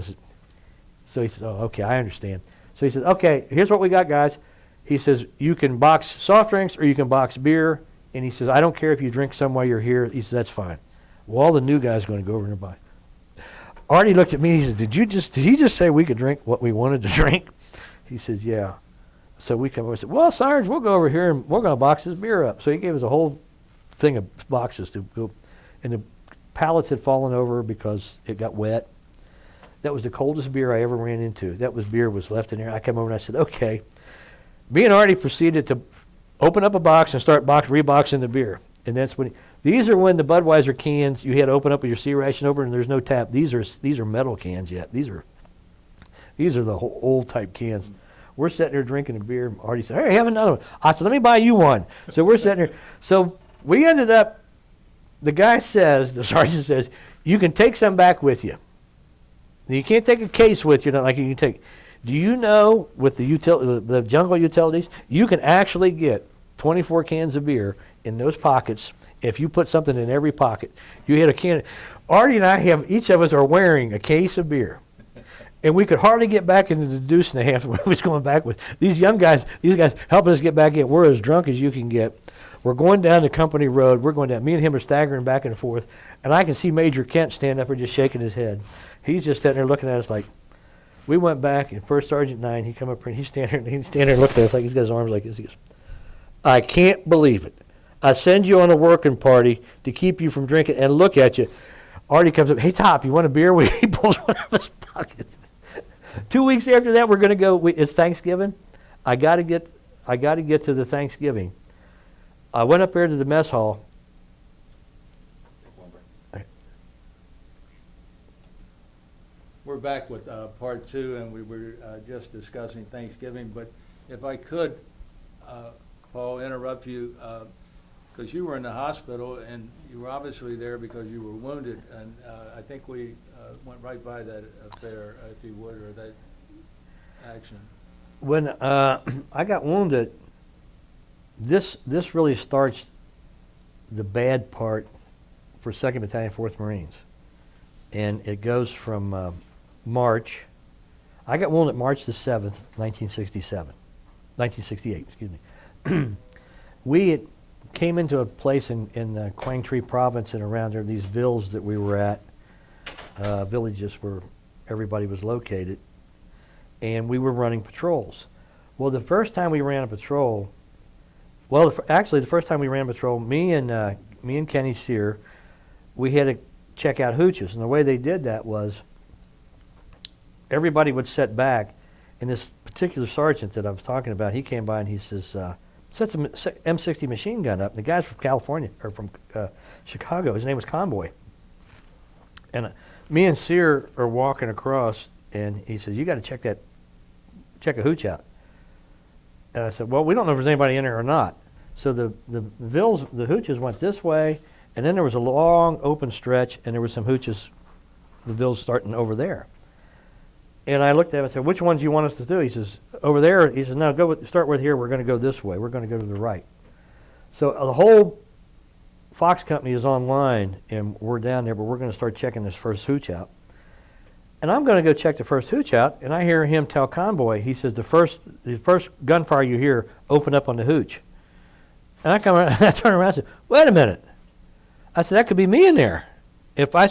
So he says, oh, okay, I understand. So he says, okay, here's what we got, guys. He says, you can box soft drinks or you can box beer. And he says, I don't care if you drink some while you're here. He says, that's fine. Well, all the new guys are going to go over and buy. Artie looked at me and he said, did he just say we could drink what we wanted to drink? He says, yeah. So we come over and said, well, Sarge, we'll go over here and we're going to box his beer up. So he gave us a whole thing of boxes to go. And the pallets had fallen over because it got wet. That was the coldest beer I ever ran into. Beer was left in there. I came over and I said, okay. Me and Artie proceeded to open up a box and start reboxing the beer. And that's when, these are when the Budweiser cans, you had to open up with your C ration opener and there's no tap. These are metal cans yet. These are the whole old type cans. We're sitting there drinking a beer. Artie said, hey, have another one. I said, let me buy you one. So we're sitting there. So we ended up, the sergeant says, you can take some back with you. You can't take a case with you, not like you can take. Do you know with the jungle utilities, you can actually get 24 cans of beer in those pockets if you put something in every pocket. You hit a can. Artie and I each of us are wearing a case of beer. And we could hardly get back into the deuce and a half we was going back with. These guys helping us get back in. We're as drunk as you can get. We're going down the company road. We're going down. Me and him are staggering back and forth. And I can see Major Kent stand up and just shaking his head. He's just sitting there looking at us like, we went back, and First Sergeant 9, he come up here, and he's standing there looking at us like he's got his arms like this. He goes, I can't believe it. I send you on a working party to keep you from drinking and look at you. Artie comes up, hey, Top, you want a beer? He pulls one out of his pocket. 2 weeks after that, we're going to go. It's Thanksgiving. I got to get to the Thanksgiving. I went up there to the mess hall. We're back with part 2, and we were just discussing Thanksgiving. But if I could, Paul, interrupt you. because you were in the hospital and you were obviously there because you were wounded, and I think we went right by that affair, if you would, or that action. When I got wounded, this really starts the bad part for 2nd Battalion, 4th Marines. And it goes from March. I got wounded March the 7th, 1968, excuse me. We had came into a place in Quang Tri province and around there, these villes that we were at, villages where everybody was located, and we were running patrols. Well, the first time we ran a patrol, actually the first time we ran a patrol, me and Kenny Sear, we had to check out hooches, and the way they did that was everybody would sit back, and this particular sergeant that I was talking about, he came by and he says, set some M60 machine gun up. And the guy's from California, or from Chicago. His name was Convoy. And me and Sear are walking across, and he says, you got to check a hooch out. And I said, well, we don't know if there's anybody in there or not. So the hooches went this way, and then there was a long open stretch, and there was some hooches, the villes starting over there. And I looked at him and said, which ones do you want us to do? He says, over there. He says, no, start with here. We're going to go this way. We're going to go to the right. So the whole Fox company is online, and we're down there, but we're going to start checking this first hooch out. And I'm going to go check the first hooch out, and I hear him tell Convoy, he says, the first gunfire you hear, open up on the hooch. And I come around, I turn around and say, wait a minute. I said, that could be me in there. If I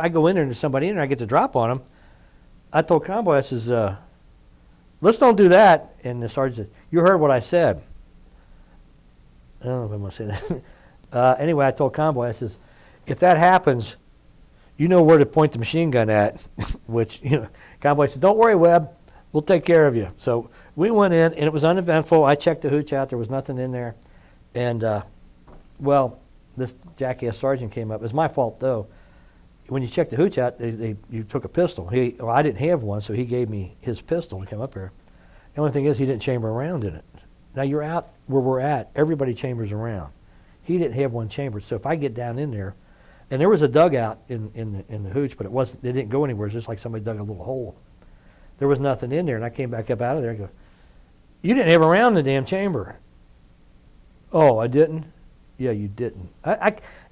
go in there and there's somebody in there, I get to drop on them. I told Convoy, I says, let's don't do that. And the sergeant said, you heard what I said. I don't know if I'm going to say that. Anyway, I told Convoy, I says, if that happens, you know where to point the machine gun at. Which, Convoy said, don't worry, Webb. We'll take care of you. So we went in, and it was uneventful. I checked the hooch out. There was nothing in there. And, this jackass sergeant came up. It was my fault, though. When you check the hooch out, you took a pistol. I didn't have one, so he gave me his pistol to come up here. The only thing is he didn't chamber a round in it. Now you're out where we're at. Everybody chambers around. He didn't have one chambered. So if I get down in there, and there was a dugout in the hooch, but it didn't go anywhere. It's just like somebody dug a little hole. There was nothing in there, and I came back up out of there and go, you didn't have a round in the damn chamber. Oh, I didn't? Yeah, you didn't.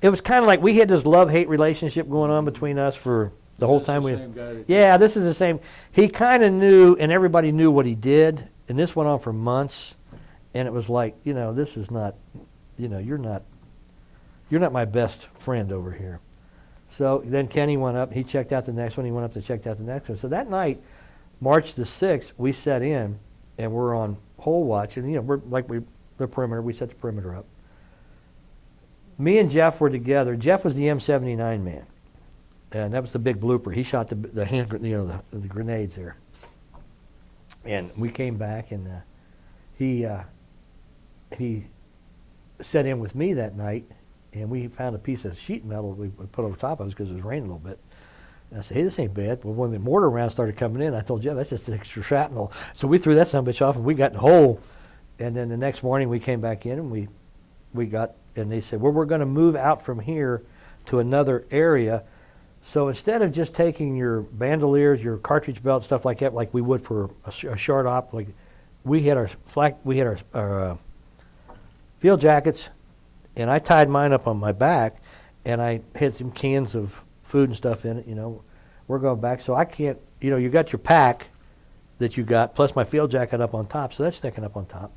It was kind of like we had this love-hate relationship going on between us for the whole time. Yeah, this is the same. He kind of knew, and everybody knew what he did, and this went on for months, and it was like, this is not, you're not my best friend over here. So then Kenny went up. He checked out the next one. He went up and checked out the next one. So that night, March the 6th, we set in, and we're on hole watch, and we're like the perimeter. We set the perimeter up. Me and Jeff were together. Jeff was the M79 man, and that was the big blooper. He shot the hand, the grenades there. And we came back, and he set in with me that night, and we found a piece of sheet metal we put over top of us because it was raining a little bit. And I said, hey, this ain't bad. Well, when the mortar rounds started coming in, I told Jeff, that's just extra shrapnel. So we threw that sumbitch off, and we got in the hole. And then the next morning we came back in, and we got. And they said, well, we're going to move out from here to another area. So instead of just taking your bandoliers, your cartridge belt, stuff like that, like we would for a short op, like we had our field jackets, and I tied mine up on my back, and I had some cans of food and stuff in it. We're going back, so I can't. You got your pack that you got, plus my field jacket up on top, so that's sticking up on top.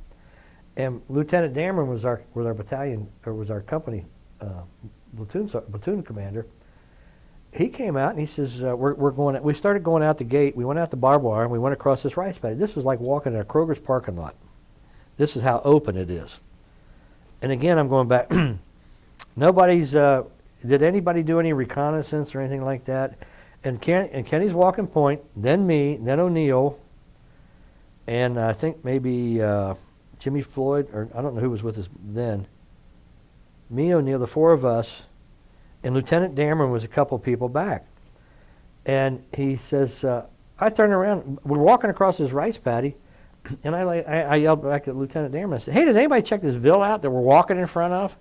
And Lieutenant Dameron was our battalion, or was our company platoon commander. He came out and he says, "We're going." We started going out the gate. We went out the barbed wire and we went across this rice paddy. This was like walking in a Kroger's parking lot. This is how open it is. And again, I'm going back. Nobody's. Did anybody do any reconnaissance or anything like that? And Kenny's walking point. Then me. Then O'Neill. And I think maybe. Jimmy Floyd, or I don't know who was with us then. Me, O'Neill, the four of us, and Lieutenant Dameron was a couple people back. And he says, I turned around, we're walking across this rice paddy, and I yelled back at Lieutenant Dameron. I said, hey, did anybody check this ville out that we're walking in front of?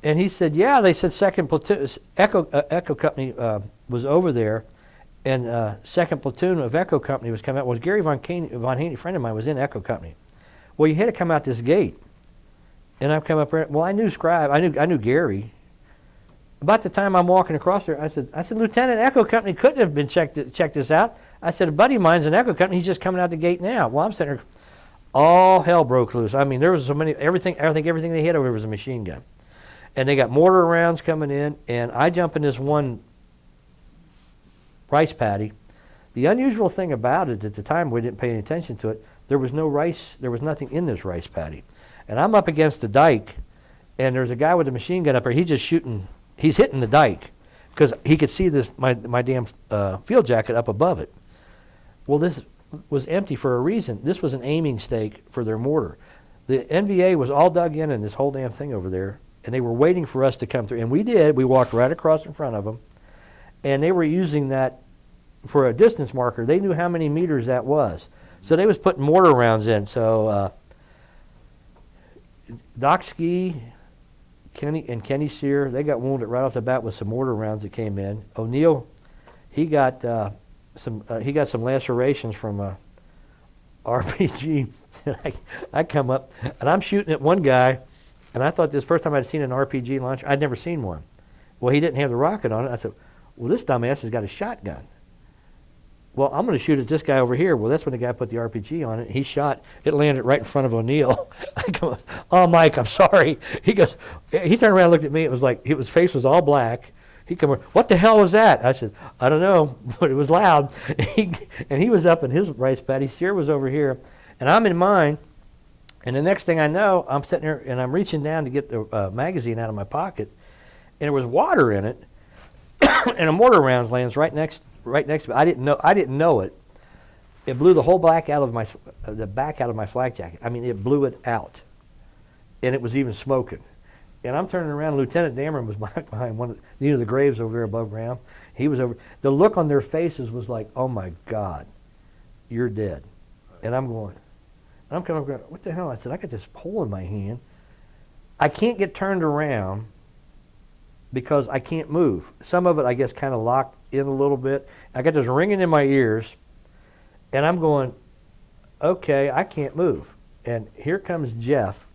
And he said, yeah, they said second platoon, Echo Company was over there, and second platoon of Echo Company was coming out. Well, Gary Von Haney, a friend of mine, was in Echo Company. Well, you had to come out this gate. And I've come up there. Well, I knew Scribe. I knew Gary. About the time I'm walking across there, I said, Lieutenant, Echo Company couldn't have been check this out. I said, a buddy of mine's in Echo Company. He's just coming out the gate now. Well, I'm sitting there. All hell broke loose. I mean, there was so many, everything. I think everything they hit over was a machine gun. And they got mortar rounds coming in, and I jump in this one rice paddy. The unusual thing about it, at the time we didn't pay any attention to it, there was no rice, there was nothing in this rice paddy. And I'm up against the dike, and there's a guy with a machine gun up there. He's just shooting, he's hitting the dike, because he could see this my damn field jacket up above it. Well, this was empty for a reason. This was an aiming stake for their mortar. The NVA was all dug in this whole damn thing over there, and they were waiting for us to come through. And we did. We walked right across in front of them, and they were using that for a distance marker. They knew how many meters that was. So they was putting mortar rounds in. So Doc Ski, Kenny Sear, they got wounded right off the bat with some mortar rounds that came in. O'Neill, he got some lacerations from a RPG. I come up, and I'm shooting at one guy, and I thought this first time I'd seen an RPG launcher. I'd never seen one. Well, he didn't have the rocket on it. I said, well, this dumbass has got a shotgun. Well, I'm going to shoot at this guy over here. Well, that's when the guy put the RPG on it. He shot. It landed right in front of O'Neill. I go, oh, Mike, I'm sorry. He goes, he turned around and looked at me. It was like his face was all black. He come over, what the hell was that? I said, I don't know, but it was loud. And he was up in his rice paddy. Sear was over here, and I'm in mine. And the next thing I know, I'm sitting there, and I'm reaching down to get the magazine out of my pocket, and there was water in it, and a mortar round lands right next to me. I didn't know it. It blew the whole back out of my flak jacket. I mean, it blew it out, and it was even smoking. And I'm turning around. Lieutenant Dameron was behind one of the graves over there above ground. He was over. The look on their faces was like, "Oh my God, you're dead." And I'm going. I'm coming up going, what the hell? I said, I got this pole in my hand. I can't get turned around because I can't move. Some of it, I guess, kind of locked in a little bit. I got this ringing in my ears, and I'm going, okay, I can't move. And here comes Jeff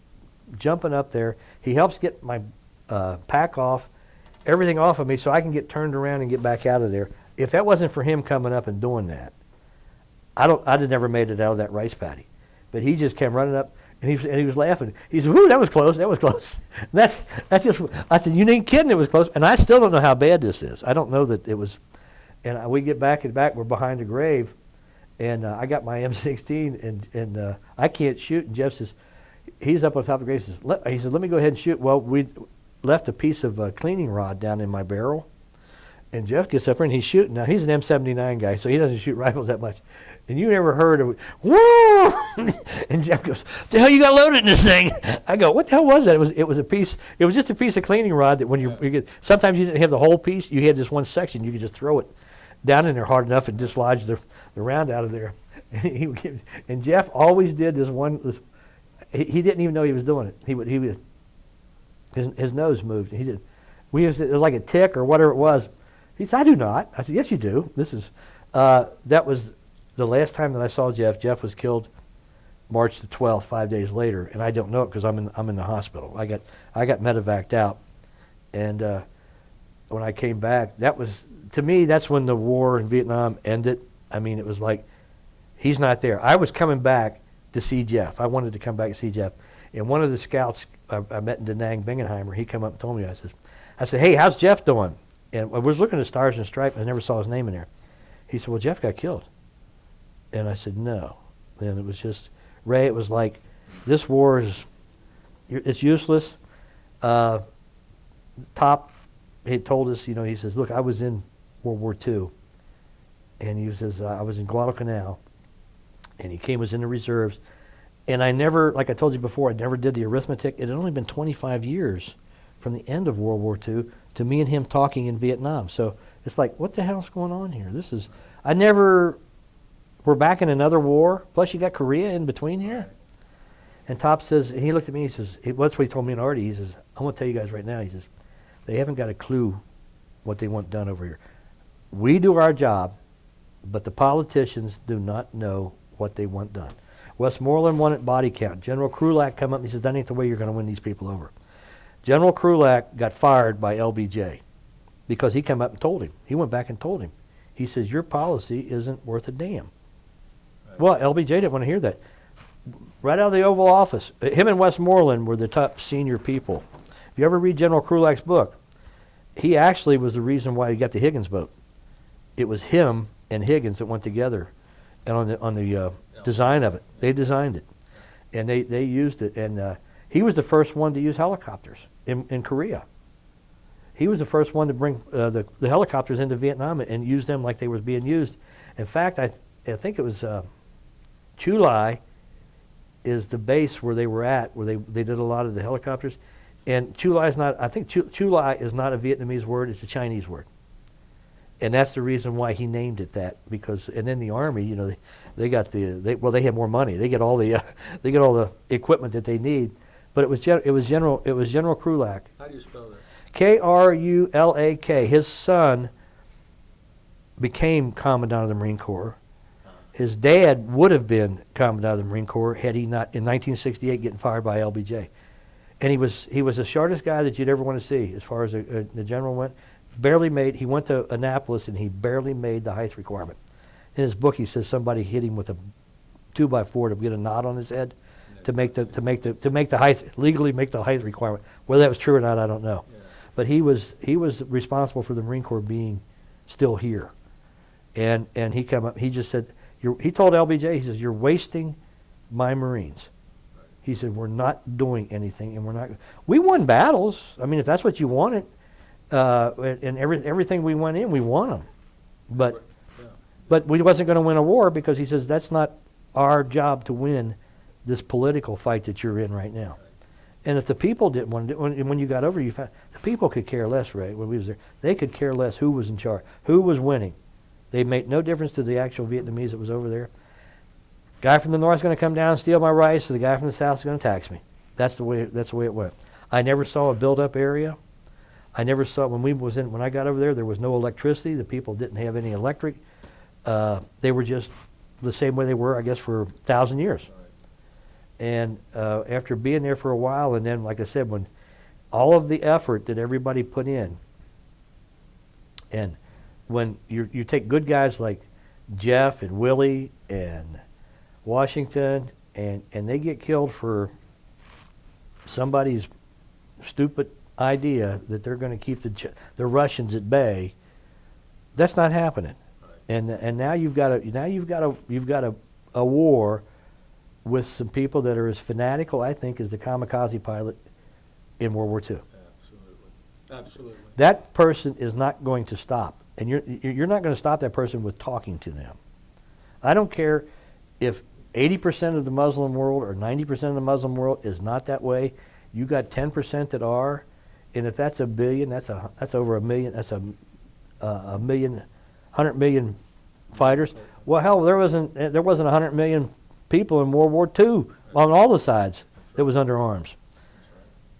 jumping up there. He helps get my pack off, everything off of me so I can get turned around and get back out of there. If that wasn't for him coming up and doing that, I'd have never made it out of that rice paddy. But he just came running up, and he was laughing. He said, "Whoo, that was close. That was close." And that's just. I said, "You ain't kidding. It was close." And I still don't know how bad this is. I don't know that it was. And we get back and back. We're behind a grave, and I got my M16, and I can't shoot. And Jeff says, he's up on top of the grave. He says, "Let me go ahead and shoot." Well, we left a piece of cleaning rod down in my barrel, and Jeff gets up there and he's shooting. Now he's an M79 guy, so he doesn't shoot rifles that much. And you never heard of, whoa! And Jeff goes, "The hell you got loaded in this thing?" I go, "What the hell was that?" It was a piece. It was just a piece of cleaning rod that when you get. Sometimes you didn't have the whole piece. You had this one section. You could just throw it down in there hard enough and dislodge the round out of there. And Jeff always did this one. He didn't even know he was doing it. He would his nose moved. He did. It was like a tick or whatever it was. He said, "I do not." I said, "Yes, you do." This is that was. The last time that I saw Jeff was killed March the 12th, 5 days later, and I don't know it because I'm in the hospital. I got medevaced out, and when I came back, to me that's when the war in Vietnam ended. I mean, it was like he's not there. I was coming back to see Jeff. I wanted to come back and see Jeff, and one of the scouts I met in Da Nang, Bingenheimer, he came up and told me. I said, "Hey, how's Jeff doing?" And I was looking at Stars and Stripes, and I never saw his name in there. He said, "Well, Jeff got killed." And I said, "No." Then it was just, Ray, it was like, this war it's useless. Top, he told us, he says, "Look, I was in World War II." And he says, "I was in Guadalcanal." And he was in the reserves. And I never, like I told you before, I never did the arithmetic. It had only been 25 years from the end of World War II to me and him talking in Vietnam. So it's like, what the hell's going on here? We're back in another war. Plus, you got Korea in between here. And Top says, he looked at me, he says, that's what he told me and Artie, he says, I want to tell you guys right now, he says, they haven't got a clue what they want done over here. We do our job, but the politicians do not know what they want done. Westmoreland wanted body count. General Krulak come up and he says, that ain't the way you're going to win these people over. General Krulak got fired by LBJ because he came up and told him. He went back and told him. He says, your policy isn't worth a damn. Right. Well, LBJ didn't want to hear that. Right out of the Oval Office, him and Westmoreland were the top senior people. If you ever read General Krulak's book, he actually was the reason why he got the Higgins boat. It was him and Higgins that went together and on the design of it. They designed it, and they used it. And he was the first one to use helicopters in Korea. He was the first one to bring the helicopters into Vietnam and use them like they was being used. In fact, I think it was Chu Lai is the base where they were at, where they did a lot of the helicopters. And Chu Lai is not, I think Chu Lai is not a Vietnamese word, it's a Chinese word. And that's the reason why he named it that, because, and then the Army, you know, they got they had more money. They get all the equipment that they need. But it was General Krulak. How do you spell that? Krulak. His son became Commandant of the Marine Corps. His dad would have been Commandant of the Marine Corps had he not, in 1968, getting fired by LBJ. And he was the shortest guy that you'd ever want to see as far as the general went. Barely made, he went to Annapolis and he barely made the height requirement. In his book he says somebody hit him with a 2x4 to get a knot on his head to make the height, legally make the height requirement. Whether that was true or not, I don't know. Yeah. But he was responsible for the Marine Corps being still here. And he came up, he just said, he told LBJ, he says, you're wasting my Marines. Right. He said, we're not doing anything, and we won battles. I mean, if that's what you wanted, and everything we went in, we won them. But we wasn't going to win a war because he says, that's not our job to win this political fight that you're in right now. Right. And if the people didn't want to do it, when you got over, you found the people could care less, Ray, when we was there. They could care less who was in charge, who was winning. They made no difference to the actual Vietnamese that was over there. Guy from the north is going to come down and steal my rice, so the guy from the south is going to tax me. That's the way it went. I never saw a built-up area. I never saw when I got over there was no electricity. The people didn't have any electric. They were just the same way they were, I guess, for 1,000 years. Right. And after being there for a while, and then, like I said, when all of the effort that everybody put in, and when you take good guys like Jeff and Willie and Washington, and they get killed for somebody's stupid idea that they're going to keep the Russians at bay, that's not happening. Right. And now you've got a war with some people that are as fanatical, I think, as the kamikaze pilot in World War II. Absolutely. That person is not going to stop. And you're not going to stop that person with talking to them. I don't care if 80% of the Muslim world or 90% of the Muslim world is not that way. You got 10% that are, and if that's a billion, that's over a million. That's a 100 million fighters. Well, hell, there wasn't 100 million people in World War II on all the sides that was under arms.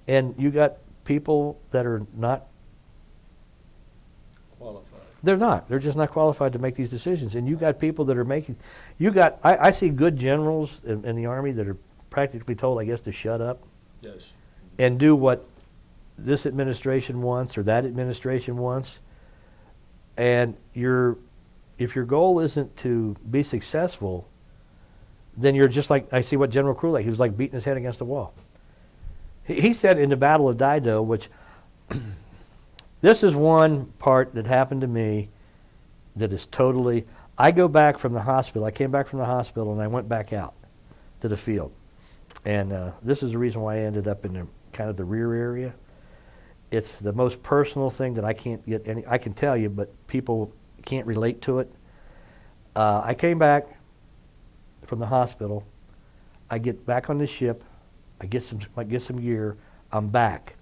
And you got people that are not qualified. They're not. They're just not qualified to make these decisions. And you got people that are making. I see good generals in the Army that are practically told, I guess, to shut up. Yes. And do what this administration wants or that administration wants. And if your goal isn't to be successful, then you're just like, I see what General Krulak, he was like beating his head against the wall. He said in the Battle of Dai Do, which this is one part that happened to me that is totally, I go back from the hospital, I came back from the hospital and I went back out to the field. And this is the reason why I ended up in kind of the rear area. It's the most personal thing that I can't get I can tell you, but people can't relate to it. I came back from the hospital, I get back on the ship, I get some gear, I'm back.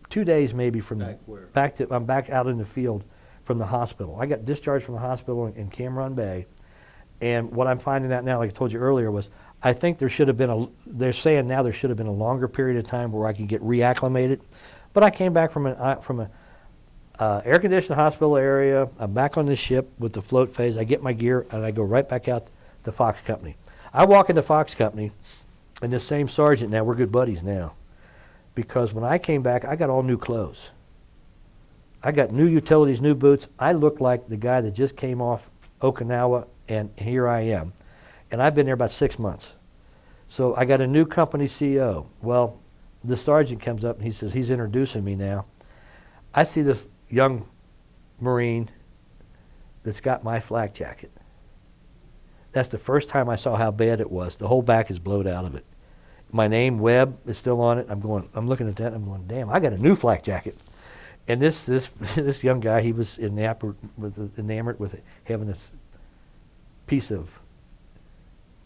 2 days maybe from I'm back out in the field from the hospital. I got discharged from the hospital in Cam Ranh Bay, and what I'm finding out now, like I told you earlier, was I think there should have been they're saying now there should have been a longer period of time where I could get reacclimated. But I came back from an air-conditioned hospital area. I'm back on the ship with the float phase. I get my gear, and I go right back out to Fox Company. I walk into Fox Company, and this same sergeant now, we're good buddies now. Because when I came back, I got all new clothes. I got new utilities, new boots. I looked like the guy that just came off Okinawa, and here I am. And I've been there about 6 months. So I got a new company CEO. Well, the sergeant comes up and he says, he's introducing me now. I see this young Marine that's got my flak jacket. That's the first time I saw how bad it was. The whole back is blowed out of it. My name, Webb, is still on it. I'm looking at that and I'm going, damn, I got a new flak jacket. And this young guy, he was enamored with having this piece of,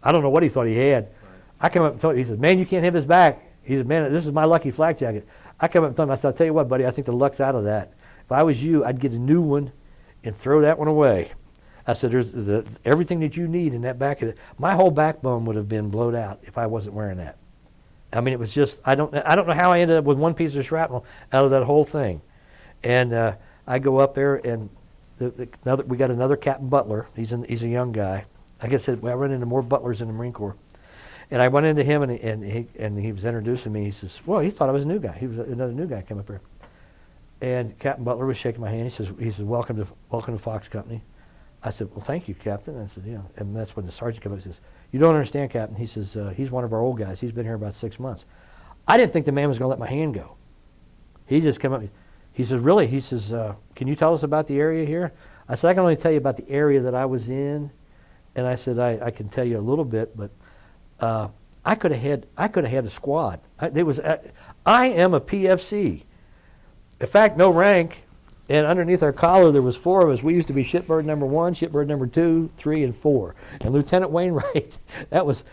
I don't know what he thought he had. Right. I came up and told him, he said, man, you can't have this back. He said, man, this is my lucky flak jacket. I came up and told him, I said, I'll tell you what, buddy, I think the luck's out of that. If I was you, I'd get a new one and throw that one away. I said, there's everything that you need in that back of it. My whole backbone would have been blowed out if I wasn't wearing that. I mean, it was just, I don't know how I ended up with one piece of shrapnel out of that whole thing. And I go up there, and we got another Captain Butler. He's a young guy. Like I said, I run into more butlers in the Marine Corps. And I went into him, and he was introducing me. He says, well, he thought I was a new guy. He was another new guy come up here. And Captain Butler was shaking my hand. He says, welcome to Fox Company. I said, well, thank you, Captain. I said, yeah. And that's when the sergeant came up and says, you don't understand, Captain. He says, he's one of our old guys. He's been here about 6 months. I didn't think the man was going to let my hand go. He just came up. He says, really? He says, can you tell us about the area here? I said, I can only tell you about the area that I was in. And I said, I can tell you a little bit, but I could have had a squad. I am a PFC. In fact, no rank. And underneath our collar, there was 4 of us. We used to be shipbird number 1, shipbird number 2, 3, and 4. And Lieutenant Wainwright, that was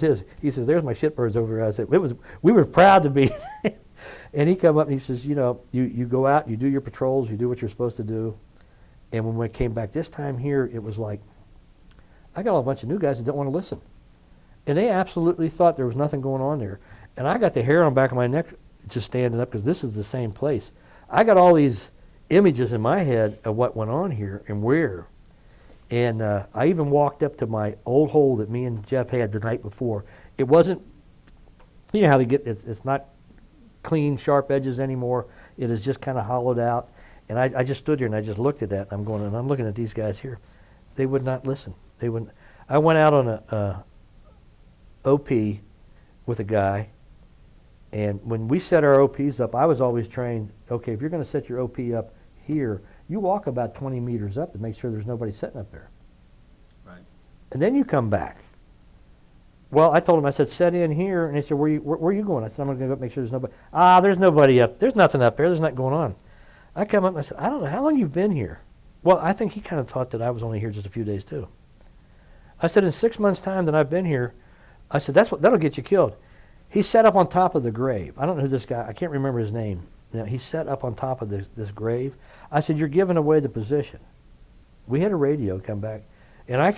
his. He says, "There's my shipbirds over here." I said, we were proud to be. And he come up and he says, you go out, you do your patrols, you do what you're supposed to do. And when we came back this time here, it was like, I got a bunch of new guys that don't want to listen. And they absolutely thought there was nothing going on there. And I got the hair on the back of my neck just standing up because this is the same place. I got all these images in my head of what went on here and where. And I even walked up to my old hole that me and Jeff had the night before. It wasn't, you know how they get, it's not clean, sharp edges anymore. It is just kind of hollowed out. And I just stood here and I just looked at that. And I'm looking at these guys here. They would not listen. They wouldn't. I went out on a OP with a guy. And when we set our OPs up, I was always trained, okay, if you're going to set your OP up here, you walk about 20 meters up to make sure there's nobody sitting up there. Right. And then you come back. Well, I told him, I said, set in here. And he said, where are you going? I said, I'm going to go up make sure there's nobody. There's nobody up. There's nothing up there. There's nothing going on. I come up and I said, I don't know, how long you've been here? Well, I think he kind of thought that I was only here just a few days too. I said, in 6 months' time that I've been here, I said, that'll get you killed. He sat up on top of the grave. I don't know who this guy, I can't remember his name. Now, he sat up on top of this grave. I said, you're giving away the position. We had a radio come back, and I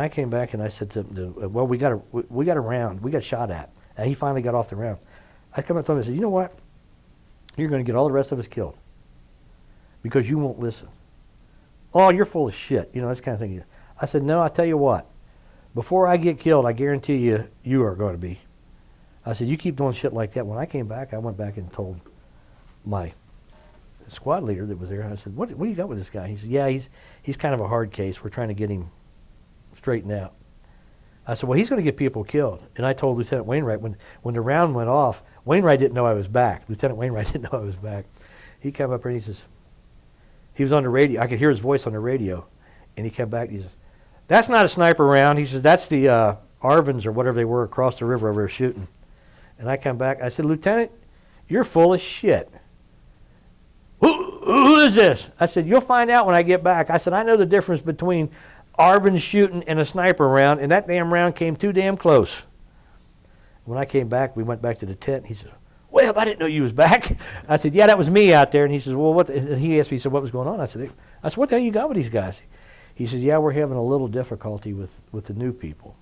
came back and I said to him, well, we got a round. We got shot at. And he finally got off the round. I come up to him and said, you know what? You're going to get all the rest of us killed because you won't listen. Oh, you're full of shit. You know, this kind of thing. I said, no, I tell you what. Before I get killed, I guarantee you are going to be. I said, you keep doing shit like that. When I came back, I went back and told my squad leader that was there. I said, what do you got with this guy? He said, yeah, he's kind of a hard case. We're trying to get him straightened out. I said, well, he's going to get people killed. And I told Lieutenant Wainwright, when the round went off, Wainwright didn't know I was back. Lieutenant Wainwright didn't know I was back. He came up here and he says, he was on the radio. I could hear his voice on the radio. And he came back and he says, that's not a sniper round. He says, that's the Arvins or whatever they were across the river over there shooting. And I come back. I said, Lieutenant, you're full of shit. Who is this? I said, you'll find out when I get back. I said, I know the difference between Arvin shooting and a sniper round, and that damn round came too damn close. When I came back, we went back to the tent. He said, well, I didn't know you was back. I said, yeah, that was me out there. And he says, well, what? He asked me, he said, what was going on? I said, what the hell you got with these guys? He says, yeah, we're having a little difficulty with the new people.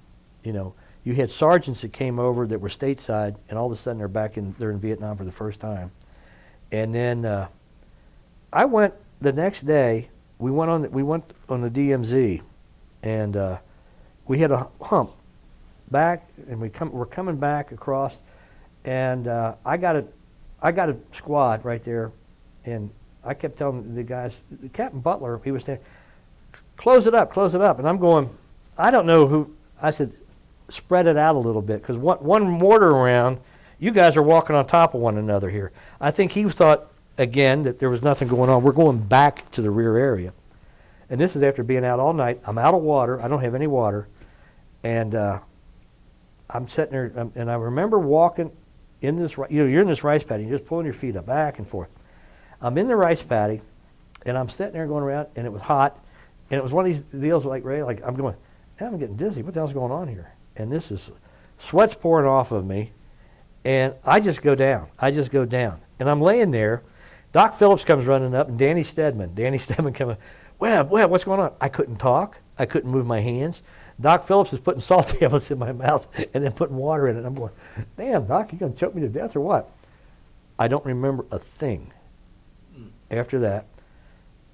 You know, you had sergeants that came over that were stateside, and all of a sudden they're in Vietnam for the first time. And then I went the next day. We went on the DMZ, and we had a hump back, and we're coming back across, and I got a squad right there, and I kept telling the guys, Captain Butler, he was saying, close it up, and I'm going, I don't know who. I said, spread it out a little bit, because one mortar round, you guys are walking on top of one another here. I think he thought, again, that there was nothing going on. We're going back to the rear area. And this is after being out all night. I'm out of water. I don't have any water. And I'm sitting there, and I remember walking in this, you're in this rice paddy, you're just pulling your feet up back and forth. I'm in the rice paddy, and I'm sitting there going around, and it was hot. And it was one of these deals like, Ray, like I'm going, I'm getting dizzy. What the hell's going on here? And this is, sweat's pouring off of me, and I just go down. And I'm laying there. Doc Phillips comes running up, and Danny Stedman comes up. Webb, what's going on? I couldn't talk. I couldn't move my hands. Doc Phillips is putting salt tablets in my mouth and then putting water in it. I'm going, damn, Doc, you going to choke me to death or what? I don't remember a thing after that.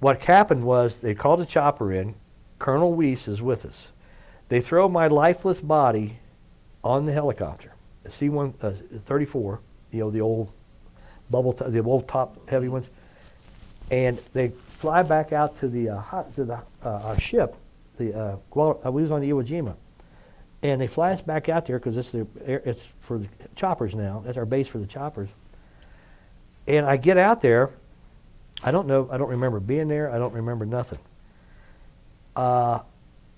What happened was they called a chopper in. Colonel Whis is with us. They throw my lifeless body on the helicopter, a C-134, the old the old top heavy ones, and they fly back out to our ship. We was on the Iwo Jima, and they fly us back out there because it's for the choppers now. That's our base for the choppers. And I get out there. I don't remember being there. I don't remember nothing. I'm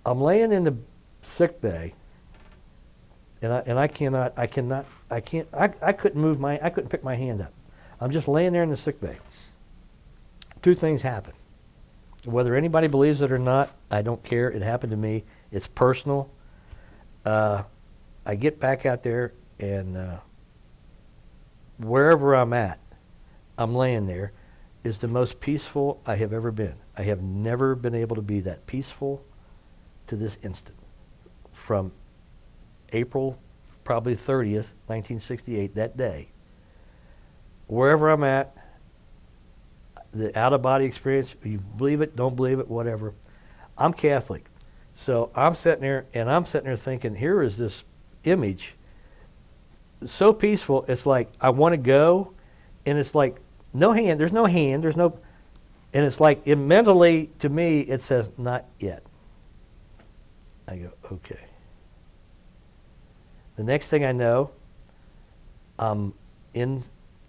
laying in the sick bay, and I couldn't pick my hand up. I'm just laying there in the sick bay. Two things happen. Whether anybody believes it or not, I don't care. It happened to me. It's personal. I get back out there, and wherever I'm at, I'm laying there, is the most peaceful I have ever been. I have never been able to be that peaceful to this instant. From April, probably 30th, 1968, that day, wherever I'm at, the out-of-body experience, you believe it, don't believe it, whatever. I'm Catholic. So I'm sitting there thinking, here is this image, so peaceful, it's like I want to go, and it's like there's no hand, and it's like mentally, to me, it says, not yet. I go, okay. The next thing I know, we're in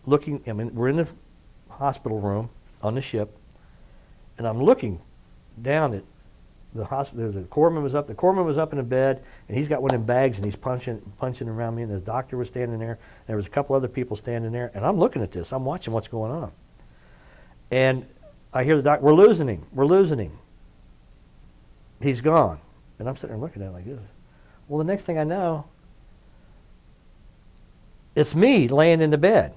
the hospital room on the ship, and I'm looking down at the hospital. The corpsman was up. The corpsman was up in a bed, and he's got one of them bags, and he's punching around me. And the doctor was standing there. And there was a couple other people standing there, and I'm looking at this. I'm watching what's going on, and I hear the doctor. We're losing him. He's gone, and I'm sitting there looking at him like this. Well, the next thing I know, it's me laying in the bed.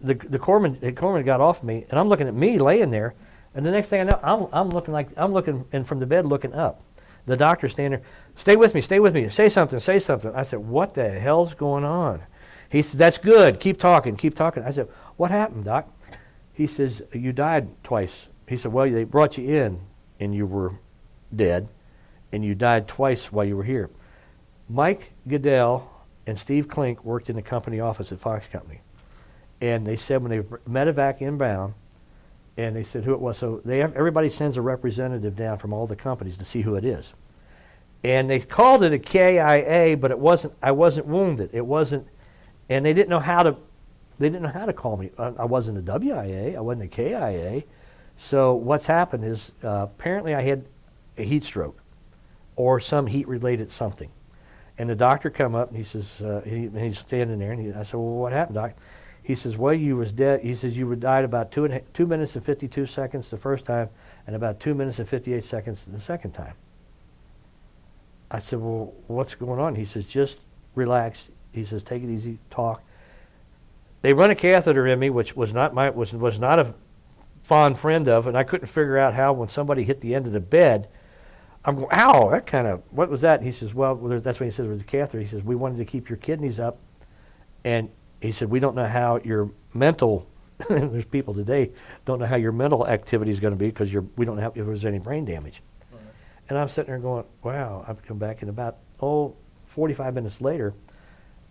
The corpsman got off me, and I'm looking at me laying there, and the next thing I know, I'm looking and from the bed looking up. The doctor's standing there, stay with me, say something. I said, what the hell's going on? He said, that's good, keep talking. I said, what happened, Doc? He says, you died twice. He said, well, they brought you in, and you were dead, and you died twice while you were here. Mike Goodell and Steve Klink worked in the company office at Fox Company. And they said when they medevac inbound, and they said who it was, so everybody sends a representative down from all the companies to see who it is. And they called it a KIA, but it wasn't. I wasn't wounded. It wasn't, and they didn't know how to call me. I wasn't a WIA. I wasn't a KIA. So what's happened is apparently I had a heat stroke, or some heat-related something. And the doctor come up and he says, he's standing there, and I said, well, what happened, Doc? He says, well, you was dead. He says, you died about 2 minutes and 52 seconds the first time, and about 2 minutes and 58 seconds the second time. I said, well, what's going on? He says, just relax. He says, take it easy, talk. They run a catheter in me, which was not a fond friend of, and I couldn't figure out how when somebody hit the end of the bed, I'm going, ow, that kind of, what was that? And he says, well, that's when he says with the catheter. He says, we wanted to keep your kidneys up. And he said, we don't know how your mental, there's people today, don't know how your mental activity is going to be because we don't know if there's any brain damage. Right. And I'm sitting there going, wow. I've come back, and about, 45 minutes later,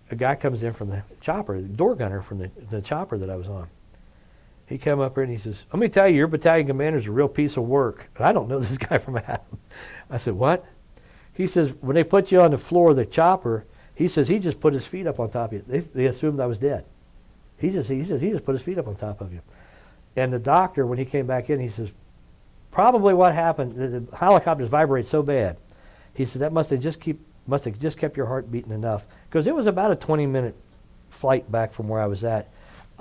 a guy comes in from the chopper, the door gunner from the chopper that I was on. He came up here and he says, let me tell you, your battalion commander's a real piece of work. And I don't know this guy from Adam. I said, what? He says, when they put you on the floor of the chopper, he says he just put his feet up on top of you. They assumed I was dead. He just put his feet up on top of you. And the doctor, when he came back in, he says, probably what happened, the helicopters vibrate so bad. He said that must have just kept your heart beating enough. Because it was about a 20-minute flight back from where I was at.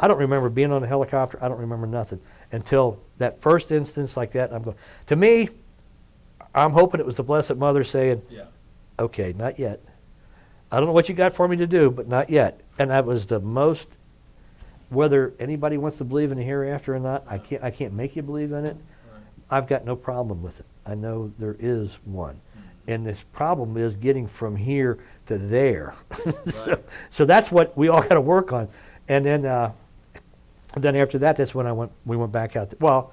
I don't remember being on a helicopter. I don't remember nothing until that first instance like that. I'm going, to me, I'm hoping it was the Blessed Mother saying, Yeah. okay, not yet. I don't know what you got for me to do, but not yet. And that was the most, whether anybody wants to believe in the hereafter or not, I can't make you believe in it. Right. I've got no problem with it. I know there is one. And this problem is getting from here to there. So that's what we all got to work on. And then after that, that's when we went back out. Well,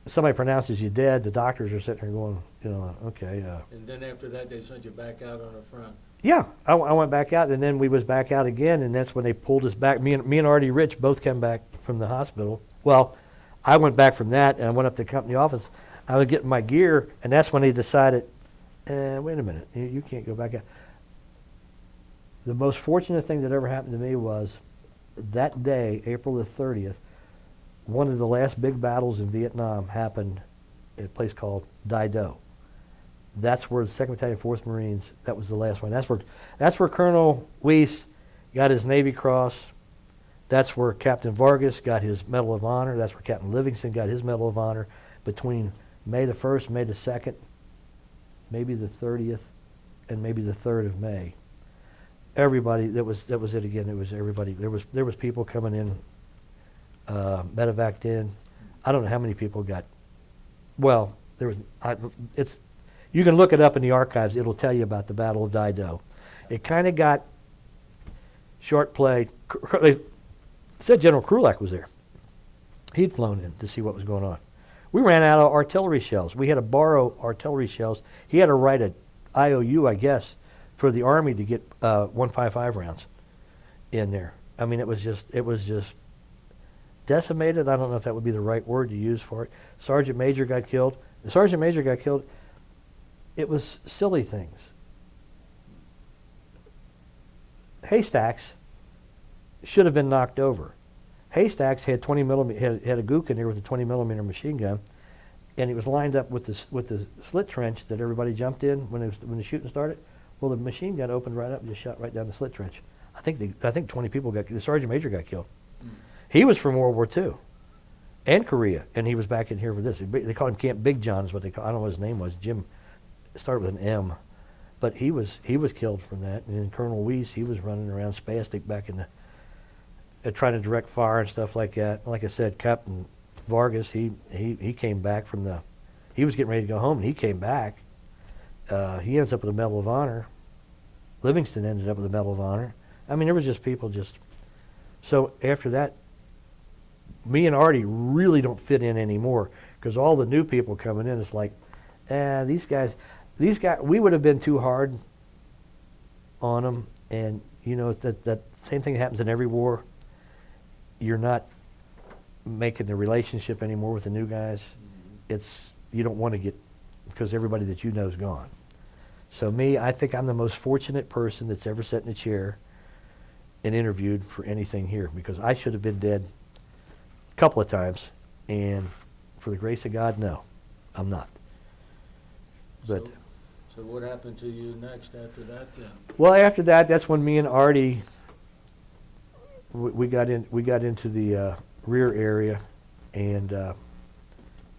somebody pronounces you dead. The doctors are sitting there going, okay. And then after that, they sent you back out on the front. Yeah, I went back out, and then we was back out again, and that's when they pulled us back. Me and Artie Rich both came back from the hospital. Well, I went back from that, and I went up to the company office. I was getting my gear, and that's when they decided, wait a minute, you can't go back out. The most fortunate thing that ever happened to me was that day, April the 30th, one of the last big battles in Vietnam happened at a place called Dai Do. That's where the 2nd Battalion, 4th Marines, that was the last one. That's where Colonel Whis got his Navy Cross. That's where Captain Vargas got his Medal of Honor. That's where Captain Livingston got his Medal of Honor between May the 1st, May the 2nd, maybe the 30th, and maybe the 3rd of May. Everybody, that was it again. It was everybody. There was people coming in, medevaced in. I don't know how many people got. Well, there was. You can look it up in the archives. It'll tell you about the Battle of Dai Do. It kind of got short play. They said General Krulak was there. He'd flown in to see what was going on. We ran out of artillery shells. We had to borrow artillery shells. He had to write an IOU, I guess, for the Army to get 155 rounds in there. I mean, it was just decimated. I don't know if that would be the right word to use for it. Sergeant Major got killed. The Sergeant Major got killed. It was silly things. Haystacks should have been knocked over. Haystacks had 20 millimeter, had a gook in there with a 20 millimeter machine gun, and it was lined up with the slit trench that everybody jumped in when the shooting started. Well, the machine gun opened right up and just shot right down the slit trench. I think 20 people the Sergeant Major got killed. He was from World War II and Korea, and he was back in here for this. They called him Camp Big John is what they call. I don't know what his name was. Jim. It started with an M, but he was killed from that. And then Colonel Whis, he was running around spastic back in the trying to direct fire and stuff like that. Like I said, Captain Vargas, he came back from he was getting ready to go home, and he came back. He ends up with a Medal of Honor. Livingston ended up with a Medal of Honor. I mean, there was just people just. So after that, me and Artie really don't fit in anymore because all the new people coming in, it's like, these guys, we would have been too hard on them. And, it's that same thing that happens in every war. You're not making the relationship anymore with the new guys. You don't want to get, because everybody that you know is gone. So I think I'm the most fortunate person that's ever sat in a chair and interviewed for anything here, because I should have been dead a couple of times, and for the grace of God, no, I'm not. But So what happened to you next after that then? well, after that, that's when me and Artie we got into the rear area and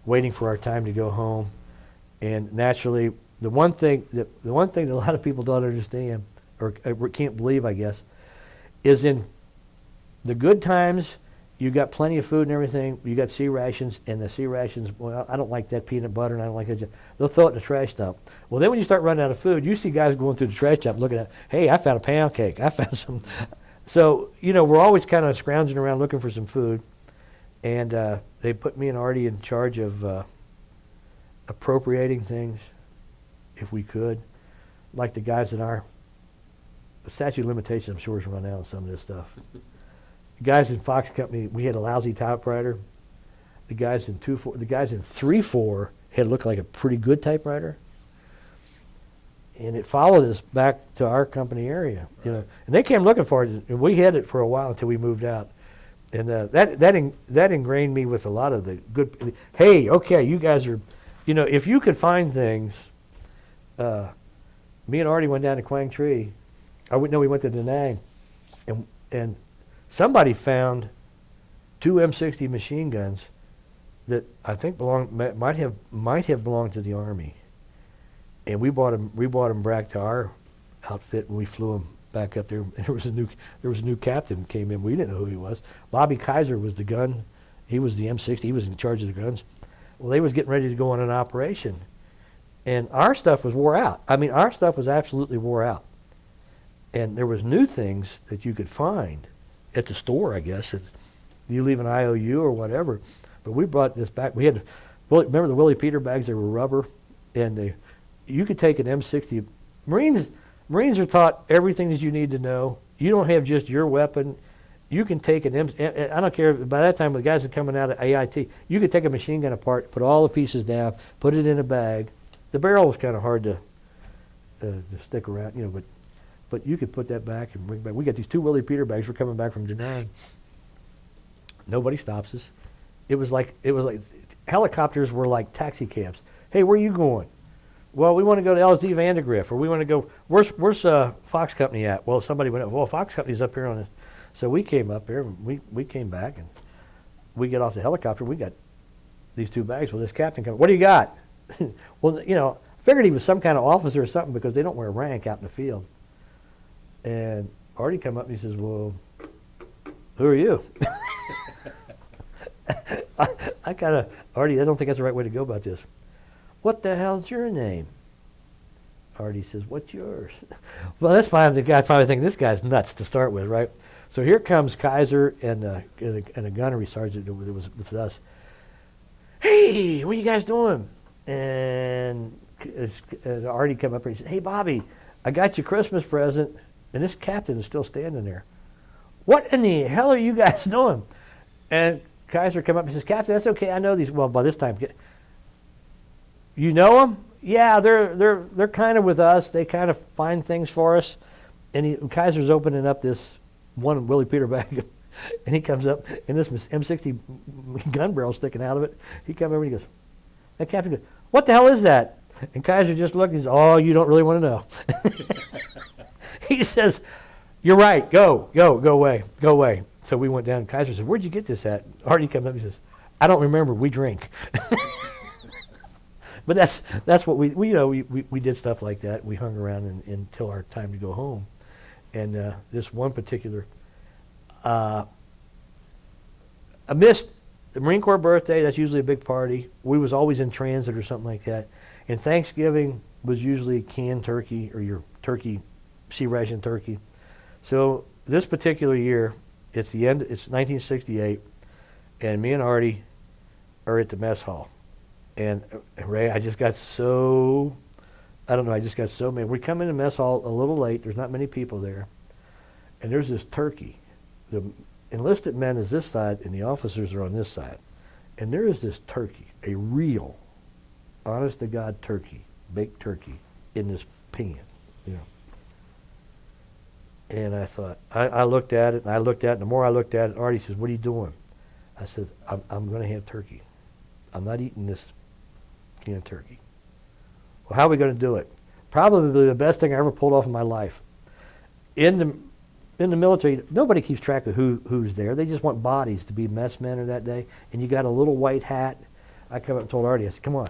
waiting for our time to go home. And naturally, the one thing that a lot of people don't understand or can't believe, I guess, is in the good times you got plenty of food and everything. You got C rations, and the C rations, well, I don't like that peanut butter, and I don't like that. They'll throw it in the trash dump. Well, then when you start running out of food, you see guys going through the trash dump looking at, hey, I found a pound cake. I found some. So, we're always kind of scrounging around looking for some food. And they put me and Artie in charge of appropriating things, if we could. Like the guys in the statute of limitations, I'm sure, is run out on some of this stuff. The guys in Fox Company, we had a lousy typewriter. The guys in 3-4 had looked like a pretty good typewriter. And it followed us back to our company area, And they came looking for it, and we had it for a while until we moved out. And that ingrained me with a lot of the good. Hey, okay, you guys are, if you could find things. Me and Artie went down to Quang Tri. We went to Da Nang, and somebody found 2 M60 machine guns that I think might have belonged to the Army, and we bought them back to our outfit, and we flew them back up there. There was a new captain came in. We didn't know who he was. Bobby Kaiser was the gun. He was the M60. He was in charge of the guns. Well, they was getting ready to go on an operation, and our stuff was wore out. I mean, our stuff was absolutely wore out, and there was new things that you could find at the store, I guess. You leave an IOU or whatever. But we brought this back. We had, remember the Willie Peter bags? They were rubber, and you could take an M60. Marines are taught everything that you need to know. You don't have just your weapon. You can take an I don't care. By that time, the guys are coming out of AIT. You could take a machine gun apart, put all the pieces down, put it in a bag. The barrel was kind of hard to stick around, but you could put that back and bring back. We got these 2 Willie Peter bags. We're coming back from Da Nang. Nobody stops us. It was like helicopters were like taxi cabs. Hey, where are you going? Well, we want to go to LZ Vandergrift, or we want to go. Where's Fox Company at? Well, somebody went up. Well, Fox Company's up here on this. So we came up here, and we came back, and we get off the helicopter. We got these 2 bags. Well, this captain comes. What do you got? Well, figured he was some kind of officer or something because they don't wear rank out in the field. And Artie come up and he says, well, who are you? I kind of, Artie, I don't think that's the right way to go about this. What the hell's your name? Artie says, what's yours? Well, that's fine. The guy probably thinking this guy's nuts to start with, right? So here comes Kaiser and a gunnery sergeant that was with us. Hey, what are you guys doing? And Artie come up here and he said, hey, Bobby, I got you a Christmas present. And this captain is still standing there. What in the hell are you guys doing? And Kaiser come up and says, Captain, that's okay. I know these. Well, by this time, you know them? Yeah, they're kind of with us. They kind of find things for us. And Kaiser's opening up this one Willie Peter bag, and he comes up, and this M60 gun barrel sticking out of it. He comes over and he goes, that captain goes, what the hell is that? And Kaiser just looked and says, oh, you don't really want to know. He says, you're right, go away. So we went down, and Kaiser said, where'd you get this at? Artie comes up and says, I don't remember, we drink. But that's what we did stuff like that. We hung around until our time to go home. And this one particular, I missed the Marine Corps birthday. That's usually a big party. We was always in transit or something like that. And Thanksgiving was usually canned turkey or your turkey, sea ration turkey. So this particular year, it's 1968, and me and Artie are at the mess hall. And Ray, I just got so many. We come in the mess hall a little late. There's not many people there. And there's this turkey. The enlisted men is this side, and the officers are on this side. And there is this turkey, a real, honest-to-God turkey, baked turkey, in this pan, And I thought, I looked at it, and the more I looked at it, Artie says, what are you doing? I said, I'm going to have turkey. I'm not eating this canned turkey. Well, how are we going to do it? Probably the best thing I ever pulled off in my life. In the military, nobody keeps track of who's there. They just want bodies to be mess men that day. And you got a little white hat. I come up and told Artie, I said, come on.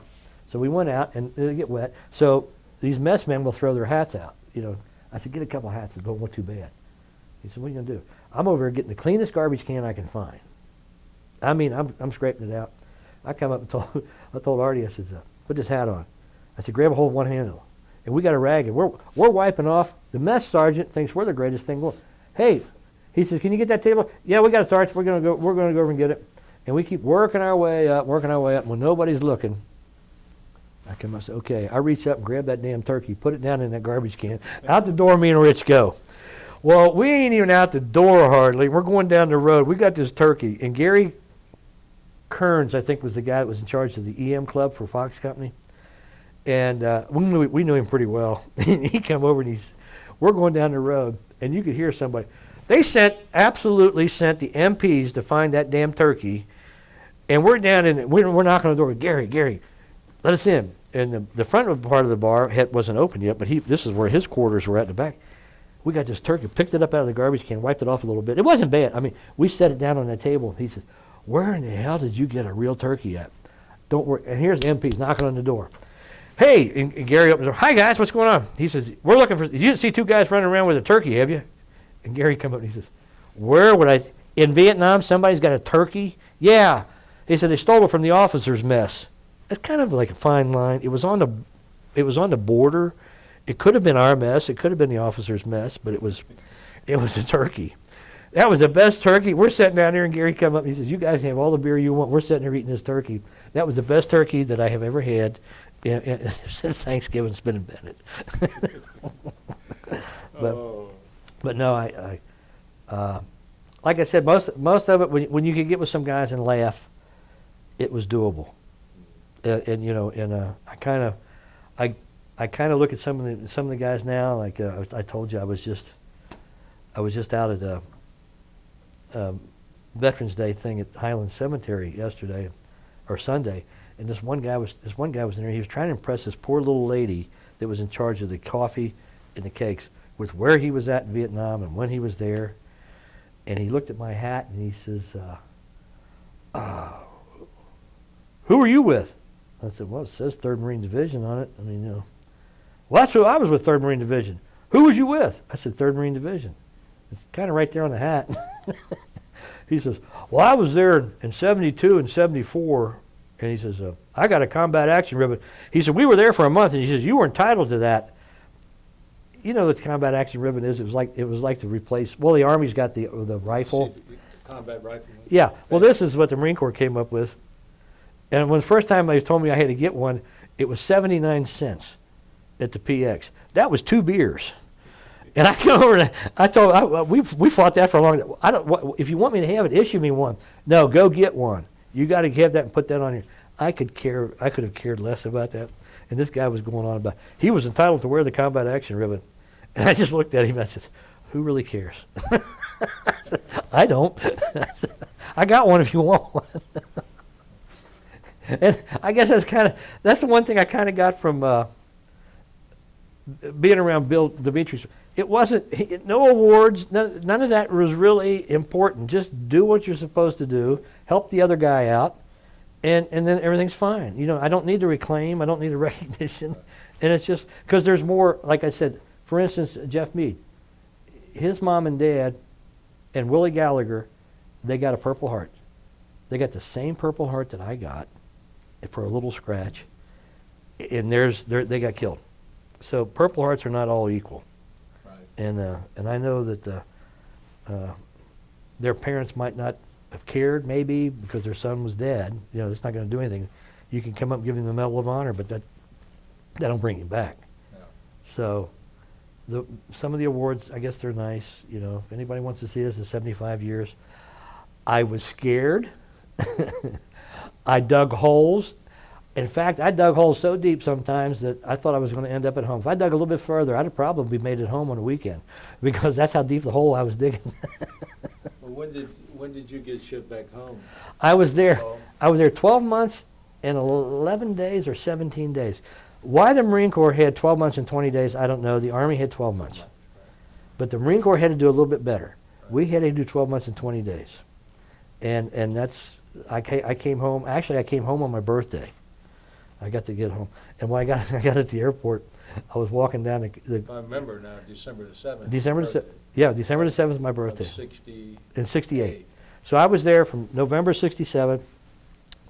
So we went out, and they get wet. So these mess men will throw their hats out. I said, get a couple hats that don't look too bad. He said, what are you going to do? I'm over here getting the cleanest garbage can I can find. I mean, I'm scraping it out. I come up and I told Artie, I said, put this hat on. I said, grab a hold of one handle. And we got a rag, and we're wiping off. The mess sergeant thinks we're the greatest thing going. Hey, he says, can you get that table? Yeah, we got it, Sergeant. We're gonna go over and get it. And we keep working our way up. When nobody's looking, I come up and say, okay. I reach up and grab that damn turkey, put it down in that garbage can. Out the door, me and Rich go. Well, we ain't even out the door hardly. We're going down the road. We got this turkey, and Gary Kearns, I think, was the guy that was in charge of the EM club for Fox Company. And we knew him pretty well. He come over and we're going down the road, and you could hear somebody. They absolutely sent the MPs to find that damn turkey, and we're down in, we're knocking on the door. Gary, let us in. And the front part of the bar wasn't open yet, but this is where his quarters were at in the back. We got this turkey, picked it up out of the garbage can, wiped it off a little bit. It wasn't bad. I mean, we set it down on that table, and he said, where in the hell did you get a real turkey at? Don't worry. And here's the MPs knocking on the door. Hey, and Gary opens the door. Hi, guys, what's going on? He says, we're looking for, you didn't see two guys running around with a turkey, have you? And Gary come up and he says, where would I, in Vietnam, somebody's got a turkey? Yeah. He said, they stole it from the officers' mess. It's kind of like a fine line. It was on the border. It could have been our mess. It could have been the officers' mess, but it was a turkey. That was the best turkey. We're sitting down there, and Gary come up and he says, you guys have all the beer you want. We're sitting there eating this turkey. That was the best turkey that I have ever had since Thanksgiving's been invented. But no, I like I said, most of it, when you could get with some guys and laugh, it was doable. I kind of look at some of the guys now. Like I told you, I was just out at a Veterans Day thing at Highland Cemetery yesterday or Sunday, and this one guy was in there. He was trying to impress this poor little lady that was in charge of the coffee and the cakes with where he was at in Vietnam and when he was there. And he looked at my hat and he says, "Who are you with?" I said, "Well, it says 3rd Marine Division on it. I mean, you know." "Well, that's who I was with, 3rd Marine Division." "Who was you with?" I said, 3rd Marine Division. It's kind of right there on the hat. He says, "Well, I was there in 72 and 74. And he says, "I got a combat action ribbon." He said, "We were there for a month." And he says, "You were entitled to that." You know what the combat action ribbon is? It was like to replace. Well, the Army's got the rifle. Combat rifle. Yeah. Well, this is what the Marine Corps came up with. And when the first time they told me I had to get one, it was 79 cents at the PX. That was 2 beers. And I go over and I told we fought that for a long time. If you want me to have it, issue me one. No, go get one. You got to have that and put that on your. I could have cared less about that. And this guy was going on about. He was entitled to wear the combat action ribbon. And I just looked at him and I said, "Who really cares?" I don't. I got one if you want one. And I guess that's the one thing I kind of got from being around Bill Demetrius. It wasn't, no awards, none of that was really important. Just do what you're supposed to do, help the other guy out, and then everything's fine. You know, I don't need to reclaim, I don't need a recognition. And it's just, because there's more, like I said, for instance, Jeff Meade, his mom and dad and Willie Gallagher, they got a Purple Heart. They got the same Purple Heart that I got for a little scratch, and they got killed. So Purple Hearts are not all equal. Right. And I know that their parents might not have cared, maybe, because their son was dead. You know, it's not going to do anything. You can come up and give him the Medal of Honor, but that don't bring him back. Yeah. So some of the awards, I guess they're nice. You know, if anybody wants to see this in 75 years, I was scared. I dug holes. In fact, I dug holes so deep sometimes that I thought I was going to end up at home. If I dug a little bit further, I'd have probably made it home on a weekend, because that's how deep the hole I was digging. Well, when did you get shipped back home? I was there 12 months and 11 days or 17 days. Why the Marine Corps had 12 months and 20 days, I don't know. The Army had 12 months. But the Marine Corps had to do a little bit better. We had to do 12 months and 20 days. And that's, I came home, actually I came home on my birthday. I got to get home. And when I got at the airport, I was walking down the I remember now, December the 7th. December the 7th is my birthday. Of 60. In 68. So I was there from November 67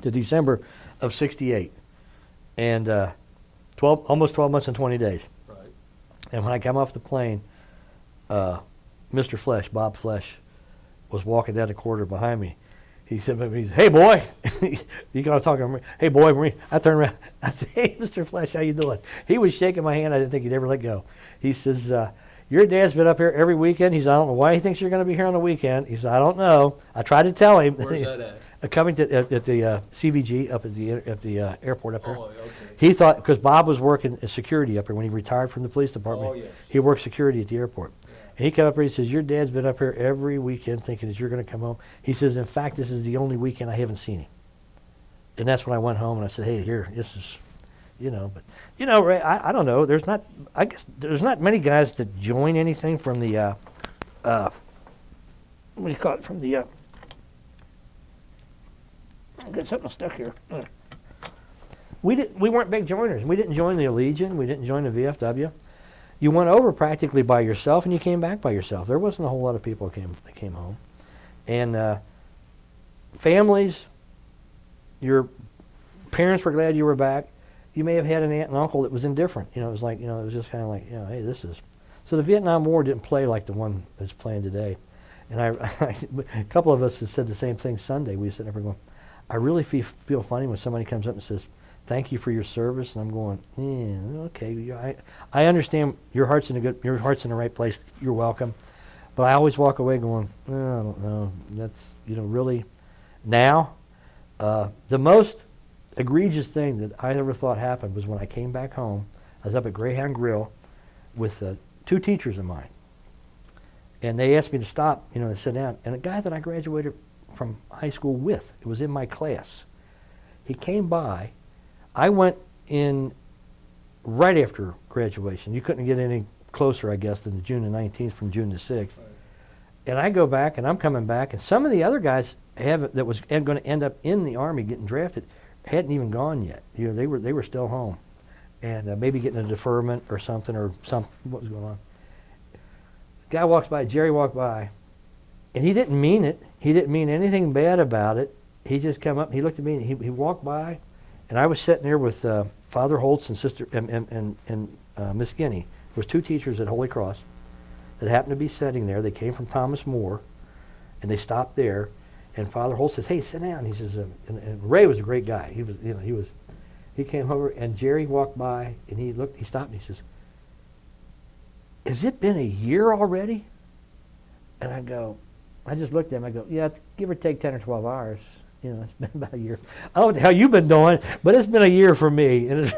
to December of 68. And almost 12 months and 20 days. Right. And when I come off the plane, Mr. Flesh, Bob Flesh, was walking down the corridor behind me. He said, "Hey, boy." You got to talk to me. "Hey, boy, Marine." I turned around. I said, "Hey, Mr. Flesh, how you doing?" He was shaking my hand. I didn't think he'd ever let go. He says, "Your dad's been up here every weekend." He said, "I don't know why he thinks you're going to be here on the weekend." He said, "I don't know." I tried to tell him. Where's that at? Covington at the CVG up at the airport up here. Oh, okay. He thought, because Bob was working as security up here when he retired from the police department. Oh, yes. He worked security at the airport. And he came up here, he says, "Your dad's been up here every weekend thinking that you're going to come home." He says, "In fact, this is the only weekend I haven't seen him." And that's when I went home and I said, "Hey, here, this is, but, Ray, I don't know. I guess there's not many guys that join anything from the, what do you call it, from the, I got something stuck here. We weren't big joiners. We didn't join the Legion. We didn't join the VFW. You went over practically by yourself, and you came back by yourself. There wasn't a whole lot of people that came home. And families, your parents were glad you were back. You may have had an aunt and uncle that was indifferent. It was like, it was just kind of like, hey, this is. So the Vietnam War didn't play like the one that's playing today. And a couple of us had said the same thing Sunday. We were sitting there going, I really feel funny when somebody comes up and says, "Thank you for your service," and I'm going, okay. I understand your heart's in the right place. You're welcome, but I always walk away going, I don't know. That's really now. The most egregious thing that I ever thought happened was when I came back home. I was up at Greyhound Grill with 2 teachers of mine, and they asked me to stop, to sit down. And a guy that I graduated from high school with, it was in my class. He came by. I went in right after graduation. You couldn't get any closer, I guess, than June the 19th from June the 6th. Right. And I go back, and I'm coming back, and some of the other guys that was going to end up in the Army getting drafted hadn't even gone yet. They were still home, and maybe getting a deferment or something what was going on. Guy walks by, Jerry walked by, and he didn't mean it. He didn't mean anything bad about it. He just come up, and he looked at me, and he walked by, and I was sitting there with Father Holtz and Sister and Miss Guinea. There was 2 teachers at Holy Cross that happened to be sitting there. They came from Thomas More, and they stopped there. And Father Holtz says, "Hey, sit down." He says, and Ray was a great guy. He came over, and Jerry walked by, and he stopped, and he says, "Has it been a year already?" And I just looked at him. I go, "Yeah, give or take 10 or 12 hours. It's been about a year. I don't know what the hell you've been doing, but it's been a year for me." And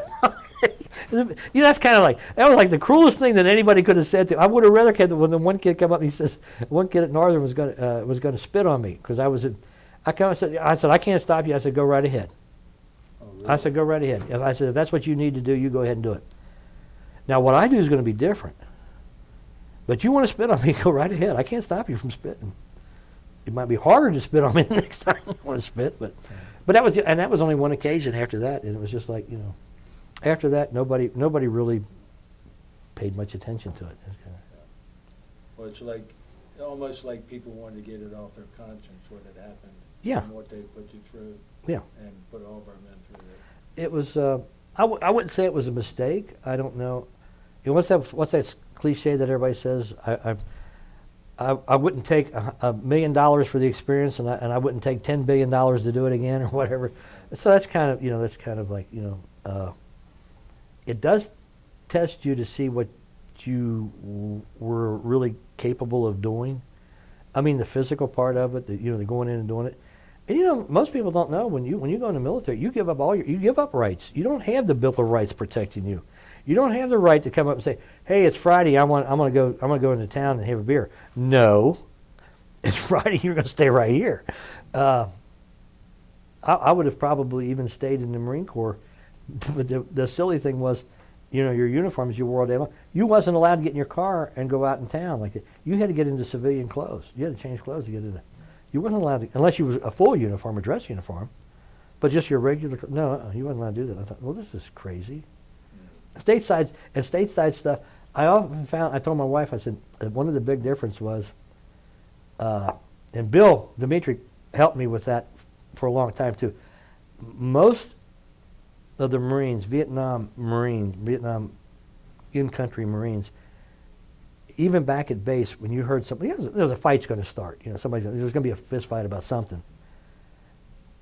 that's kind of that was like the cruelest thing that anybody could have said to. I would have rather had when the one kid come up and he says, one kid at Northern was going to spit on me because I said, "I can't stop you." I said, "Go right ahead." Oh, really? I said, "Go right ahead." I said, "If that's what you need to do, you go ahead and do it." Now, what I do is going to be different. But you want to spit on me, go right ahead. I can't stop you from spitting. It might be harder to spit on me the next time you want to spit, but that was only one occasion after that, and it was just like, after that nobody really paid much attention to it. Well, it's almost like people wanted to get it off their conscience what had happened. Yeah. And what they put you through. Yeah. And put all of our men through that. It was. I wouldn't say it was a mistake. I don't know. What's that cliche that everybody says? I wouldn't take $1 million for the experience, and I wouldn't take $10 billion to do it again, or whatever. So that's kind of like it does test you to see what you were really capable of doing. I mean, the physical part of it, the going in and doing it. And most people don't know when you go in the military, you give up rights. You don't have the Bill of Rights protecting you. You don't have the right to come up and say, "Hey, it's Friday. I'm gonna go into town and have a beer." No, it's Friday. You're gonna stay right here. I would have probably even stayed in the Marine Corps, but the silly thing was, your uniforms you wore all day long. You wasn't allowed to get in your car and go out in town like that. You had to get into civilian clothes. You had to change clothes to get into. You wasn't allowed to, unless you was a full uniform, a dress uniform, but just your regular. No, you wasn't allowed to do that. I thought, well, this is crazy. Stateside stuff, I often found, I told my wife, I said, one of the big difference was, and Bill Dimitri helped me with that for a long time too. Most of the Marines, Vietnam in-country Marines, even back at base, when you heard something, there's a fight's going to start. There's going to be a fist fight about something.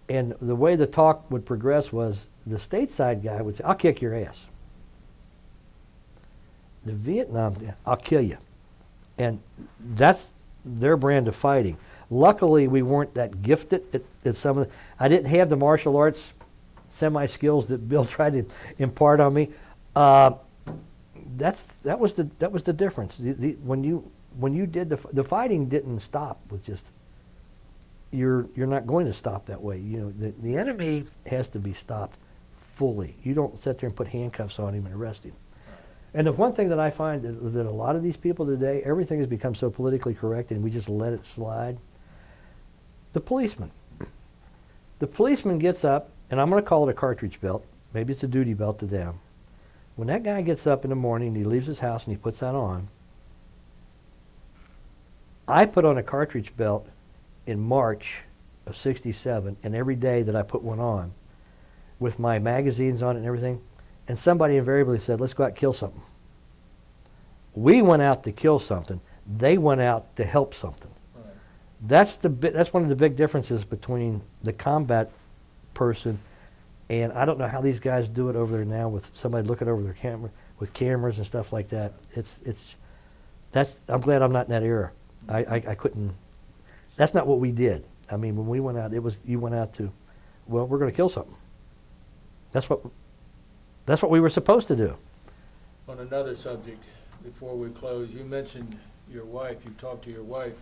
And the way the talk would progress was the stateside guy would say, "I'll kick your ass." The Vietnam, "I'll kill you." And that's their brand of fighting. Luckily, we weren't that gifted at some of the, I didn't have the martial arts semi-skills that Bill tried to impart on me. That was the difference. When you did the fighting didn't stop with just, you're not going to stop that way. The enemy has to be stopped fully. You don't sit there and put handcuffs on him and arrest him. And the one thing that I find is that a lot of these people today, everything has become so politically correct and we just let it slide. The policeman. The policeman gets up, and I'm going to call it a cartridge belt. Maybe it's a duty belt to them. When that guy gets up in the morning, he leaves his house and he puts that on. I put on a cartridge belt in March of '67, and every day that I put one on, with my magazines on it and everything, and somebody invariably said, "Let's go out and kill something." We went out to kill something. They went out to help something. Right. That's one of the big differences between the combat person, and I don't know how these guys do it over there now with somebody looking over their camera with cameras and stuff like that. I'm glad I'm not in that era. I couldn't. That's not what we did. I mean, when we went out, you went out to, well, we're going to kill something. That's what we were supposed to do. On another subject, before we close, you mentioned your wife. You talked to your wife.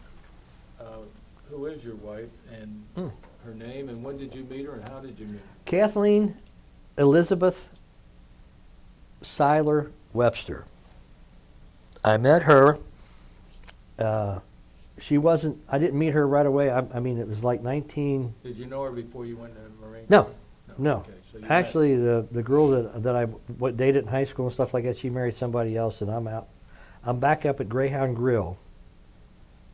Who is your wife, and her name, and when did you meet her, and how did you meet her? Kathleen Elizabeth Seiler Webster. I met her. I didn't meet her right away. I mean, it was like 19. Did you know her before you went to the Marine No. Corps? No. Okay, so you Actually, the girl that I dated in high school and stuff like that, she married somebody else, and I'm out. I'm back up at Greyhound Grill.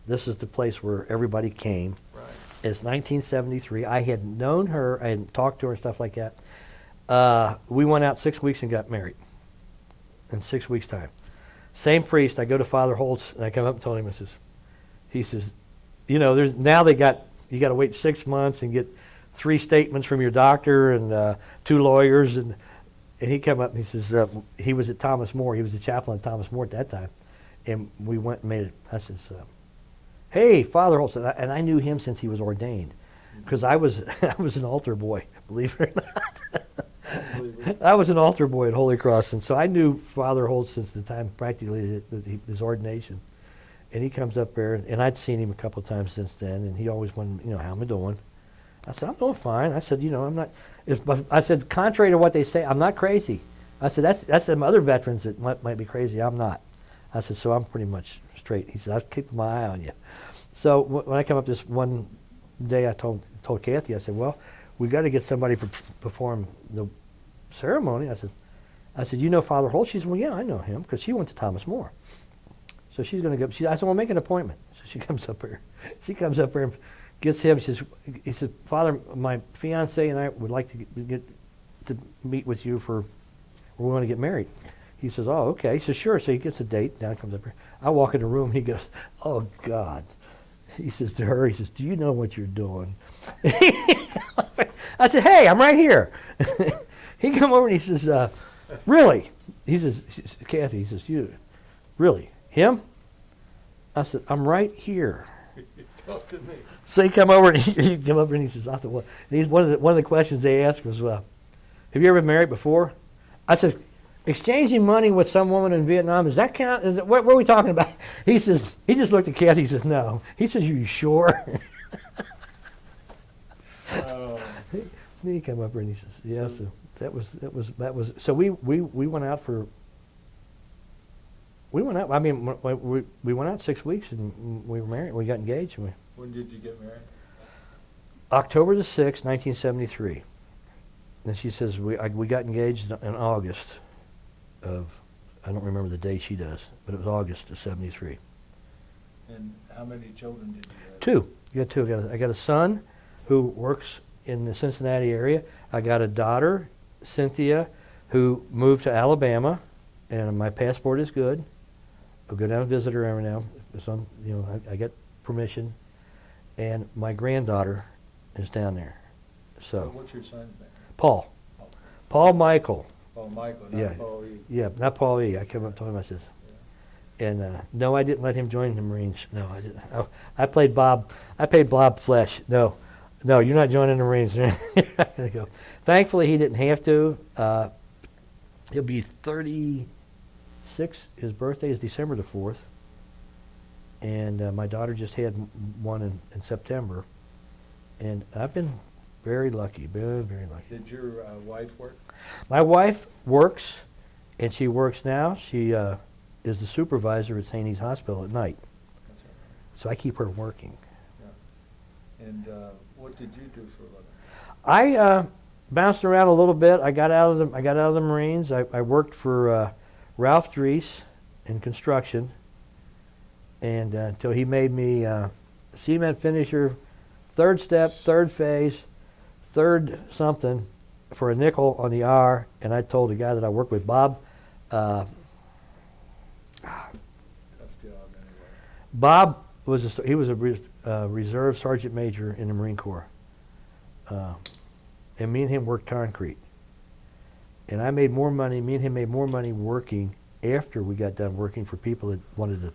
This is the place where everybody came. Right. It's 1973. I had known her. I had talked to her and stuff like that. We went out 6 weeks and got married in 6 weeks' time. Same priest. I go to Father Holtz, and I come up and told him, he says, you got to wait 6 months and get 3 statements from your doctor and 2 lawyers. And he came up and he says, he was at Thomas More. He was the chaplain at Thomas More at that time. And we went and made it. I says, "Hey, Father Holtz," and I knew him since he was ordained, because I was an altar boy, believe it or not. I was an altar boy at Holy Cross, and so I knew Father Holtz since the time practically his ordination. And he comes up there, and I'd seen him a couple of times since then, and he always wanted, how am I doing? I said, "I'm doing fine." I said, I'm not. I said, contrary to what they say, I'm not crazy. I said, that's some other veterans that might be crazy. I'm not. I said, so I'm pretty much straight. He said, "I'll keep my eye on you." So when I come up this one day, I told Kathy, I said, "Well, we got to get somebody to perform the ceremony." I said, "You know Father Holt?" She said, "Well, yeah, I know him, because she went to Thomas More." So she's going to go. I said, "Well, make an appointment." So she comes up here. She comes up here and gets him. He says, "Father, my fiance and I would like to meet with you we want to get married." He says, "Oh, okay." He says, "Sure." So he gets a date. Down comes up here. I walk in the room, and he goes, "Oh, God." He says to her, "Do you know what you're doing?" I said, "Hey, I'm right here." He come over and he says, "Really?" He says, "Kathy," he says, "You, really? Him?" I said, "I'm right here." Talk to me. So he come over and he come over and he says, one of the questions they asked was, "Have you ever been married before?" I said, "Exchanging money with some woman in Vietnam, does that count? What are we talking about?" He says, he just looked at Kathy. He says, "No." He says, "Are you sure?" Then he come up here and he says, "Yeah." So that was. So we went out for. We went out. I mean, we went out 6 weeks and we were married. We got engaged. When did you get married? October the 6th, 1973. And she says we got engaged in August of, I don't remember the day she does, but it was August of '73. And how many children did you have? 2. You got 2. I got a son who works in the Cincinnati area. I got a daughter, Cynthia, who moved to Alabama, and my passport is good. I'll go down and visit her every now. Some, I get permission, and my granddaughter is down there. So What's your son's name? Paul Paul. Michael. Paul Michael, Yeah. not Paul E. Yeah, not Paul E. I came up to him. I says, and no, I didn't let him join the Marines. No, I didn't. I played Bob. I paid Bob Flesh. No, you're not joining the Marines. Gonna go. Thankfully, he didn't have to. He'll be 36. His birthday is December the 4th, and my daughter just had one in September, and I've been very lucky. Very, very lucky. Did your wife work? My wife works, and she works now. She is the supervisor at St. E's Hospital at night. That's all So I keep her working. right. Yeah. And what did you do for a living? I bounced around a little bit. I got out of the Marines. I worked for Ralph Dries in construction, and until he made me cement finisher, third step, third phase, third something for a nickel on the hour. And I told the guy that I worked with, Bob. Tough job anyway. Bob was he was a reserve sergeant major in the Marine Corps, and me and him worked concrete. And I made more money. Me and him made more money working after we got done working for people that wanted a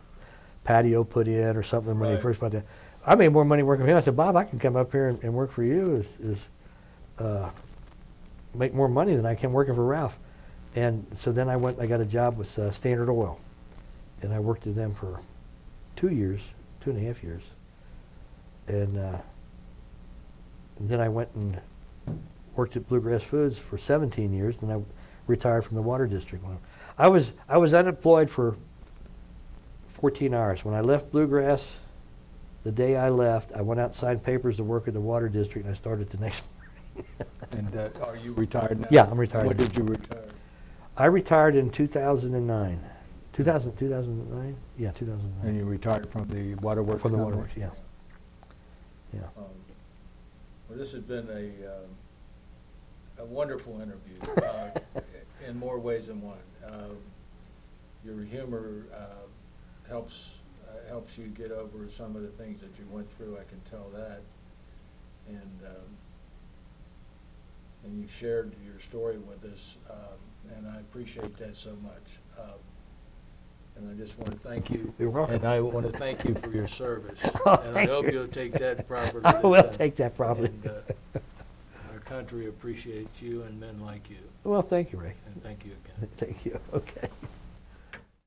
patio put in or something when they Right. first bought that. I made more money working for him. I said, Bob, I can come up here and work for you. Make more money than I can working for Ralph. And so then I got a job with Standard Oil, and I worked with them for 2 years, 2.5 years. And then I went and worked at Bluegrass Foods for 17 years. Then I retired from the water district. I was unemployed for 14 hours. When I left Bluegrass, the day I left, I went out and signed papers to work at the water district, and I started the next morning. And are you retired now? Yeah, I'm retired. When did you retire? I retired in 2009. 2009? Yeah, 2009. And you retired from the waterworks? From the company? waterworks, yeah. Yeah. Well, this has been a wonderful interview in more ways than one. Your humor helps you get over some of the things that you went through. I can tell that, and you've shared your story with us, and I appreciate that so much. And I just want to thank you. You're welcome. And I want to thank you for your service. Oh, And I thank hope you. you'll take that properly. I this will time. take that properly. And, our country appreciates you and men like you. Well, thank you, Ray. And thank you again. Thank you. Okay.